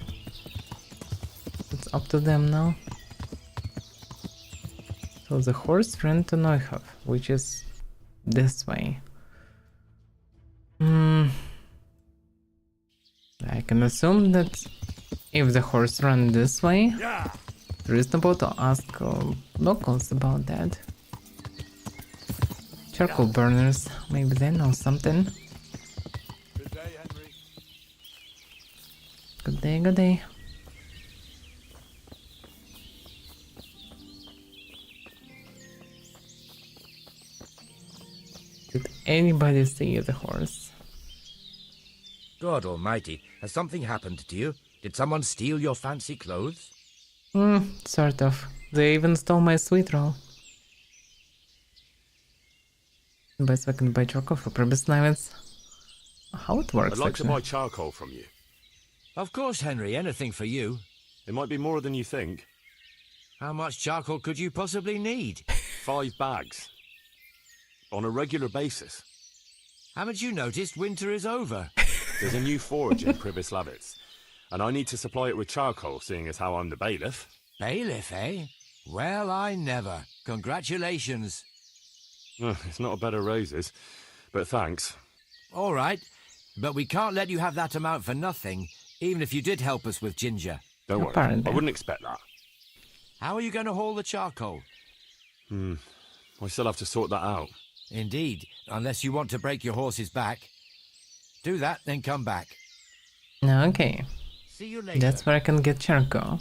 It's up to them now. So the horse ran to Neuhof, which is this way. I can assume that if the horse ran this way, it's reasonable to ask locals about that. Charcoal burners, maybe they know something. Good day, Henry. Good day, good day. Did anybody see the horse? God almighty, has something happened to you? Did someone steal your fancy clothes? Sort of. They even stole my sweet roll. Best I can buy charcoal for purpose knives. How it works, I'd like actually. to buy charcoal from you. Of course, Henry, anything for you. It might be more than you think. How much charcoal could you possibly need? 5 bags. On a regular basis. Haven't you noticed winter is over? There's a new forge in Pribyslavitz, and I need to supply it with charcoal, seeing as how I'm the bailiff. Bailiff, eh? Well, I never. Congratulations. It's not a bed of roses, but thanks. All right, but we can't let you have that amount for nothing, even if you did help us with ginger. Don't worry, I wouldn't expect that. How are you going to haul the charcoal? I still have to sort that out. Indeed, unless you want to break your horse's back. Do that, then come back. Okay. See you later. That's where I can get charcoal.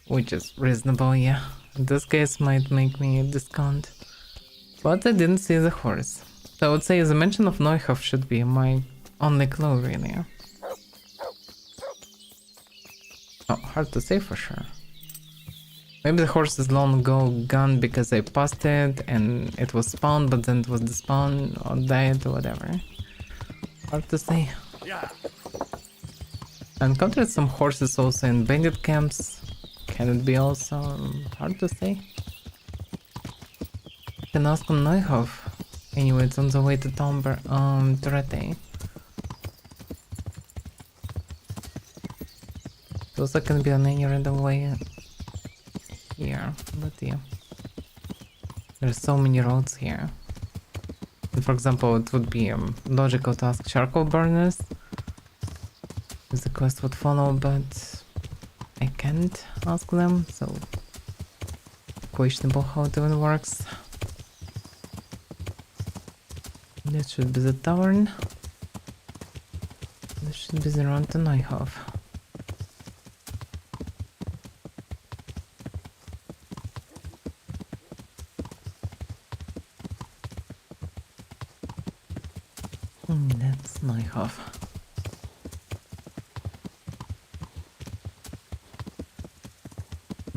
Which is reasonable, yeah. This case might make me a discount. But I didn't see the horse. So I would say the mention of Neuhof should be my only clue, really. Oh, hard to say for sure. Maybe the horse is long ago gone because I passed it and it was spawned, but then it was despawned or died or whatever. Hard to say. Yeah. I encountered some horses also in bandit camps. Can it be also hard to say? You can ask on Neuhof. Anyway, it's on the way to Torete. It also can be on any random way here, but yeah. There's so many roads here. And for example, it would be logical to ask charcoal burners if the quest would follow, but I can't. can't ask them, so questionable how it even works. This should be the tavern. This should be the Ronton I have. That's I have.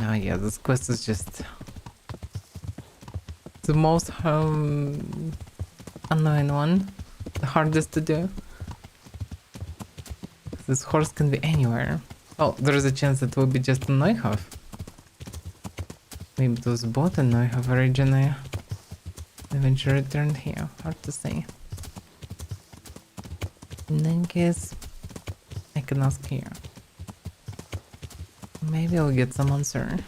Oh yeah, this quest is just the most annoying one, the hardest to do. This horse can be anywhere. Oh, there's a chance that it will be just a Neuhof. Maybe it was bought in Neuhof originally. Eventually returned here. Hard to say. In any case, I can ask here. Maybe I'll get some answer.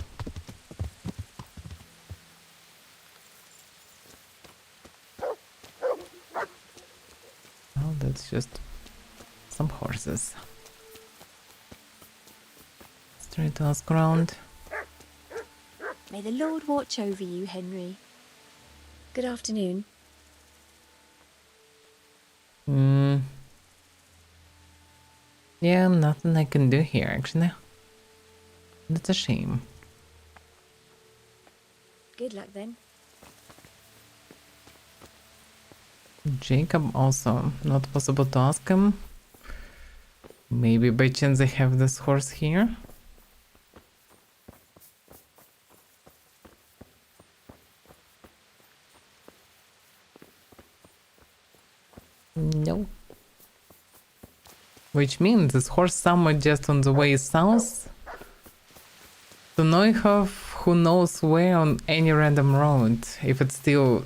Oh, that's just some horses. Straight to ask around. May the Lord watch over you, Henry. Good afternoon. Yeah, nothing I can do here, actually. That's a shame. Good luck then. Jacob also, not possible to ask him. Maybe by chance I have this horse here. No. Which means this horse somewhere just on the way south to Neuhof, who knows where on any random road, if it still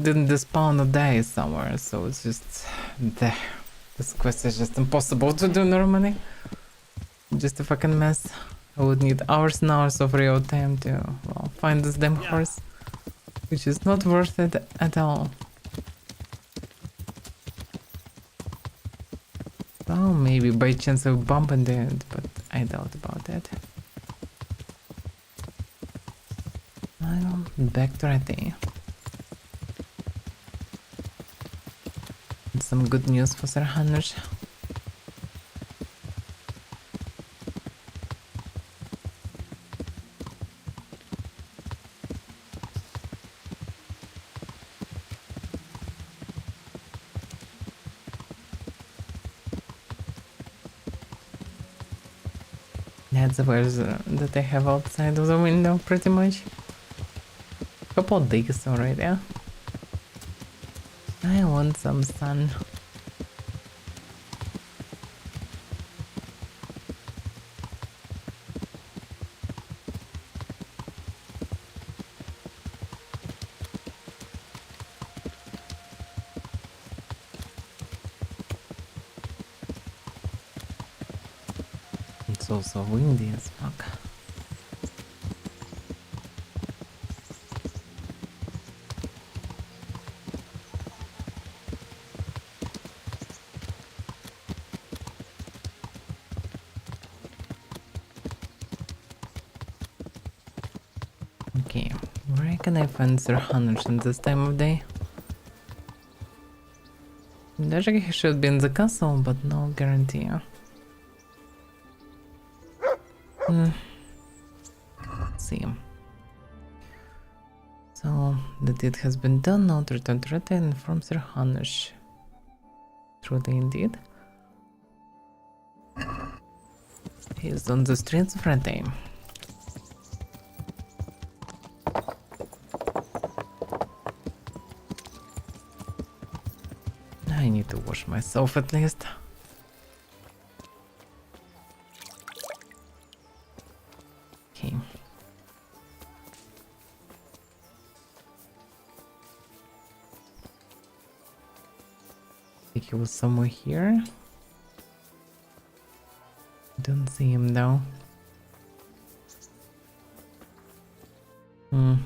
didn't despawn or die somewhere, so it's just... This quest is just impossible to do normally. Just a fucking mess. I would need hours and hours of real time to, well, find this damn horse, which is not worth it at all. Oh, maybe by chance I'll bump into it, but I doubt about that. Well, back to Rete. Some good news for Sir Hanush. That's the words that I have outside of the window, pretty much. Couple of days already. I want some sun. It's also windy as fuck. Okay, where can I find Sir Hanush at this time of day? Actually, he should be in the castle, but no guarantee. Let's see. So, the deed has been done, now to return to Rete from Sir Hanush. Truly indeed. He is on the streets of Rete. I need to wash myself at least. Okay. I think he was somewhere here. Don't see him though.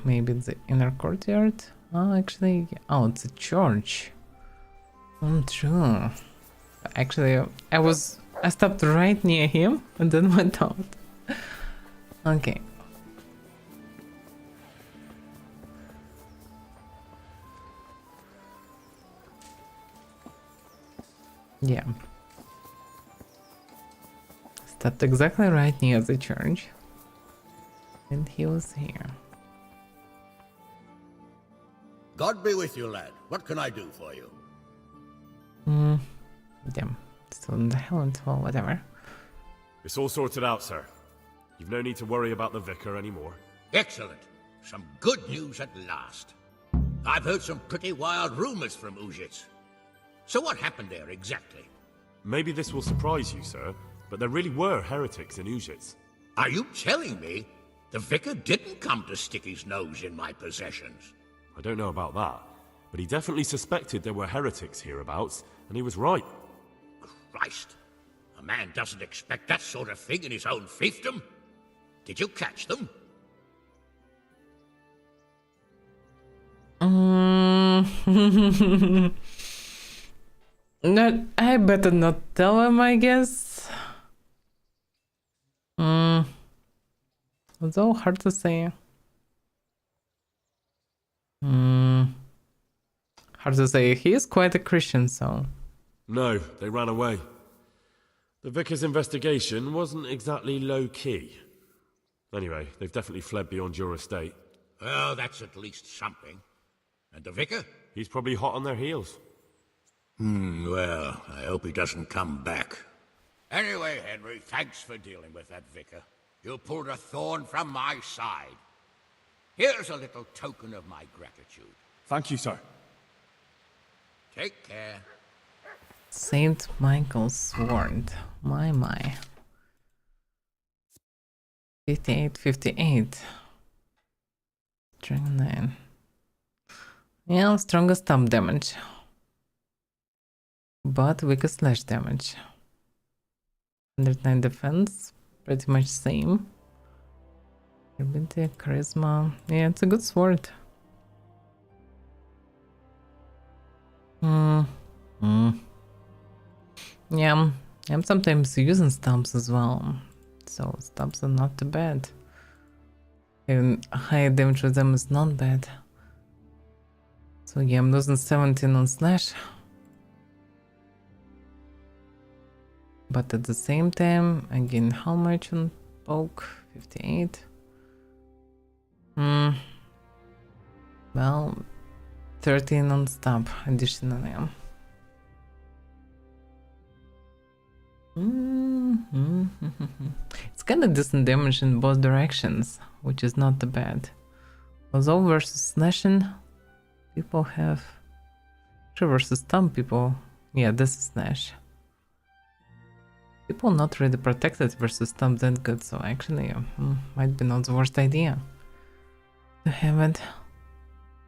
Maybe it's the inner courtyard. Oh, actually, oh, it's a church. True. Actually, I stopped right near him and then went out. Okay. Yeah. Stopped exactly right near the church. And he was here. God be with you, lad. What can I do for you? Damn. Still in the helmet, well, whatever. It's all sorted out, sir. You've no need to worry about the vicar anymore. Excellent. Some good news at last. I've heard some pretty wild rumors from Uzhitz. So what happened there exactly? Maybe this will surprise you, sir, but there really were heretics in Uzhitz. Are you telling me the vicar didn't come to stick his nose in my possessions? I don't know about that, but he definitely suspected there were heretics hereabouts, and he was right. Christ. A man doesn't expect that sort of thing in his own fiefdom. Did you catch them? Not, I better not tell him, I guess. Although hard to say. Hard to say. He is quite a Christian, so. No, they ran away. The vicar's investigation wasn't exactly low-key. Anyway, they've definitely fled beyond your estate. Well, that's at least something. And the vicar? He's probably hot on their heels. Well, I hope he doesn't come back. Anyway, Henry, thanks for dealing with that vicar. You pulled a thorn from my side. Here's a little token of my gratitude. Thank you, sir. Take care. Saint Michael's Sword. My. 58. Strength 9. Yeah, strongest stomp damage. But weakest slash damage. 109 defense. Pretty much same. Ability, charisma. Yeah, it's a good sword. Yeah, I'm sometimes using stumps as well. So stumps are not too bad. Even higher damage with them is not bad. So yeah, I'm losing 17 on slash. But at the same time, I gain how much on poke? 58. Well, 13 on stab additionally. It's kind of decent damage in both directions, which is not too bad. Although versus slashing, people have... Sure, versus stomp people... Yeah, this is slash. People not really protected versus stomp that good, so actually might be not the worst idea to have it.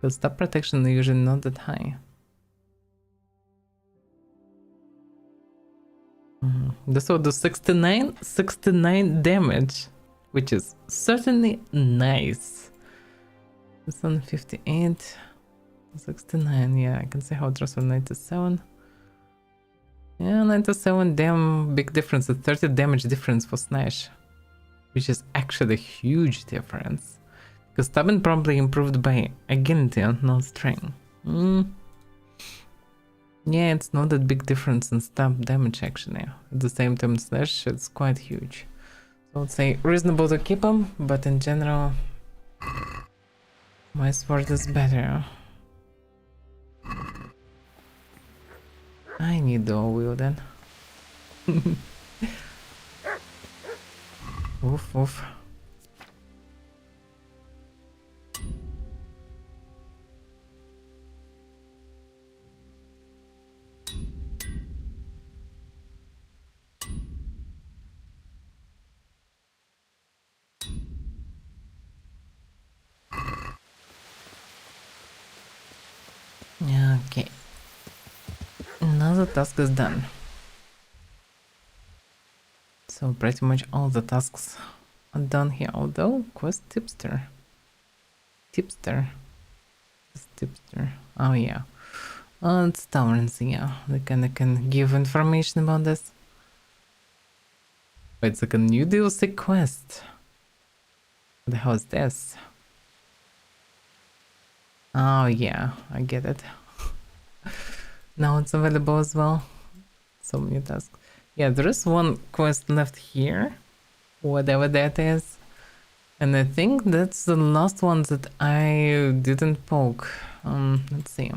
But stomp protection is usually not that high. This will do 69 damage, which is certainly nice. This one 58, 69, yeah, I can see how it drops from 97. Yeah, 97, damn big difference, a 30 damage difference for Snash, which is actually a huge difference. Because Stubborn probably improved by agility, not strength. Yeah, it's not that big difference in stab damage actually. At the same time, Slash, it's quite huge. So I'd say reasonable to keep them, but in general, my sword is better. I need dual wield then. Oof. Okay. Now the task is done. So pretty much all the tasks are done here, although quest tipster. Oh yeah. It's taverns, yeah. They can give information about this. Wait a second, new DLC quest. What the hell is this? Oh yeah, I get it. Now it's available as well. So many tasks. Yeah, there is one quest left here. Whatever that is. And I think that's the last one that I didn't poke. Let's see.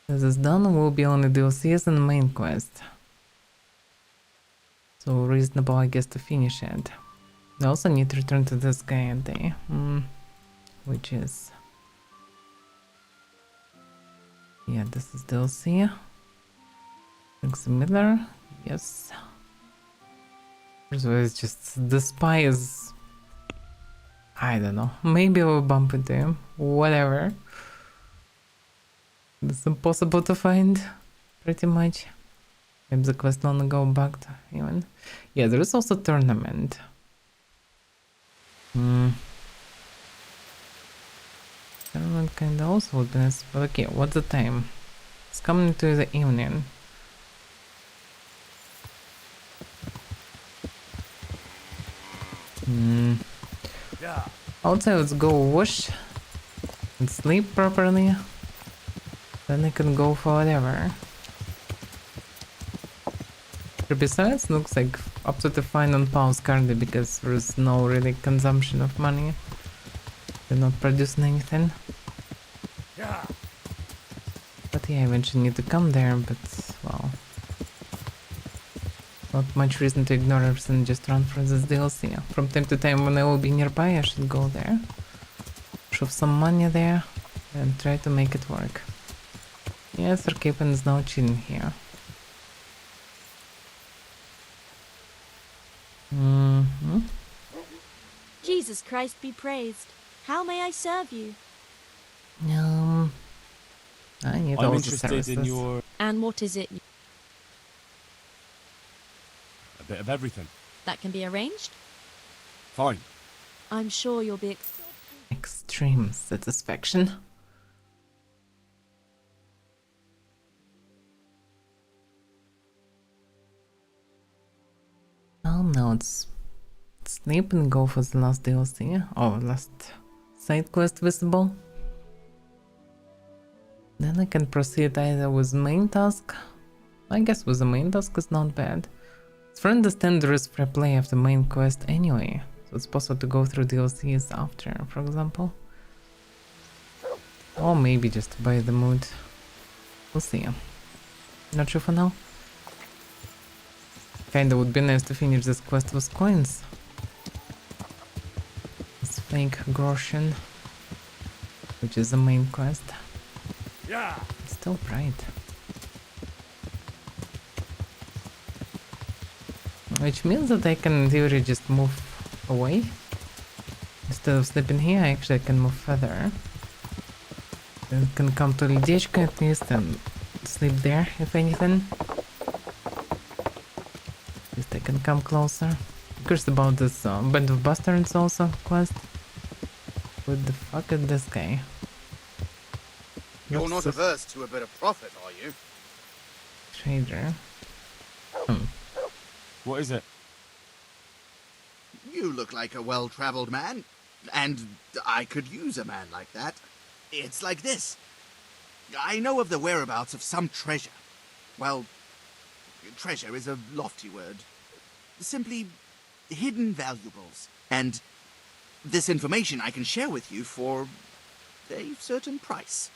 This is done, will be only DLCs and main quest. So reasonable, I guess, to finish it. I also need to return to this guy a day. Which is... Yeah, this is DLC. Similar, yes. So it's just the spy is, I don't know, maybe I will bump into him, whatever. It's impossible to find, pretty much. Maybe the quest long ago bugged even. Yeah, there is also tournament. Tournament kinda also would be nice, but okay, what's the time? It's coming to the evening. I would say let's go wash and sleep properly. Then I can go for whatever. Besides, looks like absolutely fine on pause currently because there's no really consumption of money. They're not producing anything. But yeah, I eventually need to come there, but well. Not much reason to ignore everything and just run for this DLC. From time to time when I will be nearby, I should go there. Shove some money there and try to make it work. Yes, our captain is now chilling here. Jesus Christ be praised. How may I serve you? I need I'm all the interested services. in your... And what is it A bit of everything. that can be arranged? Fine. I'm sure you'll be Extreme satisfaction. Well, now it's sleep and go for the last DLC. Oh, last side quest visible. Then I can proceed either with main task. I guess with the main task is not bad. As far as I understand, there is free play of the main quest anyway, so it's possible to go through DLCs after, for example. Or maybe just buy the mood. We'll see. Not sure for now. Kinda would be nice to finish this quest with coins. This fake groschen, which is the main quest. Yeah. It's still bright. Which means that I can in theory just move away. Instead of sleeping here, I actually can move further. Then can come to Ледечко at least and sleep there, if anything. At least I can come closer. Curious about this Band of Bastards also quest. What the fuck is this guy? You're not averse to a bit of profit, are you? Trader. What is it? You look like a well-traveled man, and I could use a man like that. It's like this. I know of the whereabouts of some treasure. Well, treasure is a lofty word. Simply hidden valuables. And this information I can share with you for a certain price.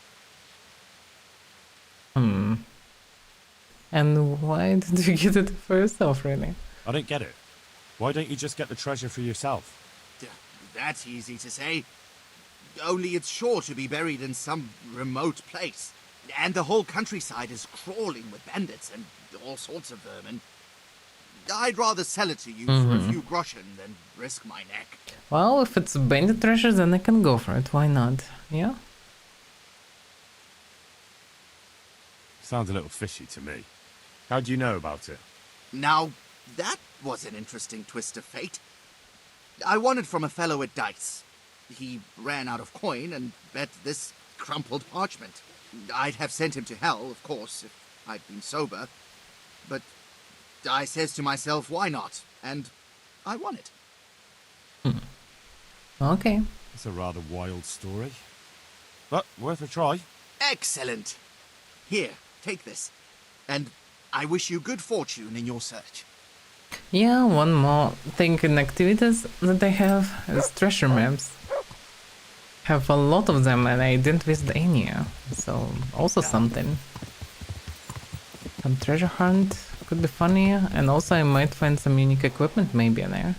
And why did you get it for yourself, really? I don't get it. Why don't you just get the treasure for yourself? That's easy to say. Only it's sure to be buried in some remote place. And the whole countryside is crawling with bandits and all sorts of vermin. I'd rather sell it to you for a few groschen than risk my neck. Well, if it's bandit treasure, then I can go for it. Why not? Yeah? Sounds a little fishy to me. How do you know about it? Now, that was an interesting twist of fate. I won it from a fellow at dice. He ran out of coin and bet this crumpled parchment. I'd have sent him to hell, of course, if I'd been sober. But I says to myself, why not? And I won it. Okay. It's a rather wild story. But worth a try. Excellent. Here, take this. And I wish you good fortune in your search. Yeah, one more thing in activities that I have is treasure maps. Have a lot of them and I didn't visit any, so also something. Some treasure hunt could be funny, and also I might find some unique equipment maybe in there.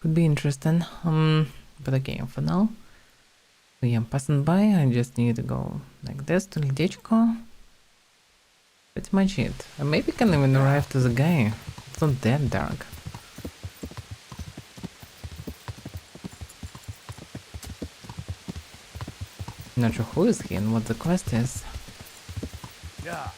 Could be interesting. But okay, for now. So yeah, I'm passing by, I just need to go like this to Ledechko. Pretty much it. I maybe can even arrive to the guy. It's not that dark. Not sure who is he and what the quest is. Yeah.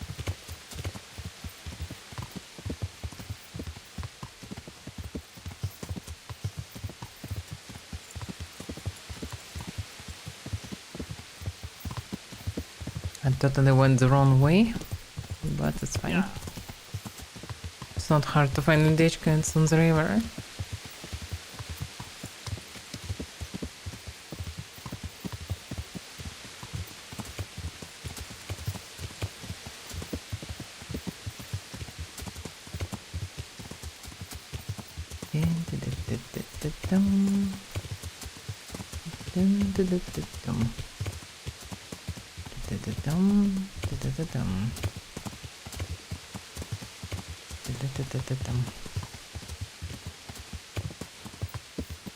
I totally went the wrong way, but it's fine. Yeah. It's not hard to find Ledechko, it's on the river.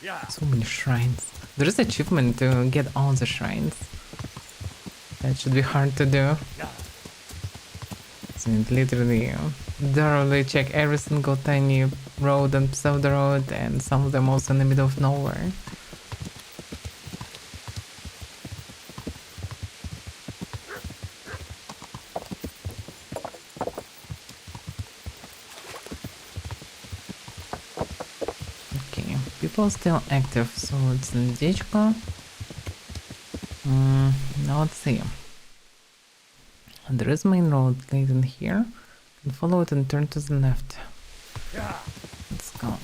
Yeah. So many shrines. There is achievement to get all the shrines. That should be hard to do. Yeah. So it literally thoroughly check every single tiny road and pseudo road, and some of them also in the middle of nowhere. Okay, people still active, so it's in Ledechko. Now let's see. There is main road leading here. You can follow it and turn to the left. Yeah. Let's go.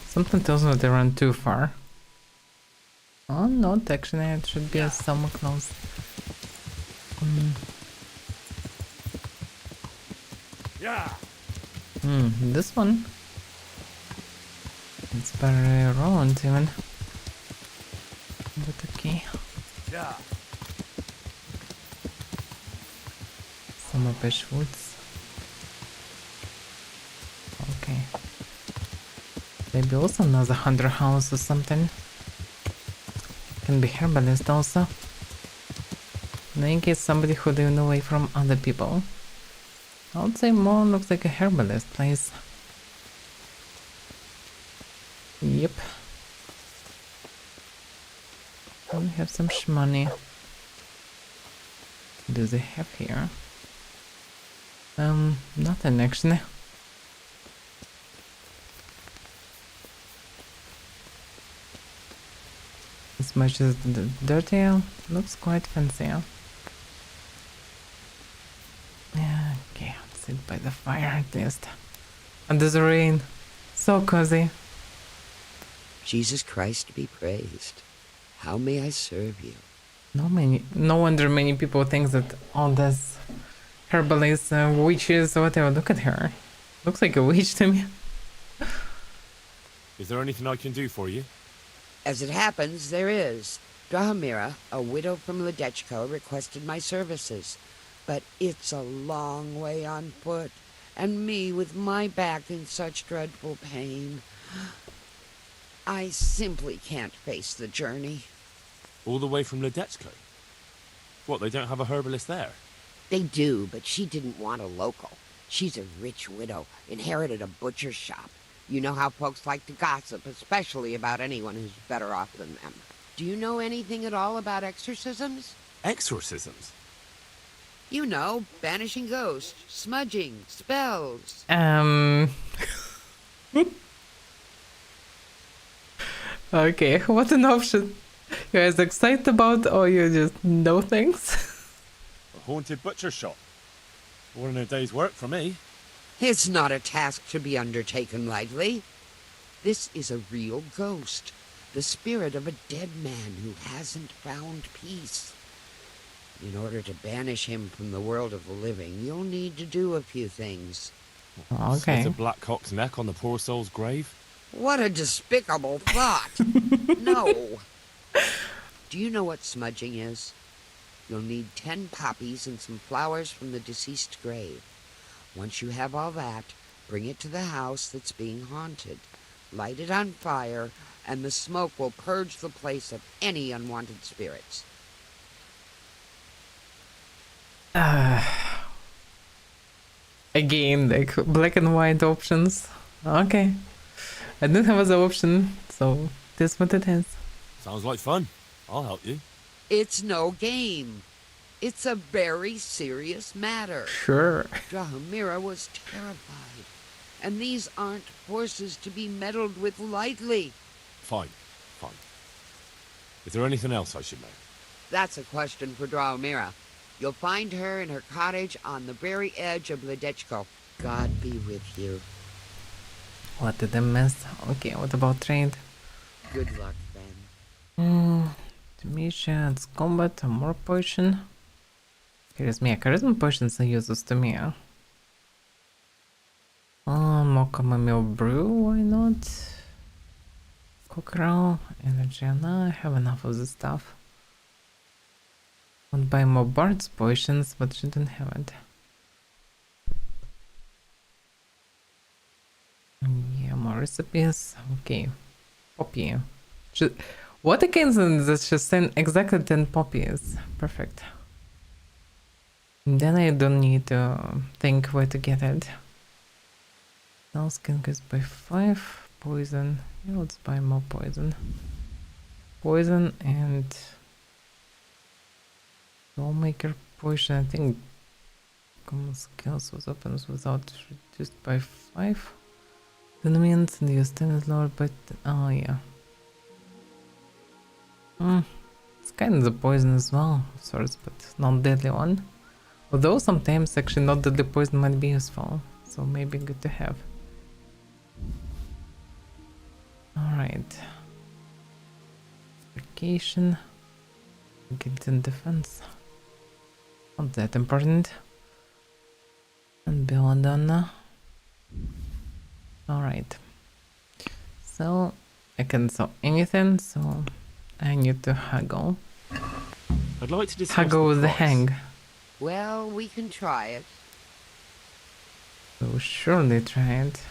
Something tells me they run too far. Oh, not actually, it should be somewhere close. Yeah. This one. It's better around even. But okay. Yeah. Some Apesh Woods. Okay. Maybe also another hunter house or something. Can be herbalist also. In any case, somebody who lives away from other people. I would say more looks like a herbalist place. Yep. We have some shmoney. What do they have here? Nothing actually. As much as the dirty looks quite fancy. Yeah, okay, let's sit by the fire at least. Under the rain. So cozy. Jesus Christ be praised. How may I serve you? No wonder many people think that all this herbalists, witches, or whatever. Look at her. Looks like a witch to me. Is there anything I can do for you? As it happens, there is. Drahamira, a widow from Ledechko, requested my services. But it's a long way on foot, and me with my back in such dreadful pain. I simply can't face the journey. All the way from Ledechko? What, they don't have a herbalist there? They do, but she didn't want a local. She's a rich widow, inherited a butcher's shop. You know how folks like to gossip, especially about anyone who's better off than them. Do you know anything at all about exorcisms? Exorcisms? You know, banishing ghosts, smudging, spells. Okay, what an option. You guys excited about, or you just know things? A haunted butcher shop. More than a day's work for me. It's not a task to be undertaken lightly. This is a real ghost, the spirit of a dead man who hasn't found peace. In order to banish him from the world of the living, you'll need to do a few things. Okay. Slit a black cock's neck on the poor soul's grave? What a despicable thought! No! Do you know what smudging is? You'll need 10 poppies and some flowers from the deceased grave. Once you have all that, bring it to the house that's being haunted. Light it on fire, and the smoke will purge the place of any unwanted spirits. Again, like black and white options. Okay. I didn't have other option, so this is what it is. Sounds like fun. I'll help you. It's no game. It's a very serious matter. Sure. Drahomira was terrified, and these aren't forces to be meddled with lightly. Fine. Is there anything else I should know? That's a question for Drahomira. You'll find her in her cottage on the very edge of Ledechko. God be with you. What did I miss? Okay, what about trade? Good luck, then. Demisha, it's combat, a more potion. Charisma. Charisma potions are useless to me. Mocha Mamil Brew, why not? Cockerel, Energy, I have enough of this stuff. Want to buy more Bard's potions, but shouldn't have it. Yeah, more recipes. Okay. Poppy. What a coincidence that she sent exactly 10 poppies. Perfect. And then I don't need to think where to get it. Now skin goes by 5. Poison. Yeah, let's buy more poison. Poison and Soulmaker potion. I think common skills was opens without reduced by 5. Enemies and your standard lowered by oh yeah. It's kind of the poison as well, of sorts, but not deadly one. Although sometimes actually not deadly poison might be useful, so maybe good to have. Alright. Vacation. Get in defense. Not that important. And Belladonna. Alright. So I can sell anything, so I need to haggle. I'd like to discuss haggle with the hang. Well, we can try it. So surely try it.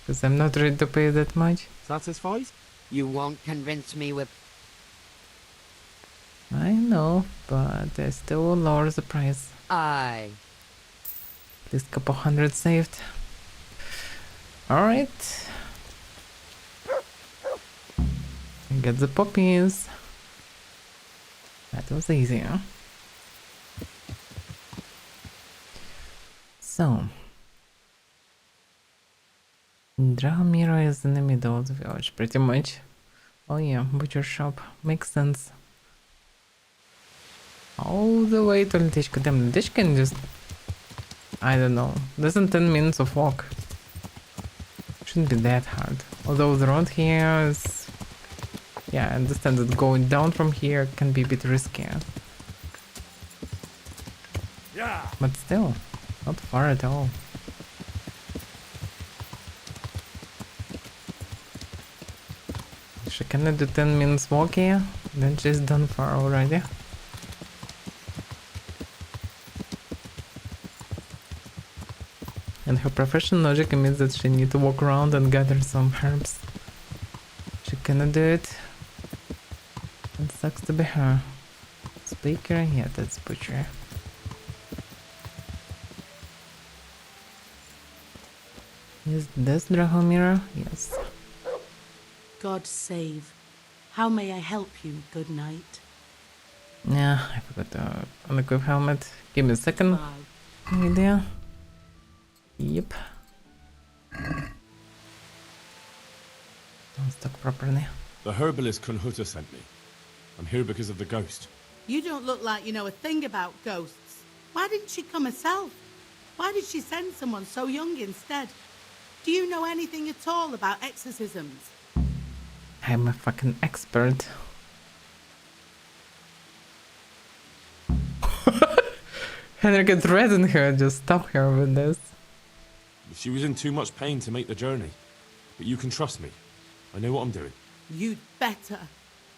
Because I'm not ready to pay that much. Satisfied? You won't convince me with... I know, but I still will lower the price. Aye. At least a couple hundred saved. Alright. Get the poppies. That was easy, huh? So. Drahomira is in the middle of the village, pretty much. Oh yeah, butcher shop. Makes sense. All the way to Ledechko. Damn, Ledechko can just... I don't know. Less than 10 minutes of walk. Shouldn't be that hard. Although the road here is... Yeah, I understand that going down from here can be a bit risky. Yeah. But still, not far at all. She cannot do 10 minutes walk here, then she's done for already. And her professional logic means that she needs to walk around and gather some herbs. She cannot do it. It sucks to be her. Speaker? Yeah, that's butcher. Is this Drahomira? Yes. God save. How may I help you, good knight? Yeah, I forgot to unequip helmet. Give me a second. Idea. Yep. Don't stuck properly. The herbalist Kunhuta sent me. I'm here because of the ghost. You don't look like you know a thing about ghosts. Why didn't she come herself? Why did she send someone so young instead? Do you know anything at all about exorcisms? I'm a fucking expert. Henrik threatened her, just stop her with this. She was in too much pain to make the journey. But you can trust me. I know what I'm doing. You'd better.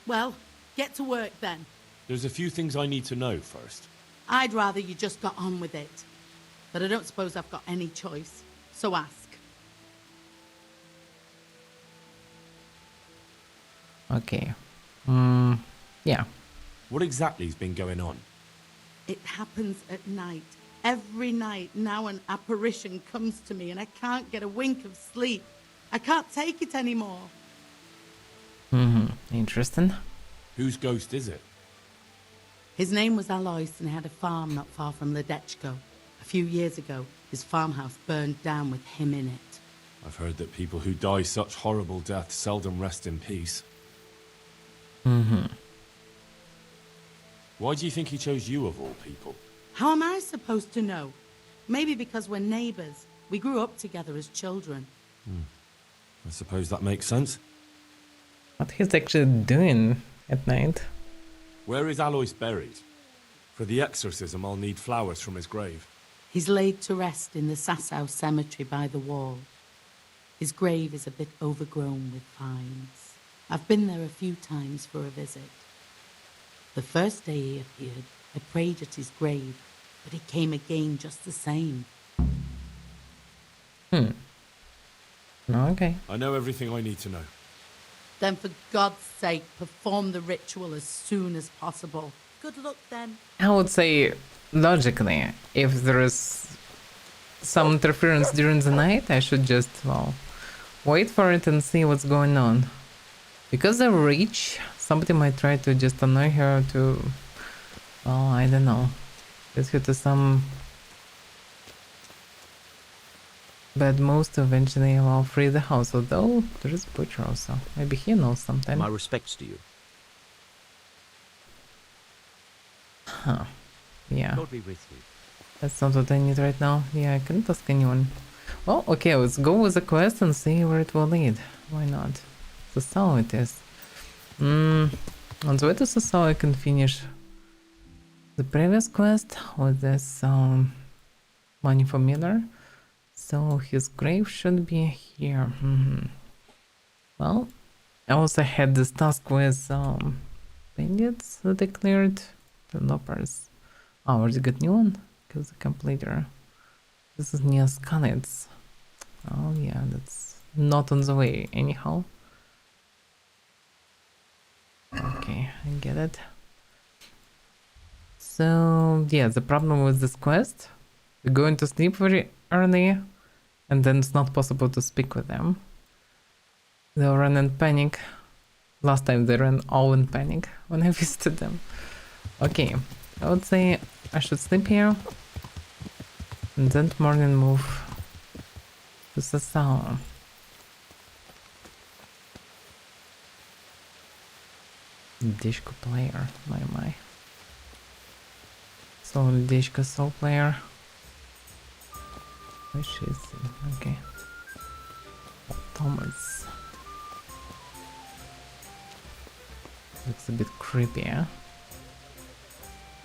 Well, get to work then. There's a few things I need to know first. I'd rather you just got on with it. But I don't suppose I've got any choice. So ask. Okay. Yeah. What exactly's been going on? It happens at night. Every night now an apparition comes to me and I can't get a wink of sleep. I can't take it anymore. Interesting. Whose ghost is it? His name was Alois and had a farm not far from Ledechko. A few years ago, his farmhouse burned down with him in it. I've heard that people who die such horrible deaths seldom rest in peace. Why do you think he chose you of all people? How am I supposed to know? Maybe because we're neighbors. We grew up together as children. I suppose that makes sense. What he's actually doing at night? Where is Alois buried? For the exorcism, I'll need flowers from his grave. He's laid to rest in the Sasau cemetery by the wall. His grave is a bit overgrown with vines. I've been there a few times for a visit. The first day he appeared, I prayed at his grave, but he came again just the same. Okay. I know everything I need to know. Then for God's sake, perform the ritual as soon as possible. Good luck then. I would say, logically, if there is some interference during the night, I should just, well, wait for it and see what's going on. Because they're rich, somebody might try to just annoy her to, well, I don't know, get her to some bad moves to eventually, well, free the house. Although there is Butcher also. Maybe he knows something. My respects to you. Huh. Yeah. God be with you. That's not what I need right now. Yeah, I couldn't ask anyone. Well, okay, let's go with the quest and see where it will lead. Why not? So it is. On the way to Sasau I can finish the previous quest with this money for Miller. So his grave should be here. Well, I also had this task with bandits that I cleared. The loppers. Oh, already got new one? Because the completer. This is near Scanets. Oh yeah, that's not on the way anyhow. Okay, I get it. So yeah, the problem with this quest, we're going to sleep very early and then it's not possible to speak with them. They'll run in panic. Last time they ran all in panic when I visited them. Okay, I would say I should sleep here and then tomorrow move to Sasau. Dishko player, my. So Dishko soul player. Where she is? Okay. Thomas. Looks a bit creepy, eh?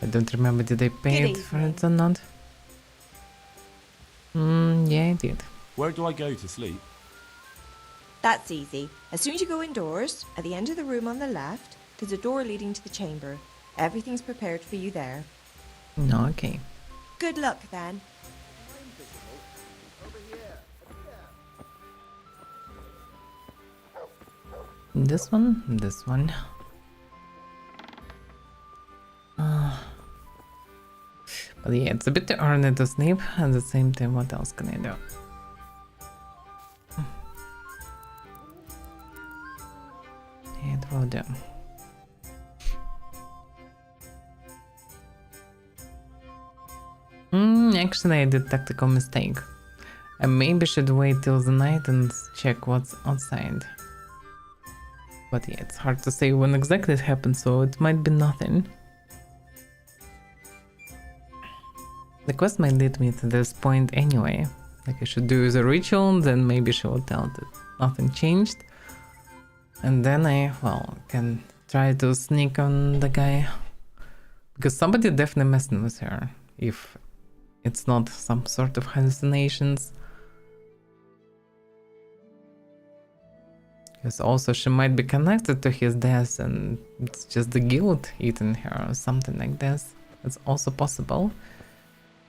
I don't remember, did I pay it for it or not? Yeah, I did. Where do I go to sleep? That's easy. As soon as you go indoors, at the end of the room on the left, there's a door leading to the chamber. Everything's prepared for you there. No, okay. Good luck then. This one. But yeah, it's a bit too early to sleep. At the same time, what else can I do? It will do. Actually, I did tactical mistake. I maybe should wait till the night and check what's outside. But yeah, it's hard to say when exactly it happened, so it might be nothing. The quest might lead me to this point anyway. Like I should do the ritual, then maybe she will tell that nothing changed. And then I, well, can try to sneak on the guy. Because somebody definitely messing with her. If it's not some sort of hallucinations. Because also she might be connected to his death and it's just the guilt eating her or something like this. It's also possible.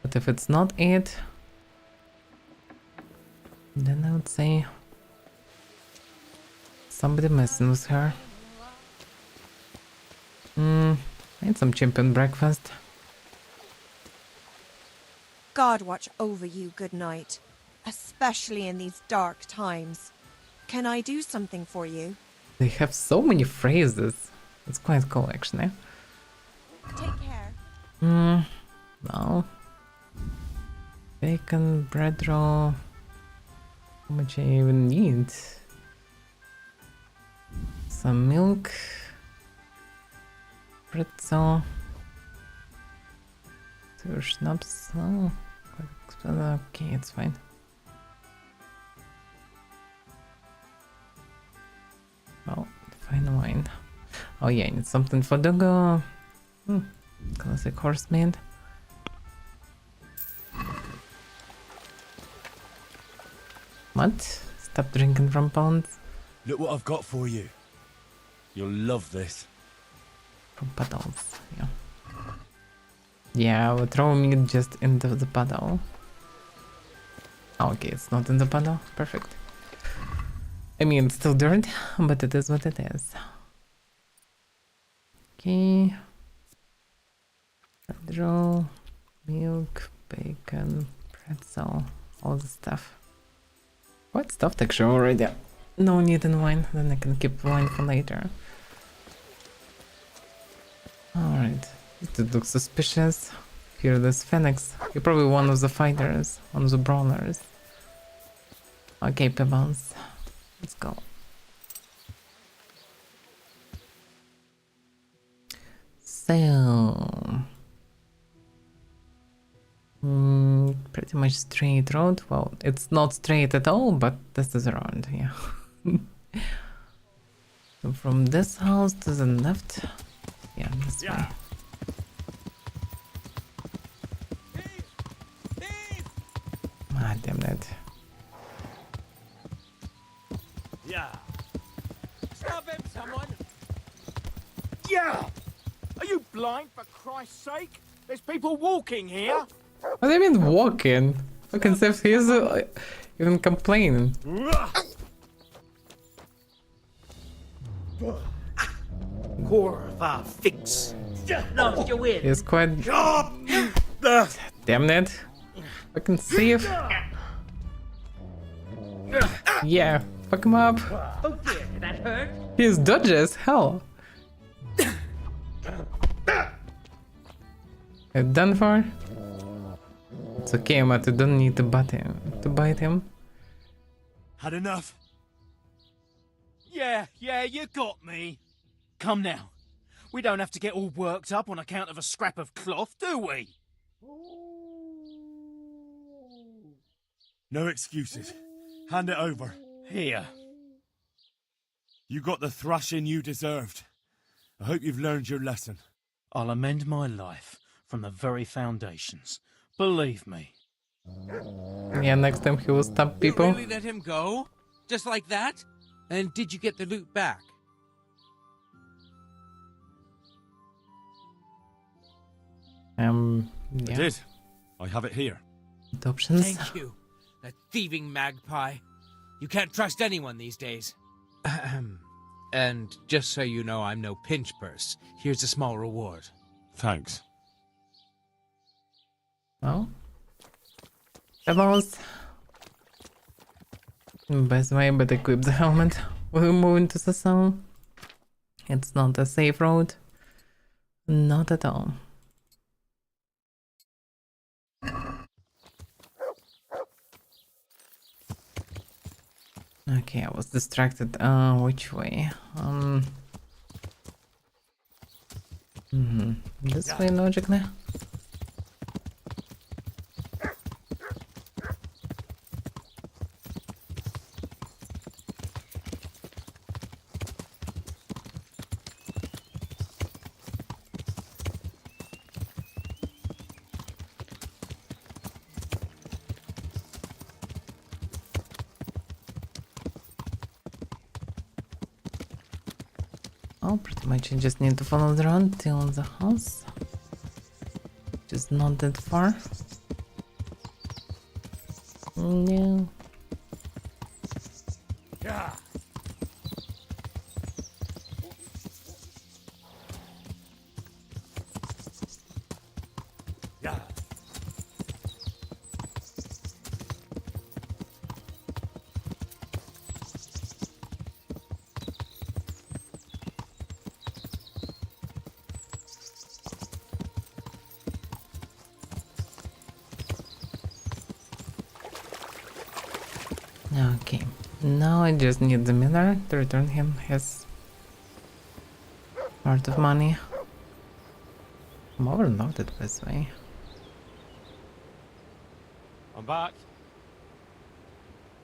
But if it's not it, then I would say somebody messing with her. I had some champion breakfast. God watch over you, good night, especially in these dark times. Can I do something for you? They have so many phrases. It's quite cool, actually. Take care. No. Bacon, bread roll. How much I even need? Some milk. Pretzel. 2 schnapps. Oh, okay, it's fine. Well, fine wine. Oh yeah, I need something for Doggo. Classic horseman. What? Stop drinking from ponds? Look what I've got for you. You'll love this. From puddles, yeah. Yeah, we're throwing it just into the puddle. Okay, it's not in the puddle. Perfect. I mean, it's still dirt, but it is what it is. Okay. Bread roll, milk, bacon, pretzel, all the stuff. Quite stuffed actually already. No need in wine, then I can keep wine for later. Alright, it looks suspicious. Here this Phoenix. You're probably one of the fighters, one of the brawlers. Okay, Pebbles. Let's go. So... pretty much straight road. Well, it's not straight at all, but this is around, yeah. So from this house to the left, yeah, this way. Ah, damn it. Yeah. Stop him, someone! Yeah! Are you blind, for Christ's sake? There's people walking here! What do you mean walking? Fucking Seth, he's even complaining. Corva fix. No, you win. He's quite... Damn it. Fucking Seth. Yeah, fuck him up. Oh dear, that hurt? He's dodges, hell. It's done for? It's okay, Matt, you don't need to bite him. Had enough? Yeah, you got me. Come now. We don't have to get all worked up on account of a scrap of cloth, do we? No excuses. Hand it over. Here. You got the thrashing you deserved. I hope you've learned your lesson. I'll amend my life from the very foundations. Believe me. Yeah, next time he will stab people. You really let him go? Just like that? And did you get the loot back? Yeah. I did. I have it here. Options. Thank you. That thieving magpie. You can't trust anyone these days. And just so you know, I'm no pinch purse. Here's a small reward. Thanks. Well. Pebbles. Best way, but equip the helmet. We're moving to the zone. It's not a safe road. Not at all. Okay, I was distracted. Which way? This way logically. Oh, pretty much I just need to follow the road till the house, which is not that far. No. Yeah. Yeah. Okay, now I just need the miller to return him his part of money. I'm overloaded this way. I'm back.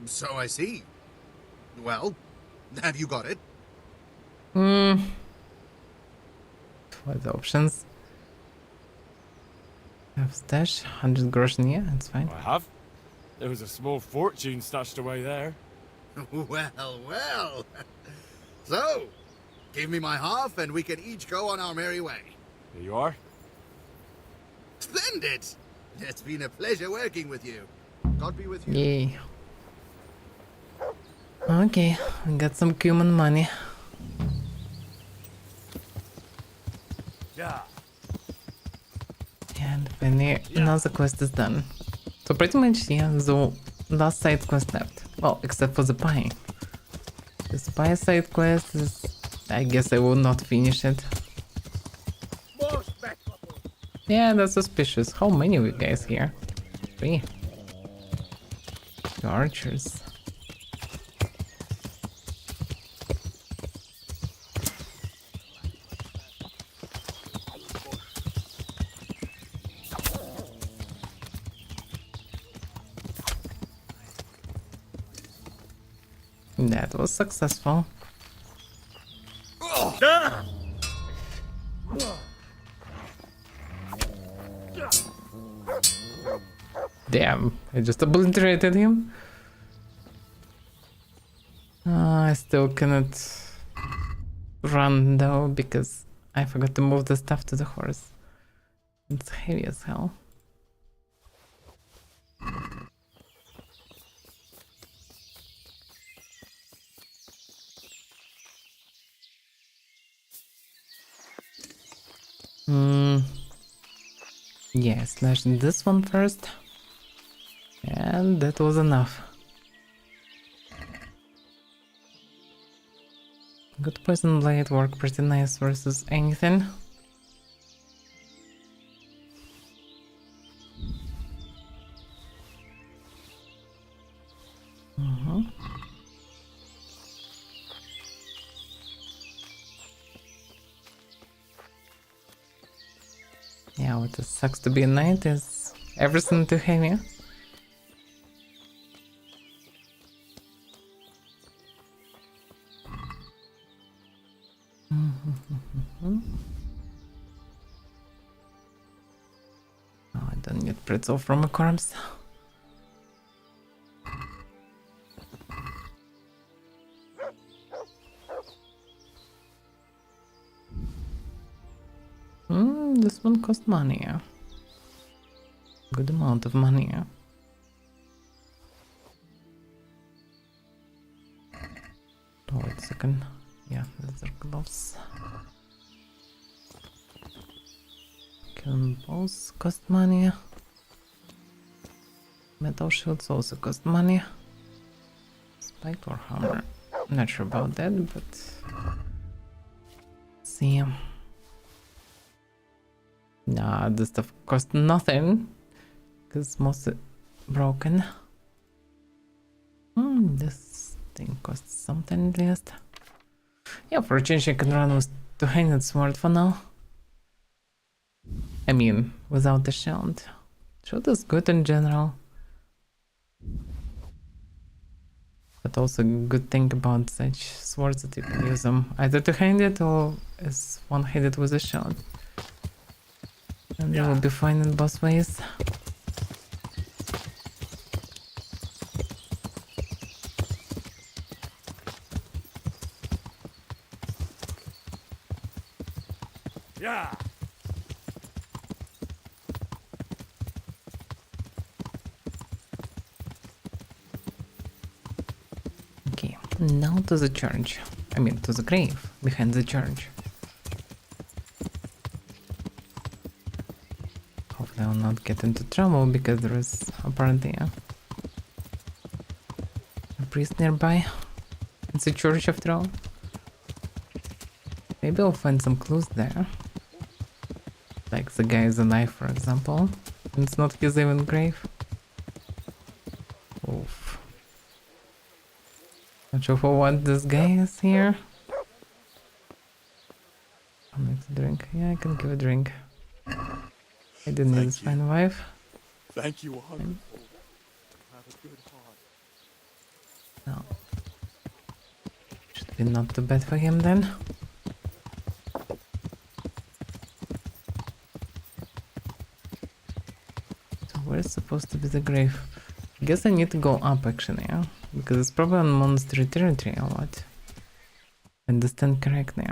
So I see. Well, have you got it? What the options? Have stash, 100 groschen, yeah, it's fine. I have. There was a small fortune stashed away there. Well, well. So, give me my half and we can each go on our merry way. Here you are. Splendid! It's been a pleasure working with you. God be with you. Yay. Okay, we got some cumin money. Yeah. And finally, another quest is done. So pretty much, yeah, the last side quest left. Well, except for the pie. The spy side quest is... I guess I will not finish it. Yeah, that's suspicious. How many of you guys here? 3. The archers. That was successful. Damn, I just obliterated him. I still cannot run though because I forgot to move the stuff to the horse. It's heavy as hell. Yeah, slash this one first. And that was enough. Good poison blade work pretty nice versus anything. Yeah, what this sucks to be a knight is everything too heavy. Oh, I don't need pretzel from a corpse. This one cost money. Good amount of money. Oh, wait a second. Yeah, leather gloves. Killing balls cost money. Metal shields also cost money. Spike or hammer. Not sure about that, but... see. Nah, this stuff cost nothing. Because most broken. This thing costs something at least. Yeah, for a change I can run with two-handed sword for now. I mean, without the shield. Shield is good in general. But also good thing about such swords that you can use them either two-handed or as one-handed with a shield. And they will be fine in both ways. Yeah. Okay, now to the church. I mean, to the grave behind the church. Hopefully I'll not get into trouble because there is apparently a priest nearby. It's a church after all. Maybe I'll find some clues there. Like the guy is alive, for example. And it's not his even grave. Oof. Not sure for what this guy is here. I'll make a drink. Yeah, I can give a drink. I didn't need his fine wife. Thank you, wonderful. Have a good heart. No. Should be not too bad for him then. So where's supposed to be the grave? I guess I need to go up actually, yeah? Because it's probably on monastery territory or what? Understand correctly.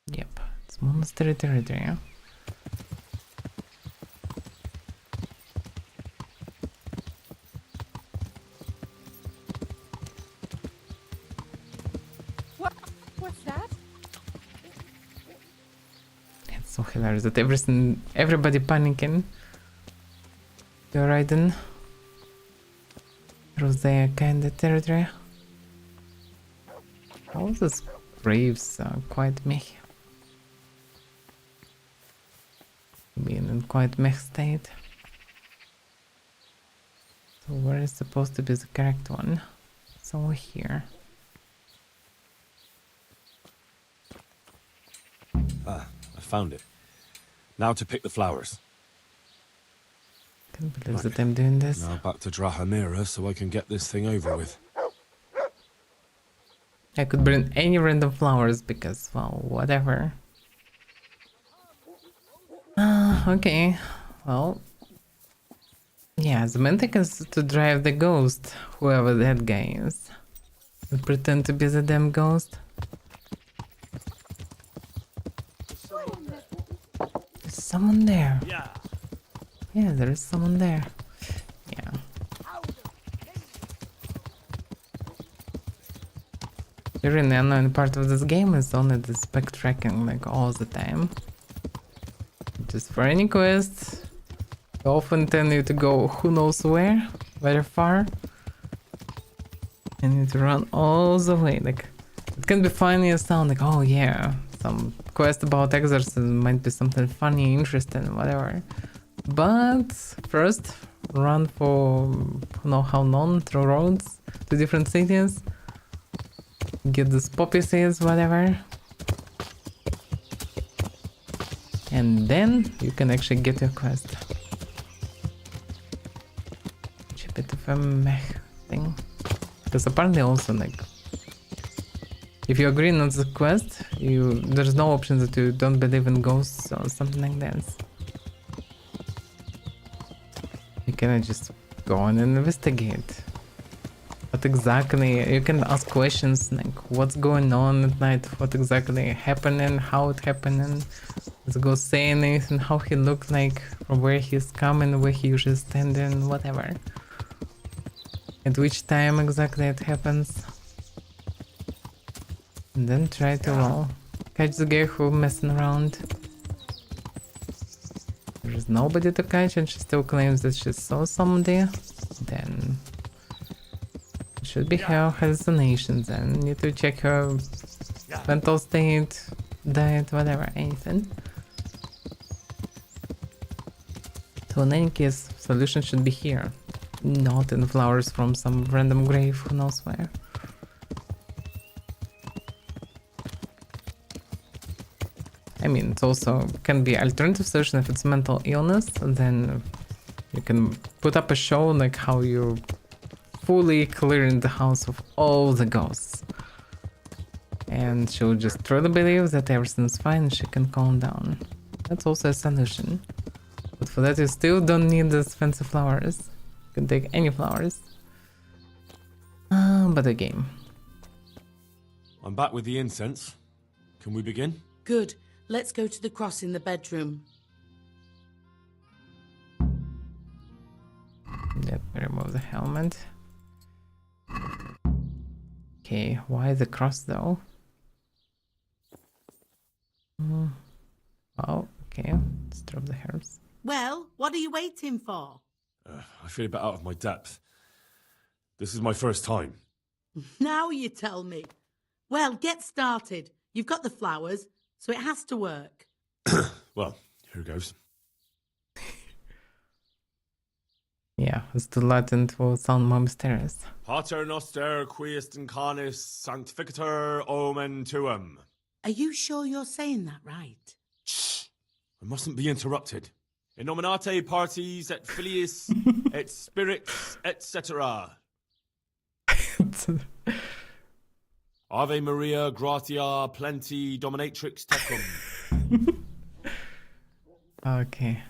Yep, it's monastery territory, yeah? What's that? It's so hilarious that everybody panicking. You're riding through their kind of territory. All these graves are quite meh. Being in quite meh state. So where is supposed to be the correct one? It's over here. Ah, I found it. Now to pick the flowers. Can't believe that I'm doing this. Now back to Drahamira so I can get this thing over with. I could bring any random flowers because, well, whatever. Okay. Well. Yeah, the main thing is to drive the ghost, whoever that guy is. We pretend to be the damn ghost. There's someone there. Yeah, there is someone there. Yeah. The really annoying part of this game is only the spec tracking, like all the time. Just for any quest, they often tell you to go who knows where, very far. And you need to run all the way. Like, it can be funny as sound, like, oh yeah, some quest about exorcism might be something funny, interesting, whatever. But first, run for who know how long through roads to different cities. Get these poppy seeds, whatever. And then you can actually get your quest. Which is a bit of a meh thing. Because apparently also, like, if you agree on the quest, there's no option that you don't believe in ghosts or something like that. You cannot just go and investigate. What exactly, you can ask questions like what's going on at night, what exactly happening, how it happening, the ghost say anything, how he looked like, from where he's coming, where he usually standing, whatever. At which time exactly it happens. And then try to, well, catch the guy who messing around. There's nobody to catch and she still claims that she saw somebody, then it should be her hallucinations and need to check her mental state, diet, whatever, anything. So in any case, solution should be here, not in flowers from some random grave who knows where. I mean, it also can be alternative solution if it's mental illness, then you can put up a show like how you're fully clearing the house of all the ghosts. And she'll just truly believe that everything's fine and she can calm down. That's also a solution. But for that you still don't need these fancy flowers. You can take any flowers. But a game. I'm back with the incense. Can we begin? Good. Let's go to the cross in the bedroom. Let me remove the helmet. Okay, why the cross though? Oh, okay. Let's drop the herbs. Well, what are you waiting for? I feel a bit out of my depth. This is my first time. Now you tell me. Well, get started. You've got the flowers, so it has to work. Well, here goes. Yeah, it's the Latin will sound more mysterious. Pater noster qui est in canis sanctificator omen tuum. Are you sure you're saying that right? Shh! I mustn't be interrupted. In nominate parties et filiis et spirits etc. Ave Maria gratia plenti dominatrix tecum. Okay.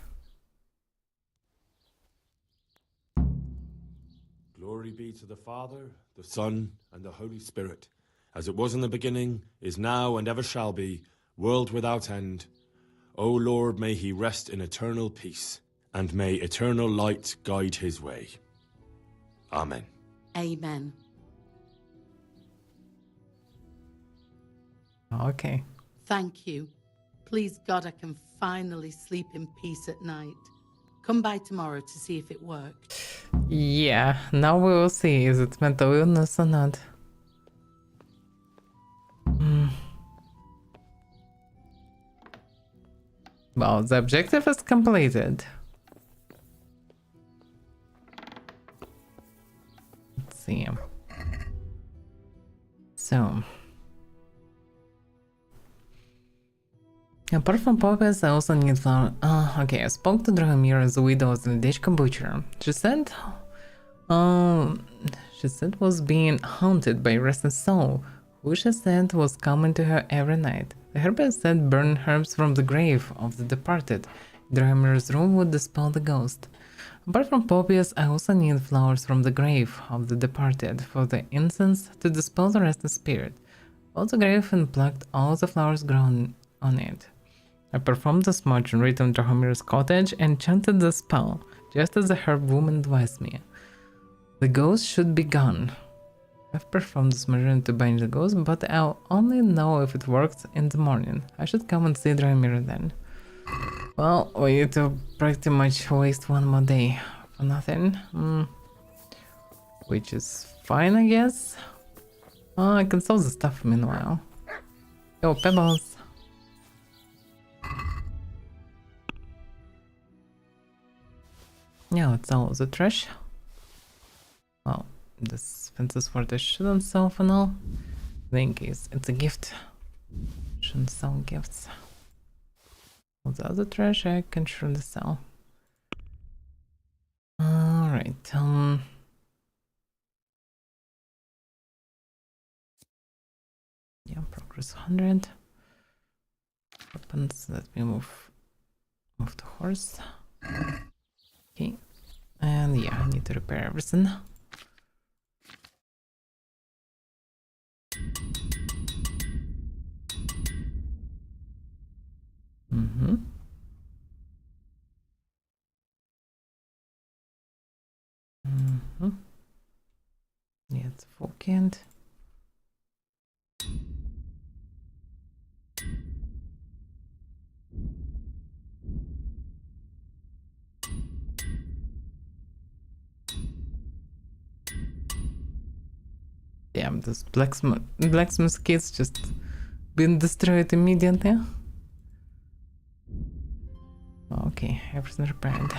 Glory be to the Father, the Son, and the Holy Spirit, as it was in the beginning, is now, and ever shall be, world without end. O Lord, may he rest in eternal peace, and may eternal light guide his way. Amen. Amen. Okay. Thank you. Please God, I can finally sleep in peace at night. Come by tomorrow to see if it worked. Yeah, now we will see. Is it mental illness or not? Well, the objective is completed. Let's see. So, apart from puppies, I also need flower. Okay, I spoke to Dragomir, the widow of the Ledechka butcher. She said was being haunted by a restless soul, who she said was coming to her every night. The herbalist said burn herbs from the grave of the departed. Dragomir's room would dispel the ghost. Apart from poppies, I also need flowers from the grave of the departed for the incense to dispel the restless spirit. Fold the grave and plucked all the flowers grown on it. I performed the smudge and returned to Dragomir's cottage and chanted the spell, just as the herb woman advised me. The ghost should be gone. I've performed the smudge to bind the ghost, but I'll only know if it works in the morning. I should come and see Dragomir then. Well, we need to pretty much waste one more day for nothing. Which is fine, I guess. I can sell the stuff meanwhile. Oh, pebbles. Yeah, let's sell the trash. Well, this fences for the shouldn't sell for now. In case it's a gift. Shouldn't sell gifts. All the other trash I can surely sell. Alright, yeah, progress 100. Weapons, let me move the horse. Okay, and yeah, I need to repair everything. Yeah, it's a weekend. Damn, this blacksmith kit's just been destroyed immediately. Okay, everything repaired.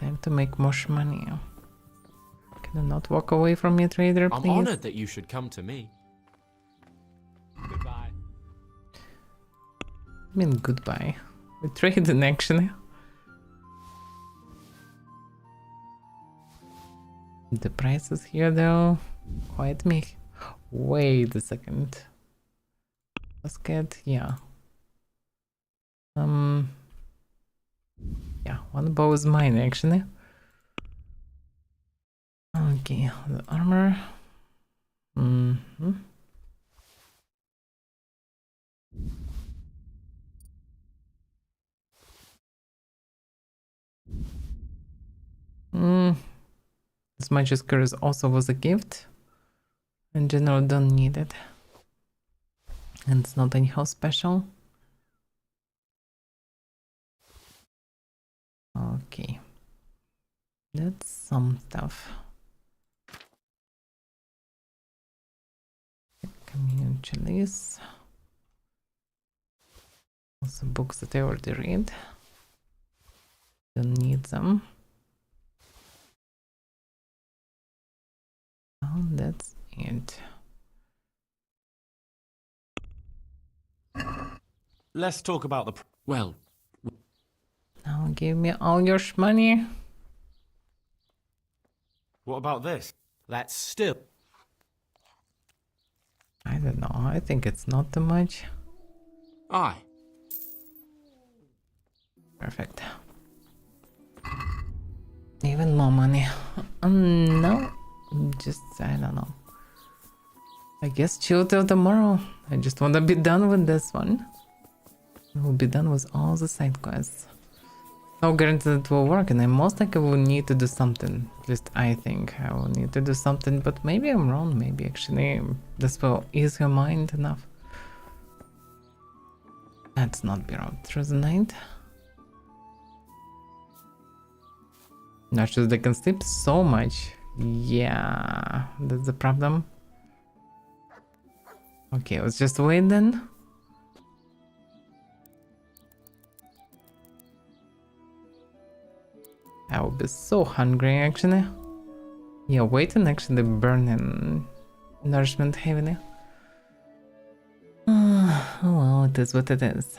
Time to make more money. Can I not walk away from me, trader, please? I'm honored that you should come to me. Goodbye. I mean, goodbye. We traded actually. The prices here though, quite me. Wait a second. Basket, yeah. Yeah, one bow is mine actually. Okay, the armor. This magic curse also was a gift. In general, don't need it. And it's not anyhow special. Okay. That's some stuff. Communion chalice. Also books that I already read. Don't need them. Oh, that's it. Let's talk about the... Well... Now give me all your money. What about this? That's still... I don't know. I think it's not too much. Aye. Perfect. Even more money. No. Just, I don't know. I guess chill till tomorrow. I just want to be done with this one. We'll be done with all the side quests. No guarantee that it will work, and I most likely will need to do something. At least I think I will need to do something, but maybe I'm wrong. Maybe actually this will ease your mind enough. Let's not be wrong through the night. Not just they can sleep so much. Yeah, that's the problem. Okay, let's just wait then. I will be so hungry actually. Yeah, wait and actually burning nourishment heavily. Oh well, it is what it is.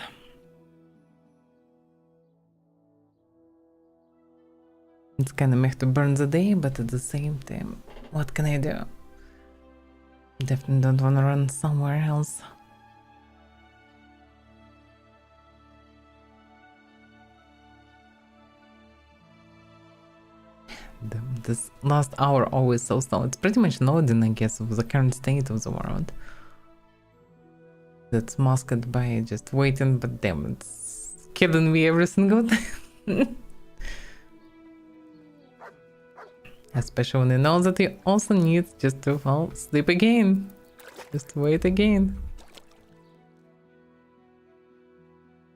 It's kind of meh to burn the day, but at the same time, what can I do? Definitely don't want to run somewhere else. This last hour always so slow. It's pretty much loading, I guess, of the current state of the world. That's masked by just waiting, but damn, it's killing me every single time. Especially when you know that you also need just to, well, sleep again. Just wait again.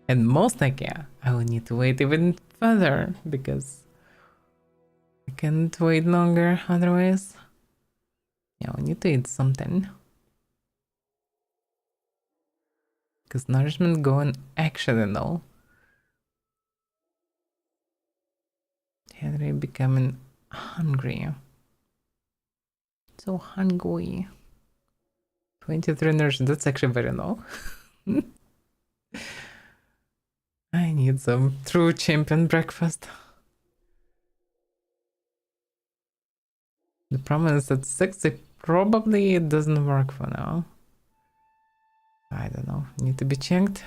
And most likely, I will need to wait even further, because I can't wait longer otherwise. Yeah, we need to eat something. Because nourishment going actually no. Henry becoming hungry. So hungry. 23 nourishment, that's actually very low. I need some true champion breakfast. The problem is that 60 probably doesn't work for now. I don't know, need to be checked.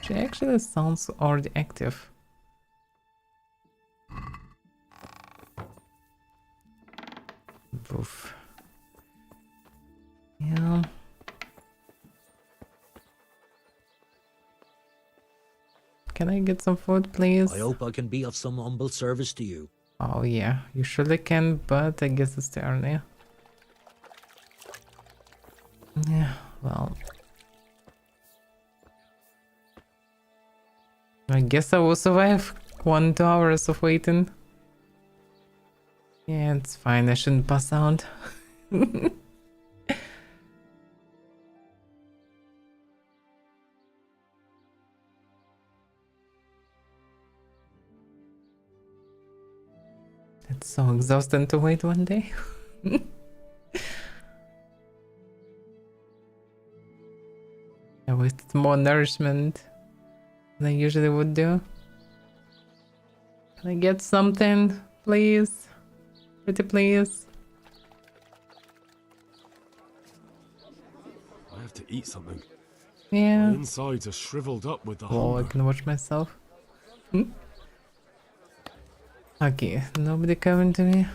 She actually sounds already active. Oof. Yeah. Can I get some food, please? I hope I can be of some humble service to you. Oh yeah, you surely can, but I guess it's too early. Yeah, well. I guess I will survive 1-2 hours of waiting. Yeah, it's fine, I shouldn't pass out. It's so exhausting to wait one day. I wasted more nourishment than I usually would do. Can I get something, please? Pretty please. I have to eat something. Yeah. My insides are shriveled up with the Oh, I hunger. can watch myself. Okay, nobody coming to me.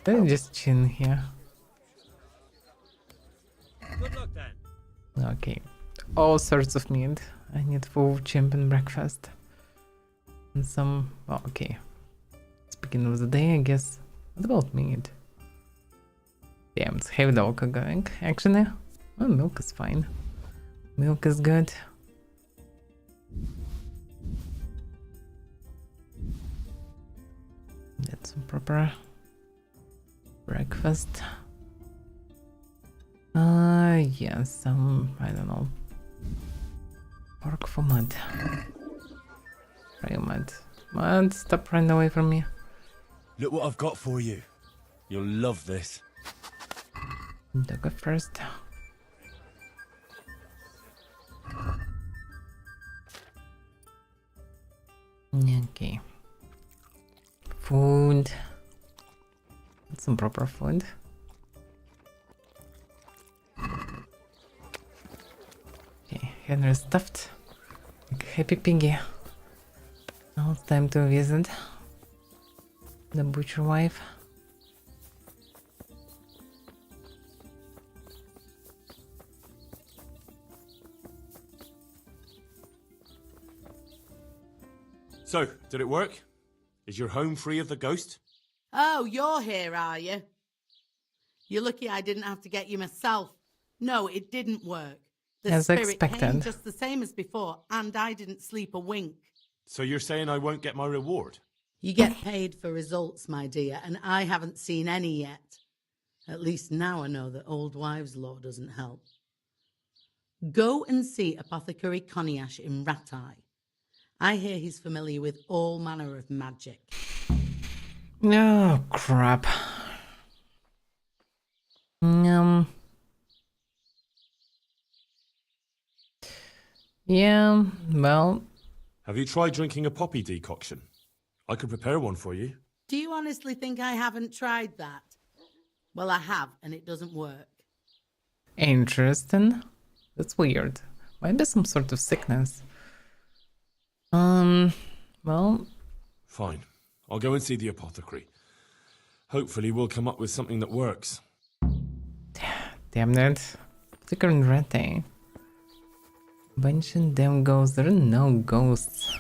Let me just chill here. Good luck then. Okay, all sorts of meat. I need full champion breakfast. And some... Oh, okay. It's beginning of the day, I guess. What about meat? Damn, it's heavy milk going. Actually, well, milk is fine. Milk is good. That's some proper breakfast. Yeah, some, I don't know. Pork for mud. Real mud. Mud, stop running away from me. Look what I've got for you. You'll love this. I'll go first. Okay. Food. Some proper food. Okay, Henry stuffed. Like happy piggy. Now it's time to visit the butcher wife. So, did it work? Is your home free of the ghost? Oh, you're here, are you? You're lucky I didn't have to get you myself. No, it didn't work. The As spirit came expected. just the same as before, and I didn't sleep a wink. So you're saying I won't get my reward? You get paid for results, my dear, and I haven't seen any yet. At least now I know that old wives' law doesn't help. Go and see Apothecary Coniash in Ratai. I hear he's familiar with all manner of magic. Oh, crap. Yeah, well... Have you tried drinking a poppy decoction? I could prepare one for you. Do you honestly think I haven't tried that? Well, I have, and it doesn't work. Interesting. That's weird. Might be some sort of sickness. Well... Fine. I'll go and see the apothecary. Hopefully we'll come up with something that works. Damn it. Flicker and red, eh? Mention them ghosts. There are no ghosts.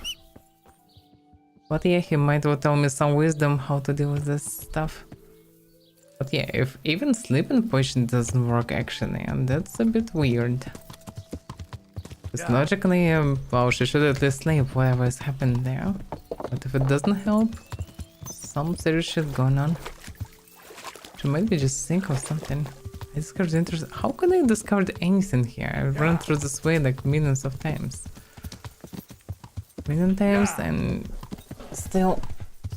But yeah, he might well tell me some wisdom how to deal with this stuff. But yeah, if even sleeping potion doesn't work actually, and that's a bit weird. Because logically, well, she should at least sleep whatever has happened there. But if it doesn't help, some serious shit going on. She might be just sick or something. I discovered interesting. How could I discovered anything here? I've run through this way like millions of times. Million times and still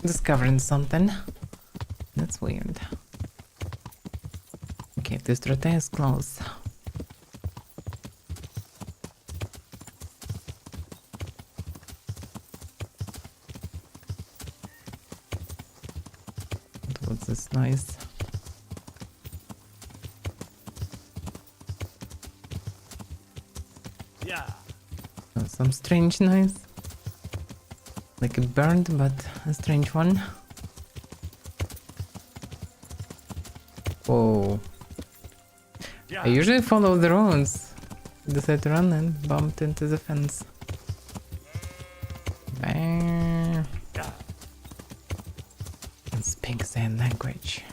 discovering something. That's weird. Okay, this route is closed. What's this noise? Yeah. Oh, some strange noise. Like it burned, but a strange one. Whoa. I usually follow the roads. Decided to run and bumped into the fence. Bang. And speaks their language.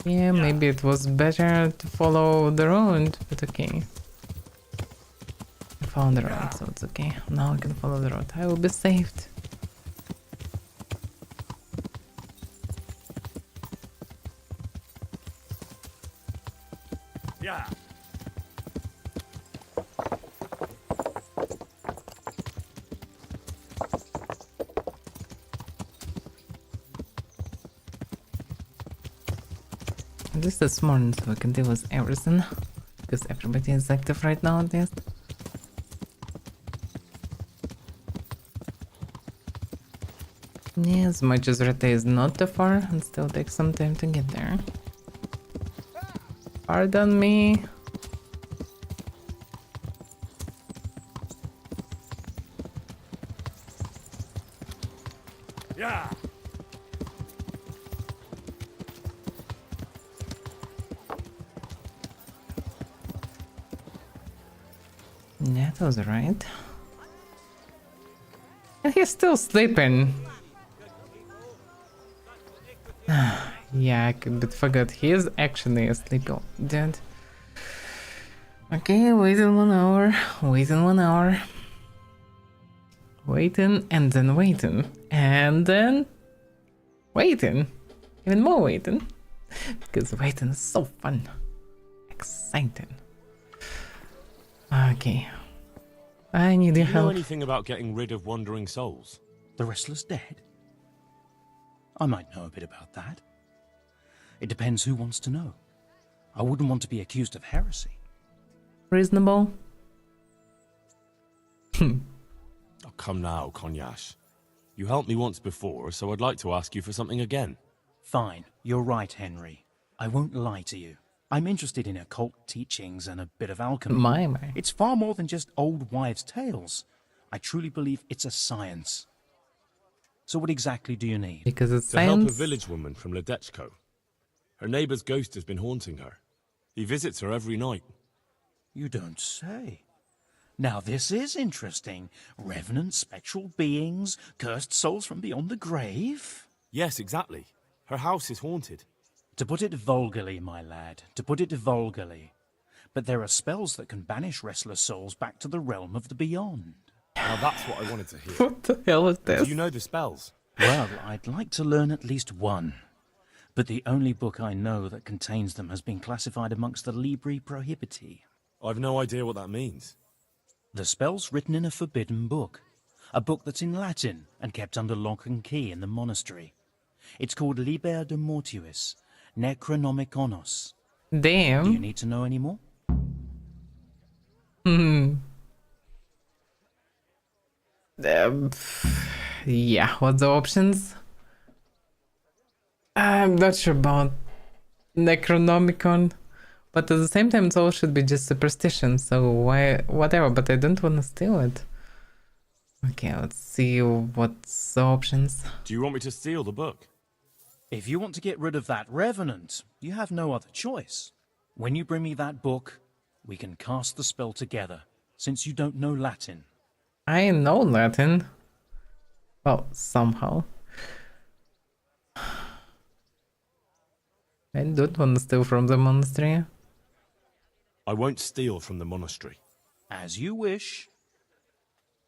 Yeah, maybe it was better to follow the road, but okay. I found the road, so it's okay. Now I can follow the road. I will be saved. At least this morning, so we can deal with everything. Because everybody is active right now at least. Yeah, as much as Rete is not too far, and still takes some time to get there. Pardon me. Yeah. That was right. And he's still sleeping. Yeah, I could forget. He is actually asleep, dude. Okay, waiting 1 hour. Waiting 1 hour. Waiting and then waiting. And then waiting. Even more waiting. Because waiting is so fun. Exciting. Okay. I need your Do you know help. anything about getting rid of wandering souls? The Restless Dead? I might know a bit about that. It depends who wants to know. I wouldn't want to be accused of heresy. Reasonable. Oh, come now, Konyash. You helped me once before, so I'd like to ask you for something again. Fine, you're right, Henry. I won't lie to you. I'm interested in occult teachings and a bit of alchemy. My. It's far more than just old wives' tales. I truly believe it's a science. So what exactly do you need? Because it's to help a science. village woman from Ledechko. Her neighbour's ghost has been haunting her. He visits her every night. You don't say. Now this is interesting. Revenant spectral beings, cursed souls from beyond the grave? Yes, exactly. Her house is haunted. To put it vulgarly, my lad, to put it vulgarly. But there are spells that can banish restless souls back to the realm of the beyond. Now that's what I wanted to hear. What the hell is this? Do you know the spells? Well, I'd like to learn at least one. But the only book I know that contains them has been classified amongst the Libri Prohibiti. I've no idea what that means. The spell's written in a forbidden book. A book that's in Latin and kept under lock and key in the monastery. It's called Liber de Mortuis, Necronomiconos. Damn. Do you need to know any more? Yeah, what's the options? I'm not sure about Necronomicon, but at the same time it all should be just superstition, so why, whatever, but I don't want to steal it. Okay, let's see what's the options. Do you want me to steal the book? If you want to get rid of that revenant, you have no other choice. When you bring me that book, we can cast the spell together, since you don't know Latin. I know Latin. Well, somehow. I don't want to steal from the monastery. I won't steal from the monastery. As you wish.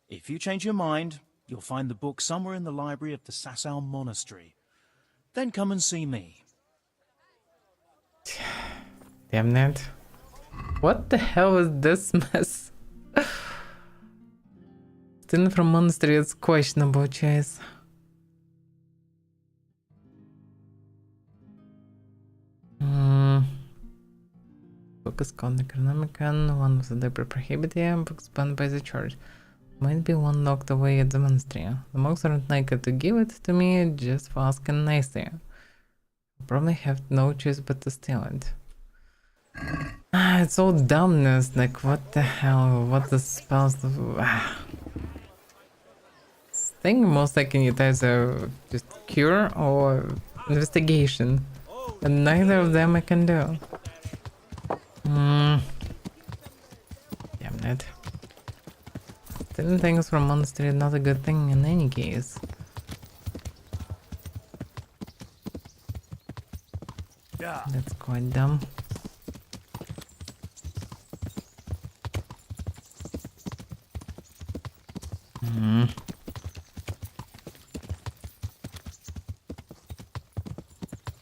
If you change your mind, you'll find the book somewhere in the library of the Sasau Monastery. Then come and see me. Damn it. What the hell is this mess? Stealing from monastery is questionable choice. Book is called Necronomicon, one of the Liber Prohibitia, books banned by the church. Might be one locked away at the monastery. The monks aren't likely to give it to me just for asking nicely. Probably have no choice but to steal it. It's all dumbness, like what the hell, what the spells do? I think most I can utilize are just cure or investigation. And neither of them I can do. Damn it. Stealing things from monastery is not a good thing in any case. Yeah. That's quite dumb.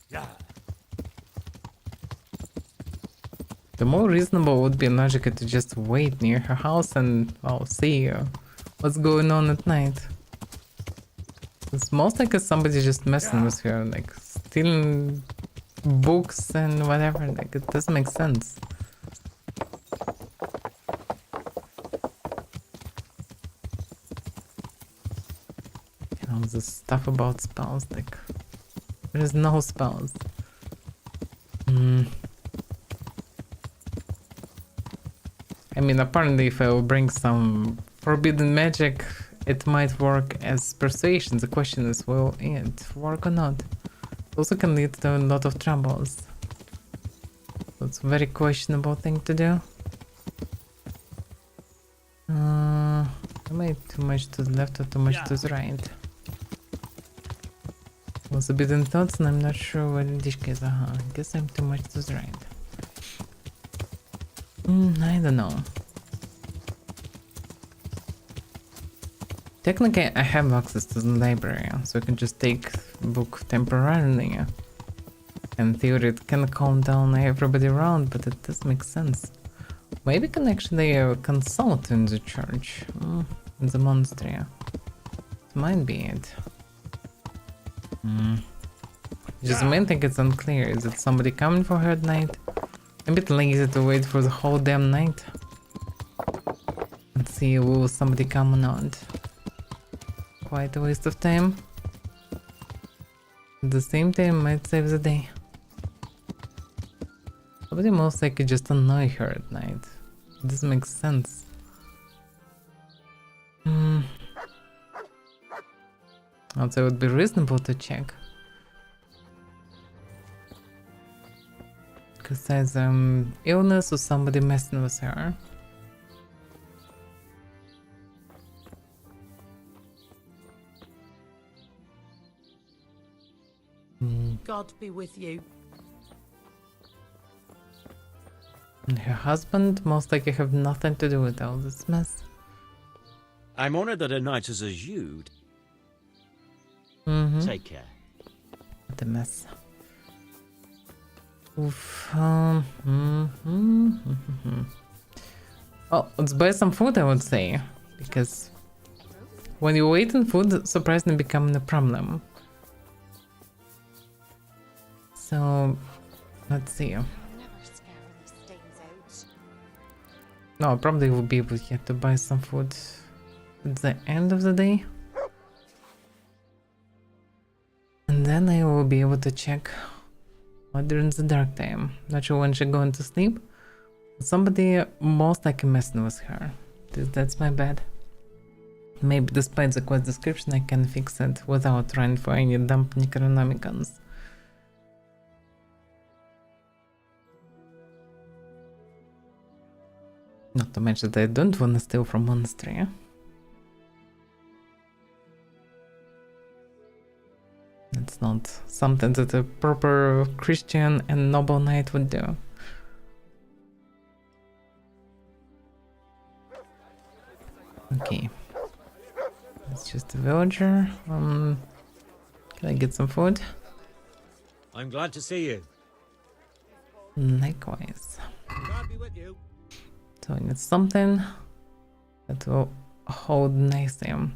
Yeah. The more reasonable would be logical to just wait near her house and, well, see what's going on at night. It's most like somebody just messing with her, like stealing books and whatever. Like, it doesn't make sense. You know, the stuff about spells, like, there is no spells. I mean, apparently if I will bring some forbidden magic, it might work as persuasion. The question is, will it work or not? It also can lead to a lot of troubles. So it's a very questionable thing to do. Am I too much to the left or too much to the right? Was a bit in thoughts and I'm not sure where the dish is. I guess I'm too much to the right. I don't know. Technically, I have access to the library, so I can just take the book temporarily. In theory, it can calm down everybody around, but it does make sense. Maybe I can actually consult in the church, in the monastery. It might be it. Just the main thing is unclear. Is it somebody coming for her at night? I'm a bit lazy to wait for the whole damn night. And see will somebody come or not. Quite a waste of time. At the same time, might save the day. Somebody most likely just annoy her at night. It doesn't make sense. Also, it would be reasonable to check. Because there's illness or somebody messing with her. God be with you. And her husband most likely have nothing to do with all this mess. I'm honored that a knight such as you... Take care. What a mess. Oof. Well, let's buy some food, I would say. Because when you wait in food, surprisingly becoming a problem. So, let's see. No, I probably will be able to buy some food at the end of the day. And then I will be able to check during the dark time. Not sure when she's going to sleep. Somebody most likely messing with her. That's my bad. Maybe despite the quest description I can fix it without trying for any dumb Necronomicons. Not to mention that I don't want to steal from monastery. It's not something that a proper Christian and noble knight would do. Okay. It's just a villager. Can I get some food? I'm glad to see you. Likewise. God be with you. So I need something that will hold nicely. In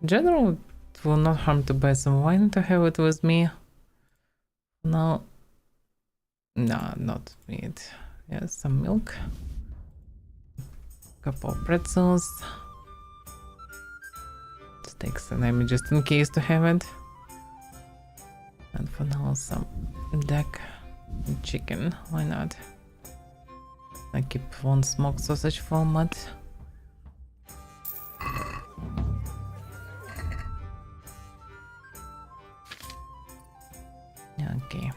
general, it will not harm to buy some wine to have it with me. No, not meat. Yes, some milk. Couple of pretzels. Steaks and I'm just in case to have it. And for now, some duck and chicken. Why not? I keep one smoked sausage format. Okay.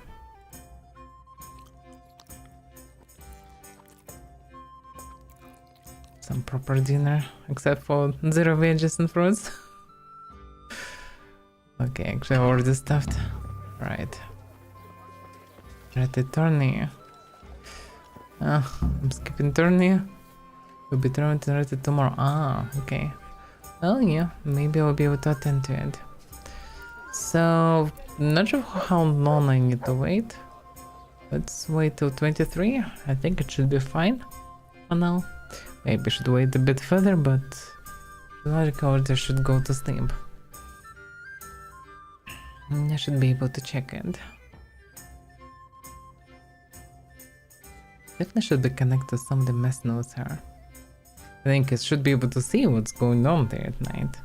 Some proper dinner, except for 0 veggies and fruits. Okay, actually I already stuffed. Right. Ready tourney. I'm skipping tourney. We'll be ready tomorrow. Okay. Well, yeah, maybe I'll be able to attend to it. So, not sure how long I need to wait. Let's wait till 23. I think it should be fine for now. Maybe I should wait a bit further, but logically I should go to sleep. I should be able to check it. Definitely should be connected to some of the mess notes here. I think it should be able to see what's going on there at night.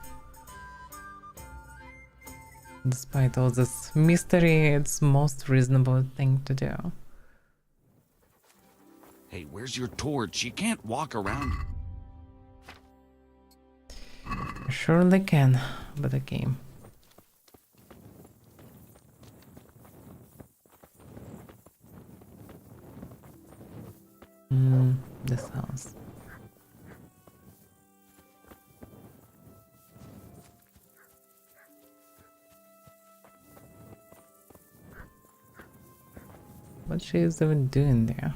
Despite all this mystery, it's most reasonable thing to do. Hey, where's your torch? You can't walk around. Surely can, but a game. This house. What she is even doing there?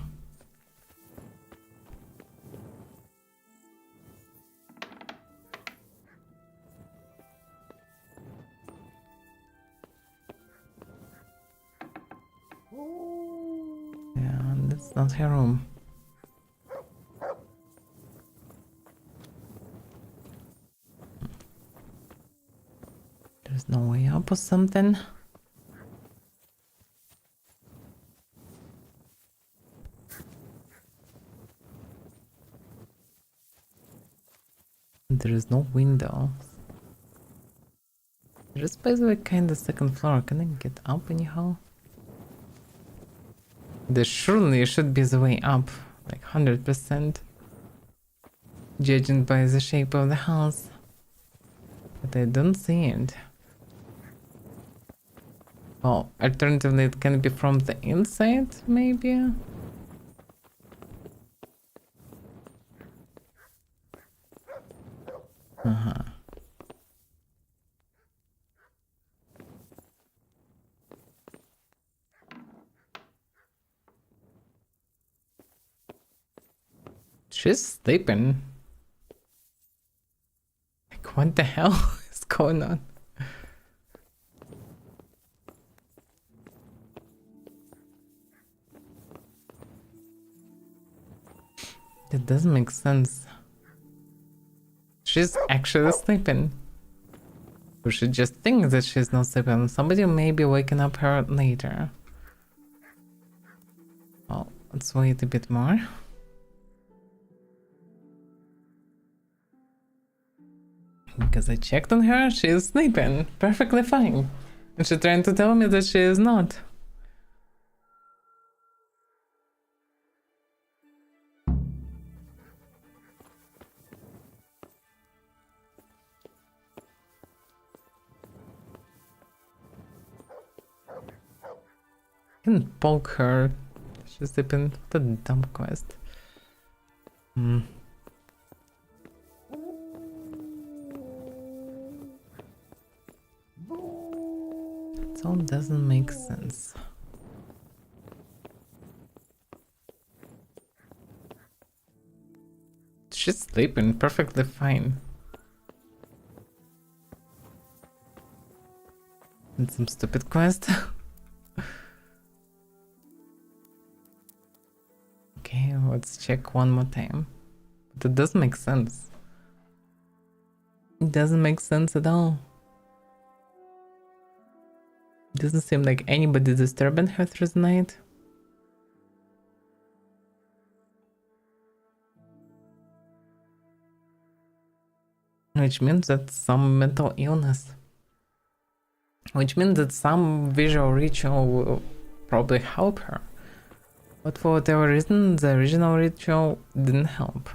Yeah, that's not her room. There's no way up or something. There is no window. Just basically kind of second floor. Can I get up anyhow? There surely should be the way up, like 100%. Judging by the shape of the house. But I don't see it. Well, alternatively it can be from the inside, maybe? Uh-huh. She's sleeping. Like, what the hell is going on? That doesn't make sense. She's actually sleeping. We should just think that she's not sleeping. Somebody may be waking up her later. Well, let's wait a bit more. Because I checked on her, she is sleeping perfectly fine. And she's trying to tell me that she is not. I can poke her. She's sleeping. The dumb quest. It all doesn't make sense. She's sleeping perfectly fine. And some stupid quest. Okay, let's check one more time. But it doesn't make sense. It doesn't make sense at all. It doesn't seem like anybody disturbing her through the night. Which means that some mental illness. Which means that some visual ritual will probably help her. But for whatever reason, the original ritual didn't help.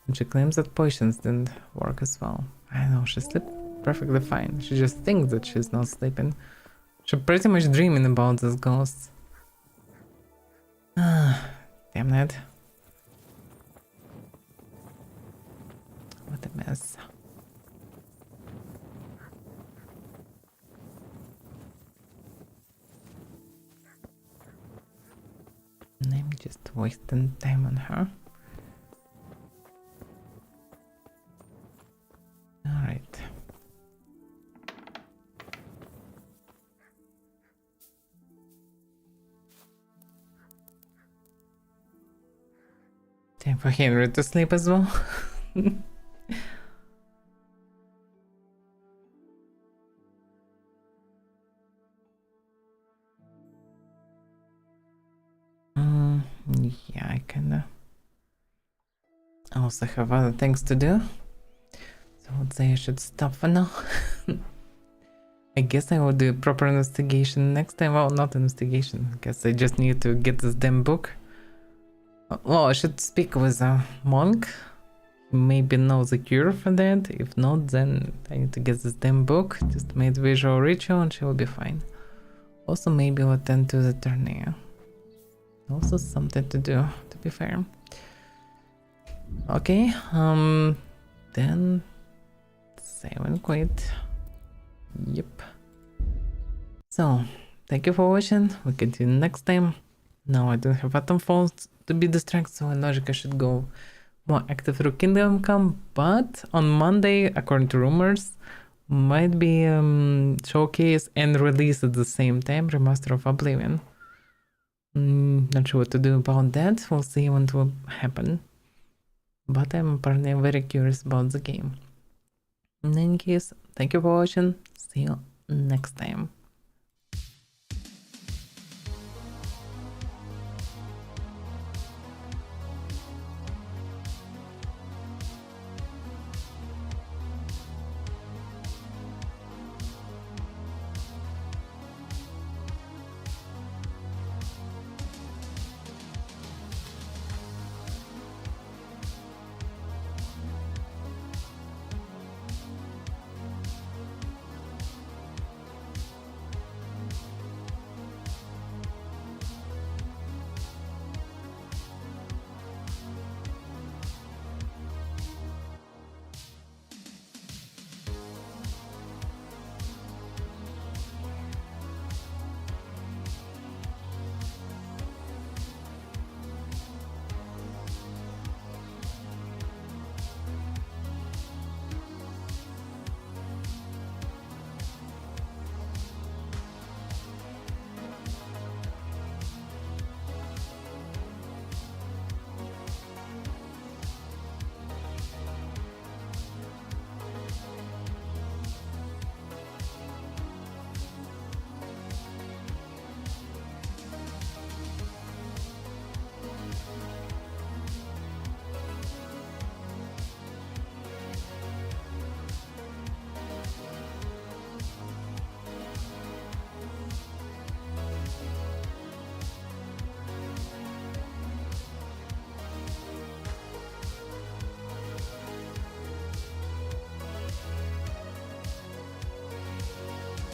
And she claims that potions didn't work as well. I know, she slept perfectly fine. She just thinks that she's not sleeping. She's pretty much dreaming about these ghosts. Damn it. What a mess. I'm just wasting time on her. Alright. Time for Henry to sleep as well. Yeah, I I also have other things to do. So I would say I should stop for now. I guess I will do a proper investigation next time. Well, not investigation. I guess I just need to get this damn book. Well, I should speak with a monk. He maybe knows a cure for that. If not, then I need to get this damn book. Just made visual ritual and she will be fine. Also, maybe I'll attend to the tourney. Also something to do, to be fair. Okay, then save and quit. Yep. So, thank you for watching. We'll continue next time. Now I don't have atom phones to be distracted, so in logic I should go more active through Kingdom Come. But on Monday, according to rumors, might be showcase and release at the same time, Remaster of Oblivion. Not sure what to do about that. We'll see what will happen. But I'm apparently very curious about the game. In any case, thank you for watching. See you next time.